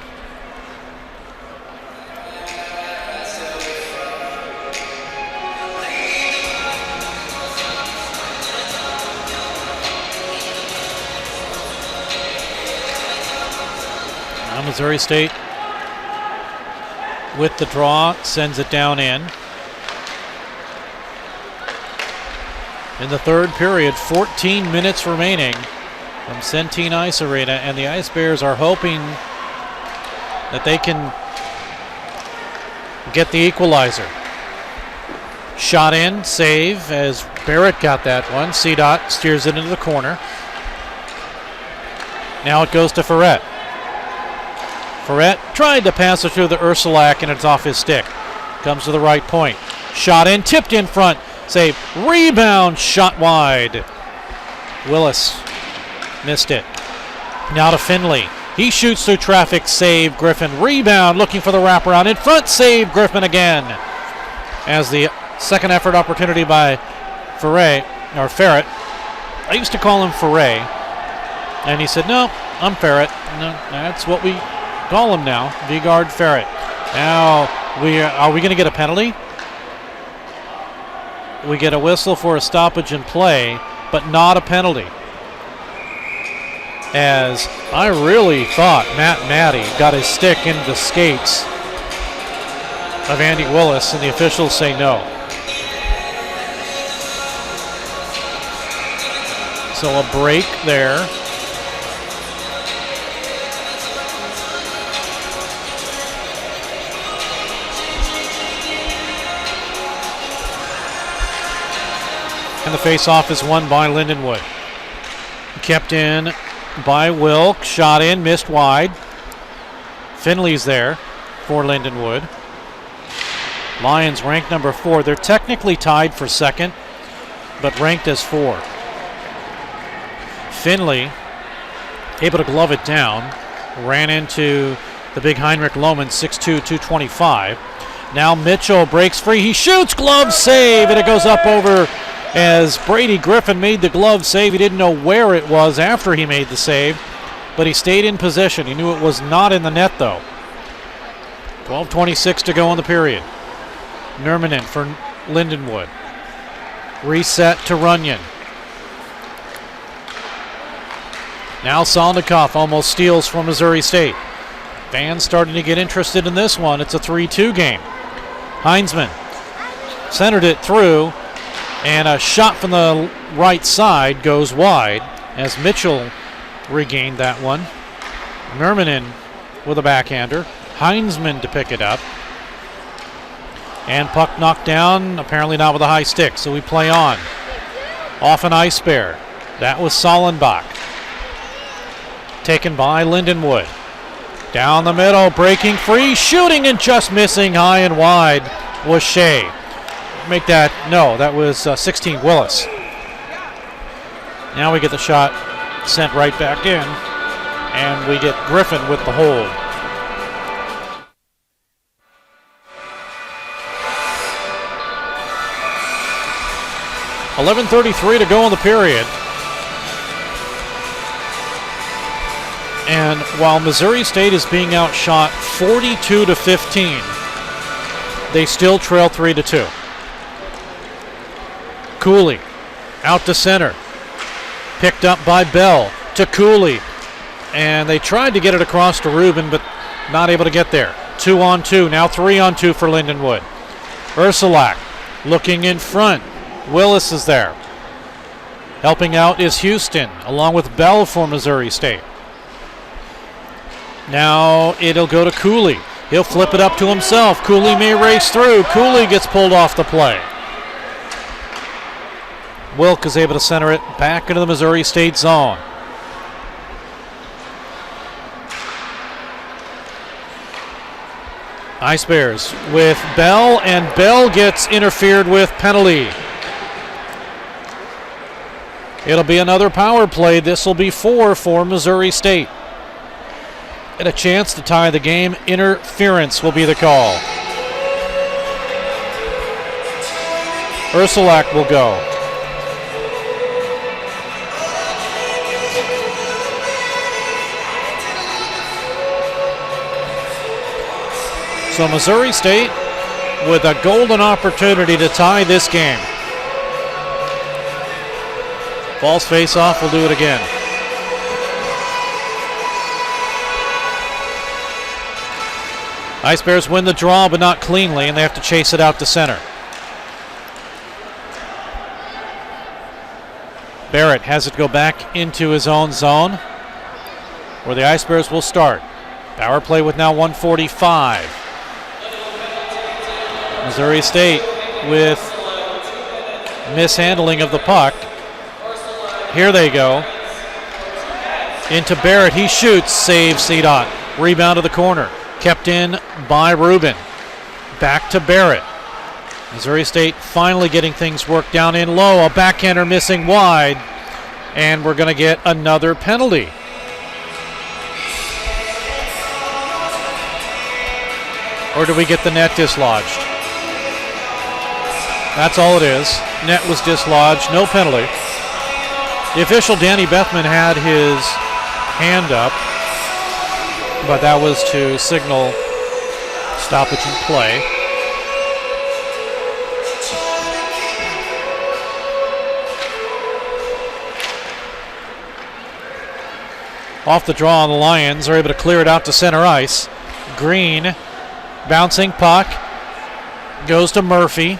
Now Missouri State with the draw sends it down in. In the third period, 14 minutes remaining from Centene Ice Arena, and the Ice Bears are hoping that they can get the equalizer. Shot in, save as Barrett got that one. C-Dot steers it into the corner. Now it goes to Ferret. Ferret tried to pass it through the Ursulak, and it's off his stick. Comes to the right point. Shot in, tipped in front. Save, rebound, shot wide. Willis missed it. Now to Finley. He shoots through traffic, save Griffin. Rebound, looking for the wraparound in front, save Griffin again. As the second effort opportunity by Ferret. I used to call him Ferret, and he said, no, I'm Ferret. No, that's what we call him now, Vigard Ferret. Now, are we going to get a penalty? We get a whistle for a stoppage in play, but not a penalty. as I really thought Matt Matty got his stick into the skates of Andy Willis, and the officials say no. So a break there. And the face-off is won by Lindenwood. Kept in by Wilk. Shot in, missed wide. Finley's there for Lindenwood. Lions ranked number 4. They're technically tied for second, but ranked as 4. Finley able to glove it down. Ran into the big Heinrich Lohman, 6'2", 225. Now Mitchell breaks free. He shoots, glove save, and it goes up over as Brady Griffin made the glove save. He didn't know where it was after he made the save, but he stayed in position. He knew it was not in the net, though. 12:26 to go in the period. Nurminen for Lindenwood. Reset to Runyon. Now Solnikov almost steals from Missouri State. Fans starting to get interested in this one. It's a 3-2 game. Heinzman centered it through, and a shot from the right side goes wide as Mitchell regained that one. Nurminen with a backhander. Heinzman to pick it up. And puck knocked down, apparently not with a high stick, so we play on. Off an ice bear. That was Sollenbach. Taken by Lindenwood. Down the middle, breaking free, shooting and just missing high and wide was Shea. Make that, no, that was 16 Willis. Now we get the shot sent right back in, and we get Griffin with the hold. .11:33 to go in the period. And while Missouri State is being outshot 42-15, they still trail 3-2. Cooley out to center. Picked up by Bell to Cooley. And they tried to get it across to Rubin, but not able to get there. 2-on-2, now 3-on-2 for Lindenwood. Ursulak looking in front. Willis is there. Helping out is Houston, along with Bell for Missouri State. Now it'll go to Cooley. He'll flip it up to himself. Cooley may race through. Cooley gets pulled off the play. Wilk is able to center it back into the Missouri State zone. Ice Bears with Bell, and Bell gets interfered with penalty. It'll be another power play. This will be 4 for Missouri State. And a chance to tie the game. Interference will be the call. Ursulak will go. So Missouri State with a golden opportunity to tie this game. False face-off will do it again. Ice Bears win the draw, but not cleanly, and they have to chase it out to center. Barrett has it go back into his own zone, where the Ice Bears will start. Power play with now 1:45. Missouri State with mishandling of the puck. Here they go. Into Barrett. He shoots. Save CDOT. Rebound to the corner. Kept in by Rubin. Back to Barrett. Missouri State finally getting things worked down in low. A backhander missing wide. And we're going to get another penalty. Or do we get the net dislodged? That's all it is. Net was dislodged. No penalty. The official, Danny Bethman, had his hand up, but that was to signal stoppage in play. Off the draw on the Lions are able to clear it out to center ice. Green, bouncing puck, goes to Murphy.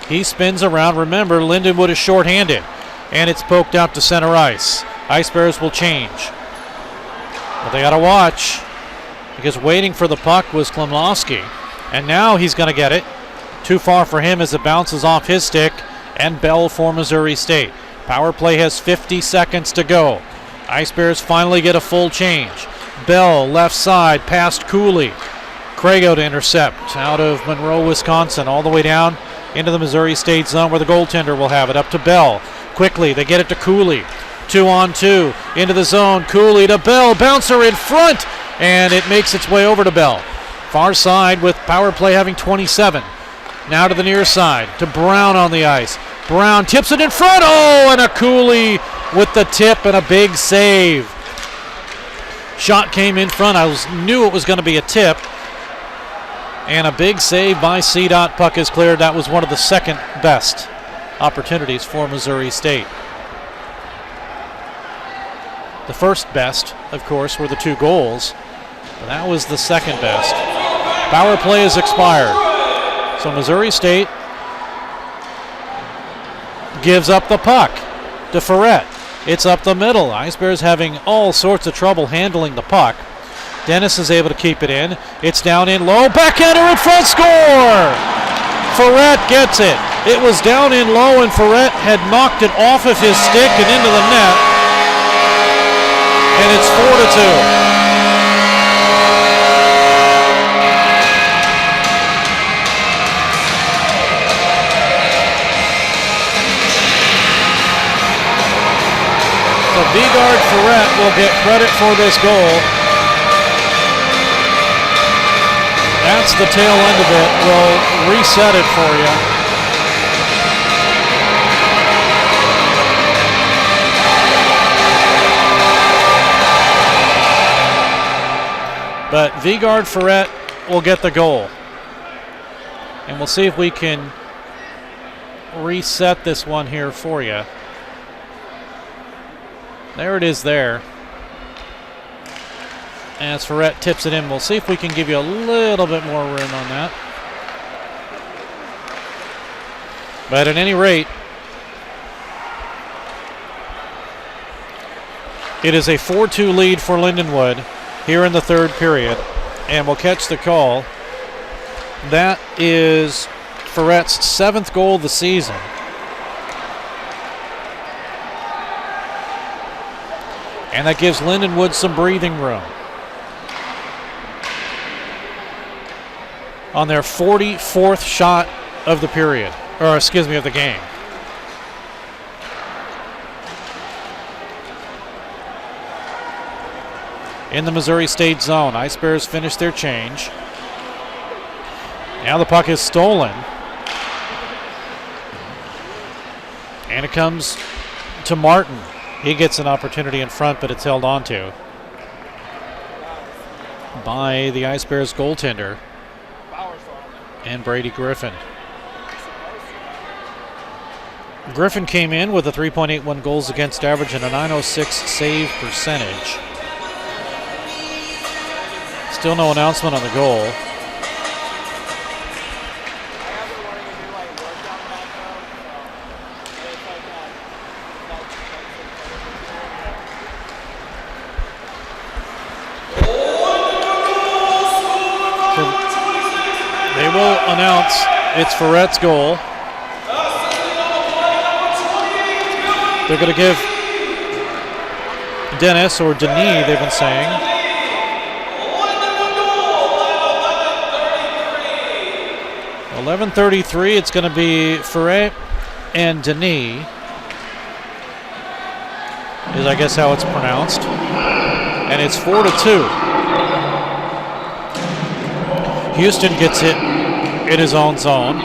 He spins around. Remember, Lindenwood is shorthanded, and it's poked out to center ice. Ice Bears will change. But they got to watch, because waiting for the puck was Klimlowski. And now he's going to get it. Too far for him as it bounces off his stick, and Bell for Missouri State. Power play has 50 seconds to go. Ice Bears finally get a full change. Bell left side past Cooley. Crago to intercept out of Monroe, Wisconsin, all the way down into the Missouri State zone where the goaltender will have it. Up to Bell. Quickly, they get it to Cooley. 2-on-2 into the zone. Cooley to Bell. Bouncer in front, and it makes its way over to Bell. Far side with power play having 27. Now to the near side to Brown on the ice. Brown tips it in front. Oh, and a Cooley with the tip and a big save. Shot came in front. I knew it was going to be a tip. And a big save by CDOT. Puck is cleared. That was one of the second best opportunities for Missouri State. The first best, of course, were the 2 goals. But that was the second best. Power play has expired. So Missouri State gives up the puck to Ferret. It's up the middle. Ice Bears having all sorts of trouble handling the puck. Dennis is able to keep it in. It's down in low. Backhander in front. Score! Ferret gets it. It was down in low, and Ferret had knocked it off of his stick and into the net. And it's 4-2. So Vigard Ferret will get credit for this goal. That's the tail end of it. We'll reset it for you. But Vigard Ferret will get the goal. And we'll see if we can reset this one here for you. There it is there. As Ferret tips it in, we'll see if we can give you a little bit more room on that. But at any rate, it is a 4-2 lead for Lindenwood here in the third period. And we'll catch the call. That is Ferret's 7th goal of the season. And that gives Lindenwood some breathing room. On their 44th shot of the period, or excuse me, of the game. In the Missouri State zone, Ice Bears finish their change. Now the puck is stolen. And it comes to Martin. He gets an opportunity in front, but it's held on to by the Ice Bears goaltender and Brady Griffin. Griffin came in with a 3.81 goals against average and a .906 save percentage. Still no announcement on the goal. They will announce it's Ferret's goal. They're going to give Dennis, or Denis, they've been saying. .11:33, it's going to be Ferret and Denis, is I guess how it's pronounced. And it's 4-2. Houston gets it in his own zone.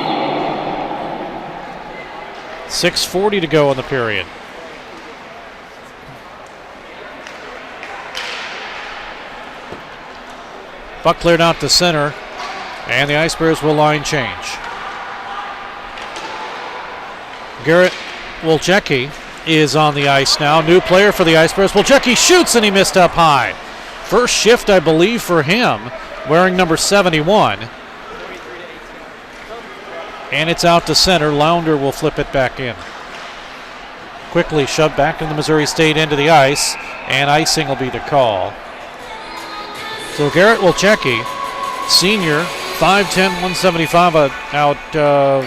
6:40 to go in the period. Puck cleared out to center, and the Ice Bears will line change. Garrett Wolchecki is on the ice now. New player for the Ice Bears. He shoots and he missed up high. First shift, I believe, for him, wearing number 71. And it's out to center. Lounder will flip it back in. Quickly shoved back in the Missouri State end of the ice, and icing will be the call. So Garrett Wilczewski, senior, 5'10", 175 out of,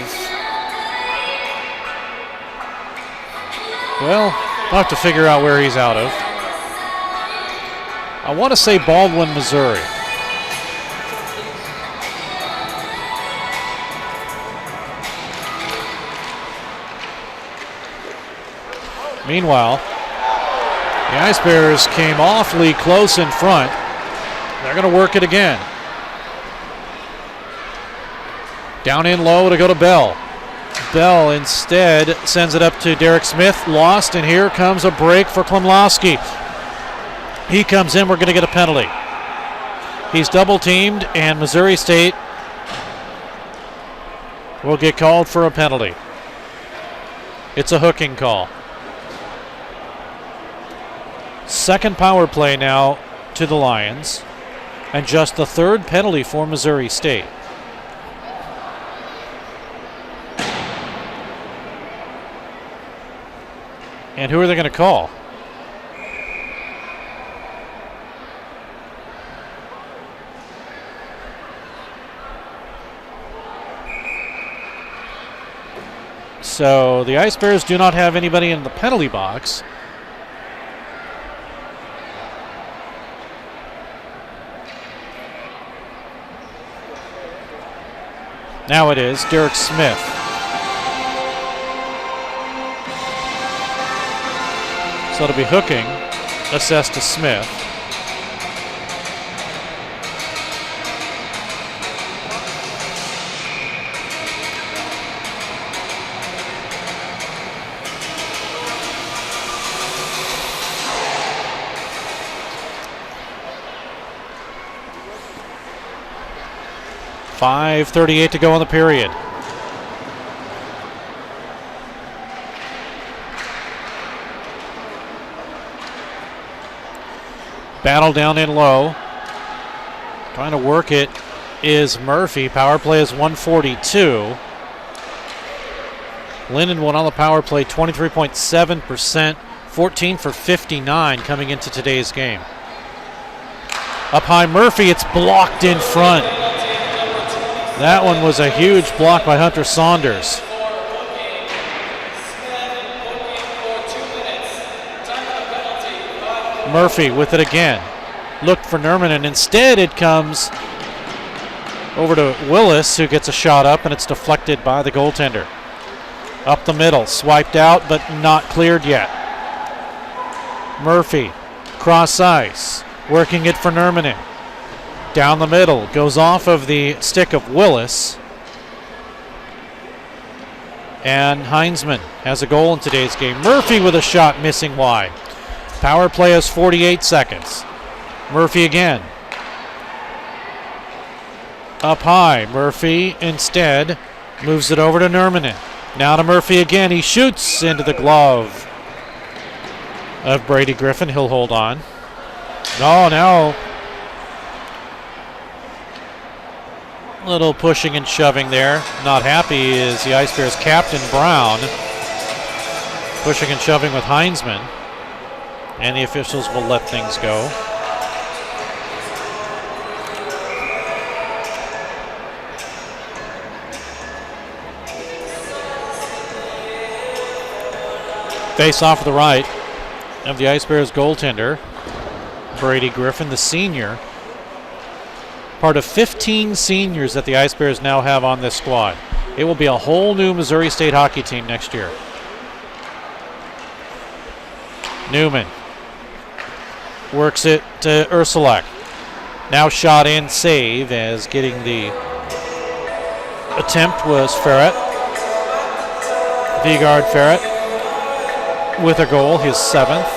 well, I'll have to figure out where he's out of. I want to say Baldwin, Missouri. Meanwhile, the Ice Bears came awfully close in front. They're going to work it again. Down in low to go to Bell. Bell instead sends it up to Derek Smith. Lost, and here comes a break for Klimlowski. He comes in. We're going to get a penalty. He's double teamed, and Missouri State will get called for a penalty. It's a hooking call. Second power play now to the Lions, and just the third penalty for Missouri State. And who are they going to call? So the Ice Bears do not have anybody in the penalty box. Now it is Derek Smith. So it'll be hooking, assessed to Smith. .538 to go in the period. Battle down in low. Trying to work it is Murphy. Power play is 142. Lindenwood on the power play, 23.7%, 14 for 59 coming into today's game. Up high, Murphy, it's blocked in front. That one was a huge block by Hunter Saunders. Murphy with it again. Looked for Nerman, and instead it comes over to Willis, who gets a shot up, and it's deflected by the goaltender. Up the middle, swiped out, but not cleared yet. Murphy, cross ice, working it for Nermanen. Down the middle, goes off of the stick of Willis. And Heinzman has a goal in today's game. Murphy with a shot missing wide. Power play is 48 seconds. Murphy again. Up high, Murphy instead moves it over to Nermanen. Now to Murphy again. He shoots into the glove of Brady Griffin. He'll hold on. No. Little pushing and shoving there. Not happy is the Ice Bears captain Brown. Pushing and shoving with Heinzman. And the officials will let things go. Face off to the right of the Ice Bears goaltender, Brady Griffin, the senior. Part of 15 seniors that the Ice Bears now have on this squad. It will be a whole new Missouri State hockey team next year. Newman works it to Ursulak. Now shot in, save, as getting the attempt was Ferret. Vigard Ferret with a goal, his 7th.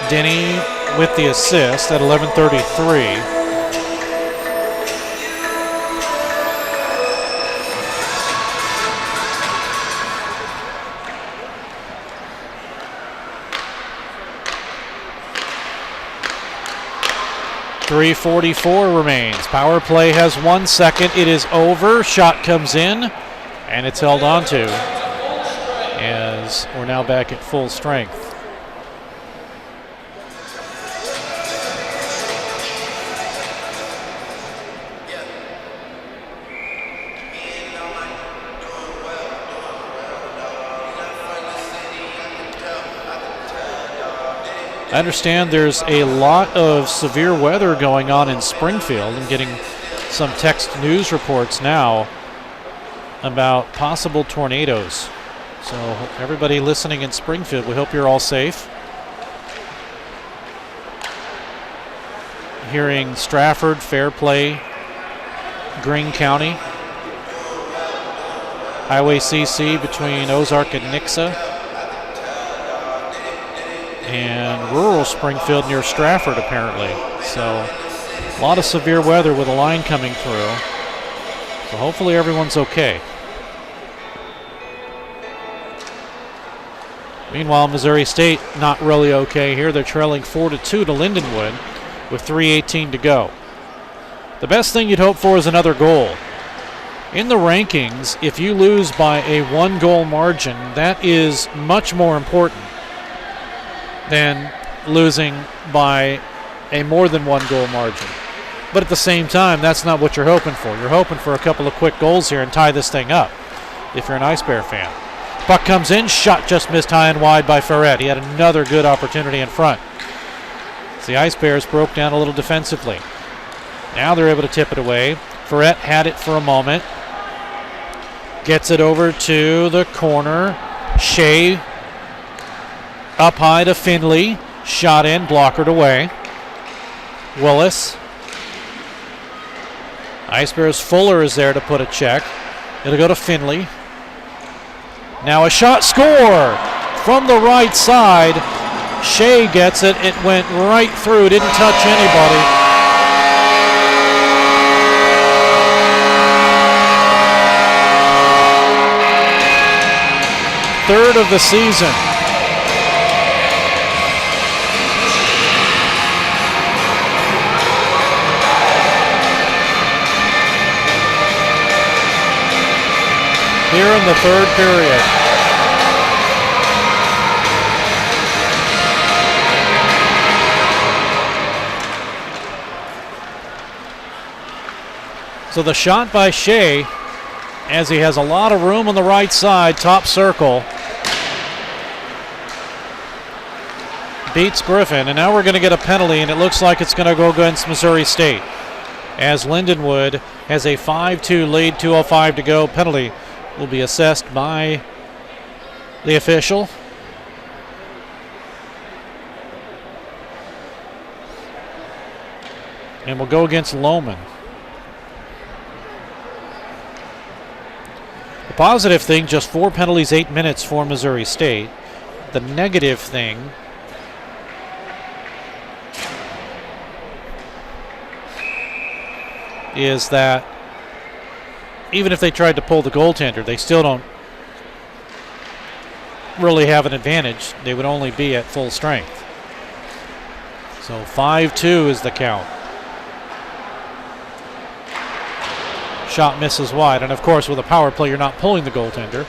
Denny with the assist at 11:33. 3:44 remains. Power play has 1 second. It is over. Shot comes in, and it's held onto as we're now back at full strength. I understand there's a lot of severe weather going on in Springfield. I'm getting some text news reports now about possible tornadoes. So everybody listening in Springfield, we hope you're all safe. Hearing Stratford, Fairplay, Greene County, Highway CC between Ozark and Nixa, and rural Springfield near Stratford apparently. So a lot of severe weather with a line coming through. So hopefully everyone's okay. Meanwhile, Missouri State not really okay here. They're trailing 4-2 to Lindenwood with 3:18 to go. The best thing you'd hope for is another goal. In the rankings, if you lose by a 1-goal margin, that is much more important than losing by a more than 1-goal margin. But at the same time, that's not what you're hoping for. You're hoping for a couple of quick goals here and tie this thing up if you're an Ice Bear fan. Puck comes in, shot just missed high and wide by Ferret. He had another good opportunity in front. So the Ice Bears broke down a little defensively. Now they're able to tip it away. Ferret had it for a moment. Gets it over to the corner. Shea up high to Finley. Shot in, blockered away. Willis. Ice Bears Fuller is there to put a check. It'll go to Finley. Now a shot, score from the right side. Shea gets it. It went right through, didn't touch anybody. Third of the season. Here in the third period. So the shot by Shea, as he has a lot of room on the right side, top circle, beats Griffin, and now we're going to get a penalty, and it looks like it's going to go against Missouri State, as Lindenwood has a 5-2 lead, 2:05 to go. Penalty will be assessed by the official. And will go against Lohman. The positive thing, just 4 penalties, 8 minutes for Missouri State. The negative thing is that even if they tried to pull the goaltender, they still don't really have an advantage. They would only be at full strength. So 5-2 is the count. Shot misses wide, and of course with a power play you're not pulling the goaltender.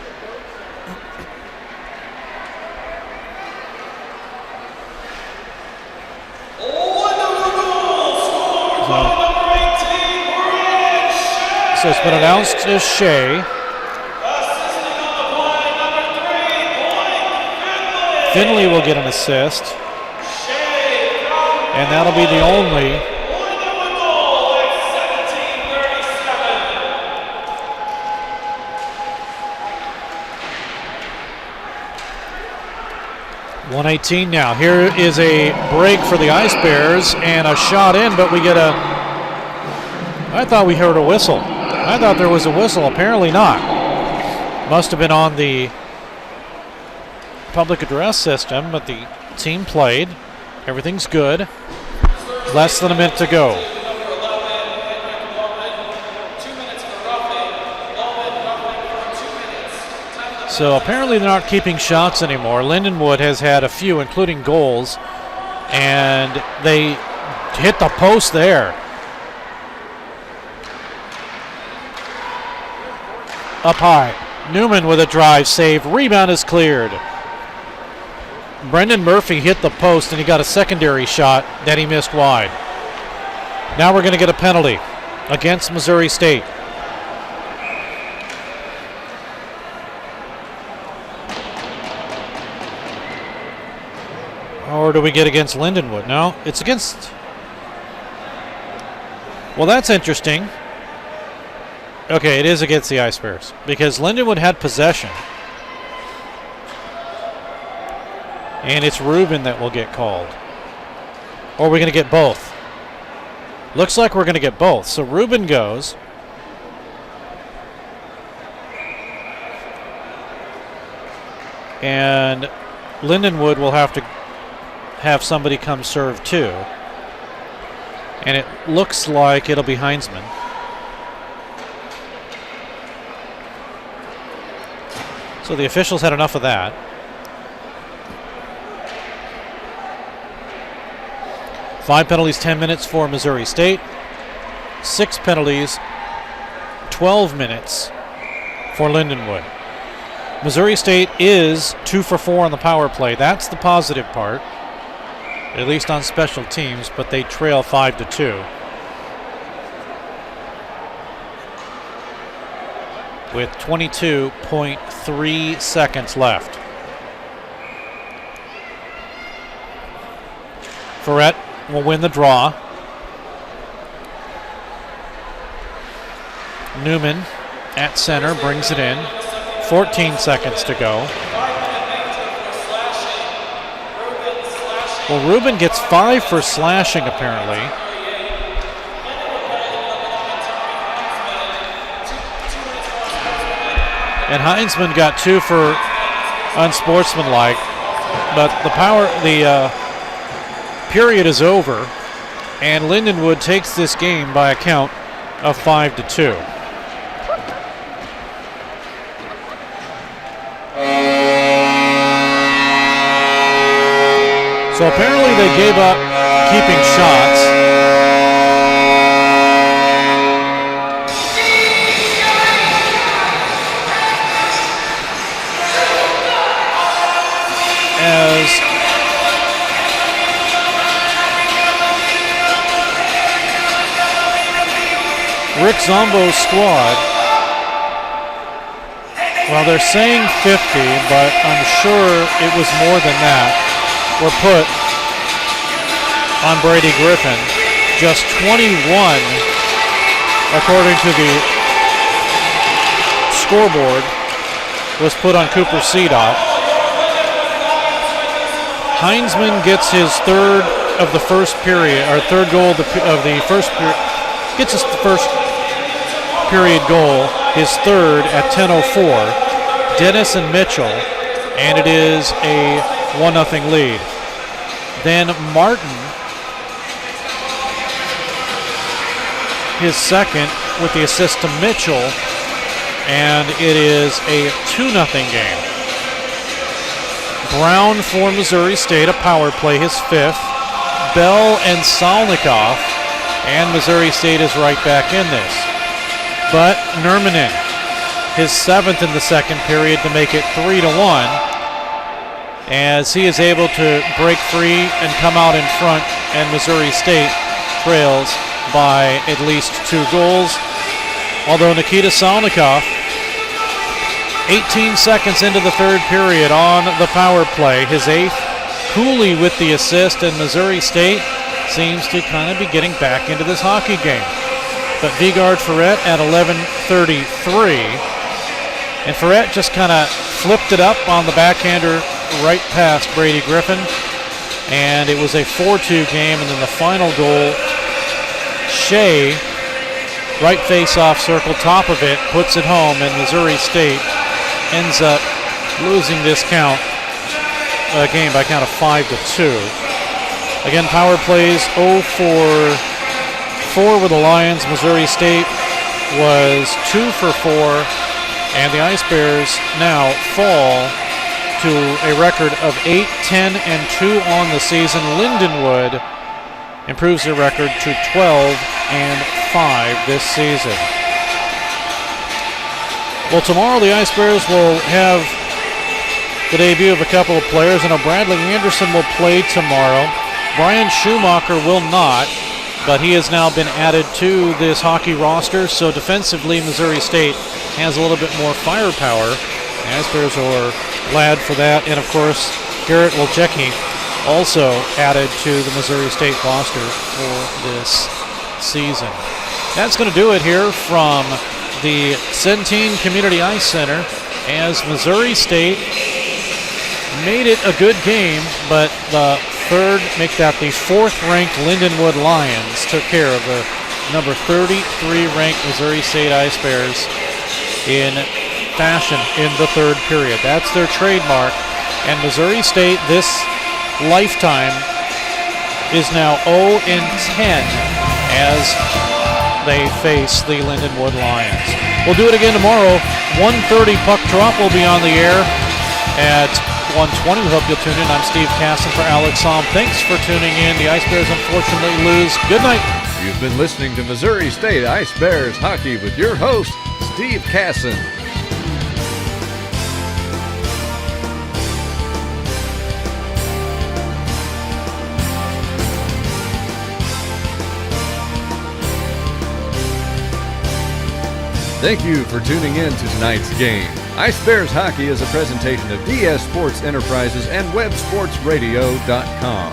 So it's been announced as Shea. Finley will get an assist. And that'll be the only. .118 now. Here is a break for the Ice Bears and a shot in, but we get a. I thought we heard a whistle. I thought there was a whistle. Apparently not. Must have been on the public address system, but the team played. Everything's good. Less than a minute to go. So apparently they're not keeping shots anymore. Lindenwood has had a few, including goals, and they hit the post there. Up high. Newman with a drive save. Rebound is cleared. Brendan Murphy hit the post and he got a secondary shot that he missed wide. Now we're going to get a penalty against Missouri State. Or do we get against Lindenwood? No, it's against... Well, that's interesting. Okay, it is against the Ice Bears because Lindenwood had possession. And it's Rubin that will get called. Or are we going to get both? Looks like we're going to get both. So Rubin goes. And Lindenwood will have to have somebody come serve too. And it looks like it'll be Heinzman. So the officials had enough of that. Five penalties, 10 minutes for Missouri State. 6 penalties, 12 minutes for Lindenwood. Missouri State is 2 for 4 on the power play. That's the positive part, at least on special teams, but they trail 5-2. With 22.3 seconds left. Ferret will win the draw. Newman at center brings it in. 14 seconds to go. Well, Rubin gets 5 for slashing, apparently. And Heinzman got 2 for unsportsmanlike. But the period is over, and Lindenwood takes this game by a count of 5-2. So apparently they gave up keeping shots. As Rick Zombo's squad, well, they're saying 50, but I'm sure it was more than that, were put on Brady Griffin. Just 21, according to the scoreboard, was put on Cooper Cedot. Heinzman gets his third of the first period, or third goal of the first period, gets his first period goal, his third at 10:04. Dennis and Mitchell, and it is a 1-0 lead. Then Martin, his second with the assist to Mitchell, and it is a 2-0 game. Brown for Missouri State, a power play, his 5th. Bell and Salnikov, and Missouri State is right back in this. But Nurmanen, his 7th in the second period to make it 3-1, as he is able to break free and come out in front, and Missouri State trails by at least 2 goals. Although Nikita Salnikov, 18 seconds into the third period on the power play, his 8th. Cooley with the assist, and Missouri State seems to kind of be getting back into this hockey game. But Vigard Ferret at 11:33, and Ferret just kind of flipped it up on the backhander right past Brady Griffin, and it was a 4-2 game. And then the final goal, Shea, right face-off circle, top of it, puts it home, and Missouri State ends up losing this game by a count of 5-2. Again, power plays 0 for 4 with the Lions. Missouri State was 2 for 4, and the Ice Bears now fall to a record of 8-10-2 on the season. Lindenwood improves their record to 12-5 this season. Well, tomorrow the Ice Bears will have the debut of a couple of players. I know Bradley Anderson will play tomorrow. Brian Schumacher will not, but he has now been added to this hockey roster, so defensively Missouri State has a little bit more firepower. The Ice Bears are glad for that, and of course Garrett Wilczewski also added to the Missouri State roster for this season. That's going to do it here from the Centene Community Ice Center, as Missouri State made it a good game, but the fourth-ranked Lindenwood Lions took care of the number 33-ranked Missouri State Ice Bears in fashion in the third period. That's their trademark, and Missouri State this lifetime is now 0-10 as they face the Lindenwood Lions. We'll do it again tomorrow. 1:30 puck drop will be on the air at 1:20. We hope you'll tune in. I'm Steve Casson for Alex Somm. Thanks for tuning in. The Ice Bears unfortunately lose. Good night. You've been listening to Missouri State Ice Bears Hockey with your host, Steve Casson. Thank you for tuning in to tonight's game. Ice Bears Hockey is a presentation of DS Sports Enterprises and WebSportsRadio.com.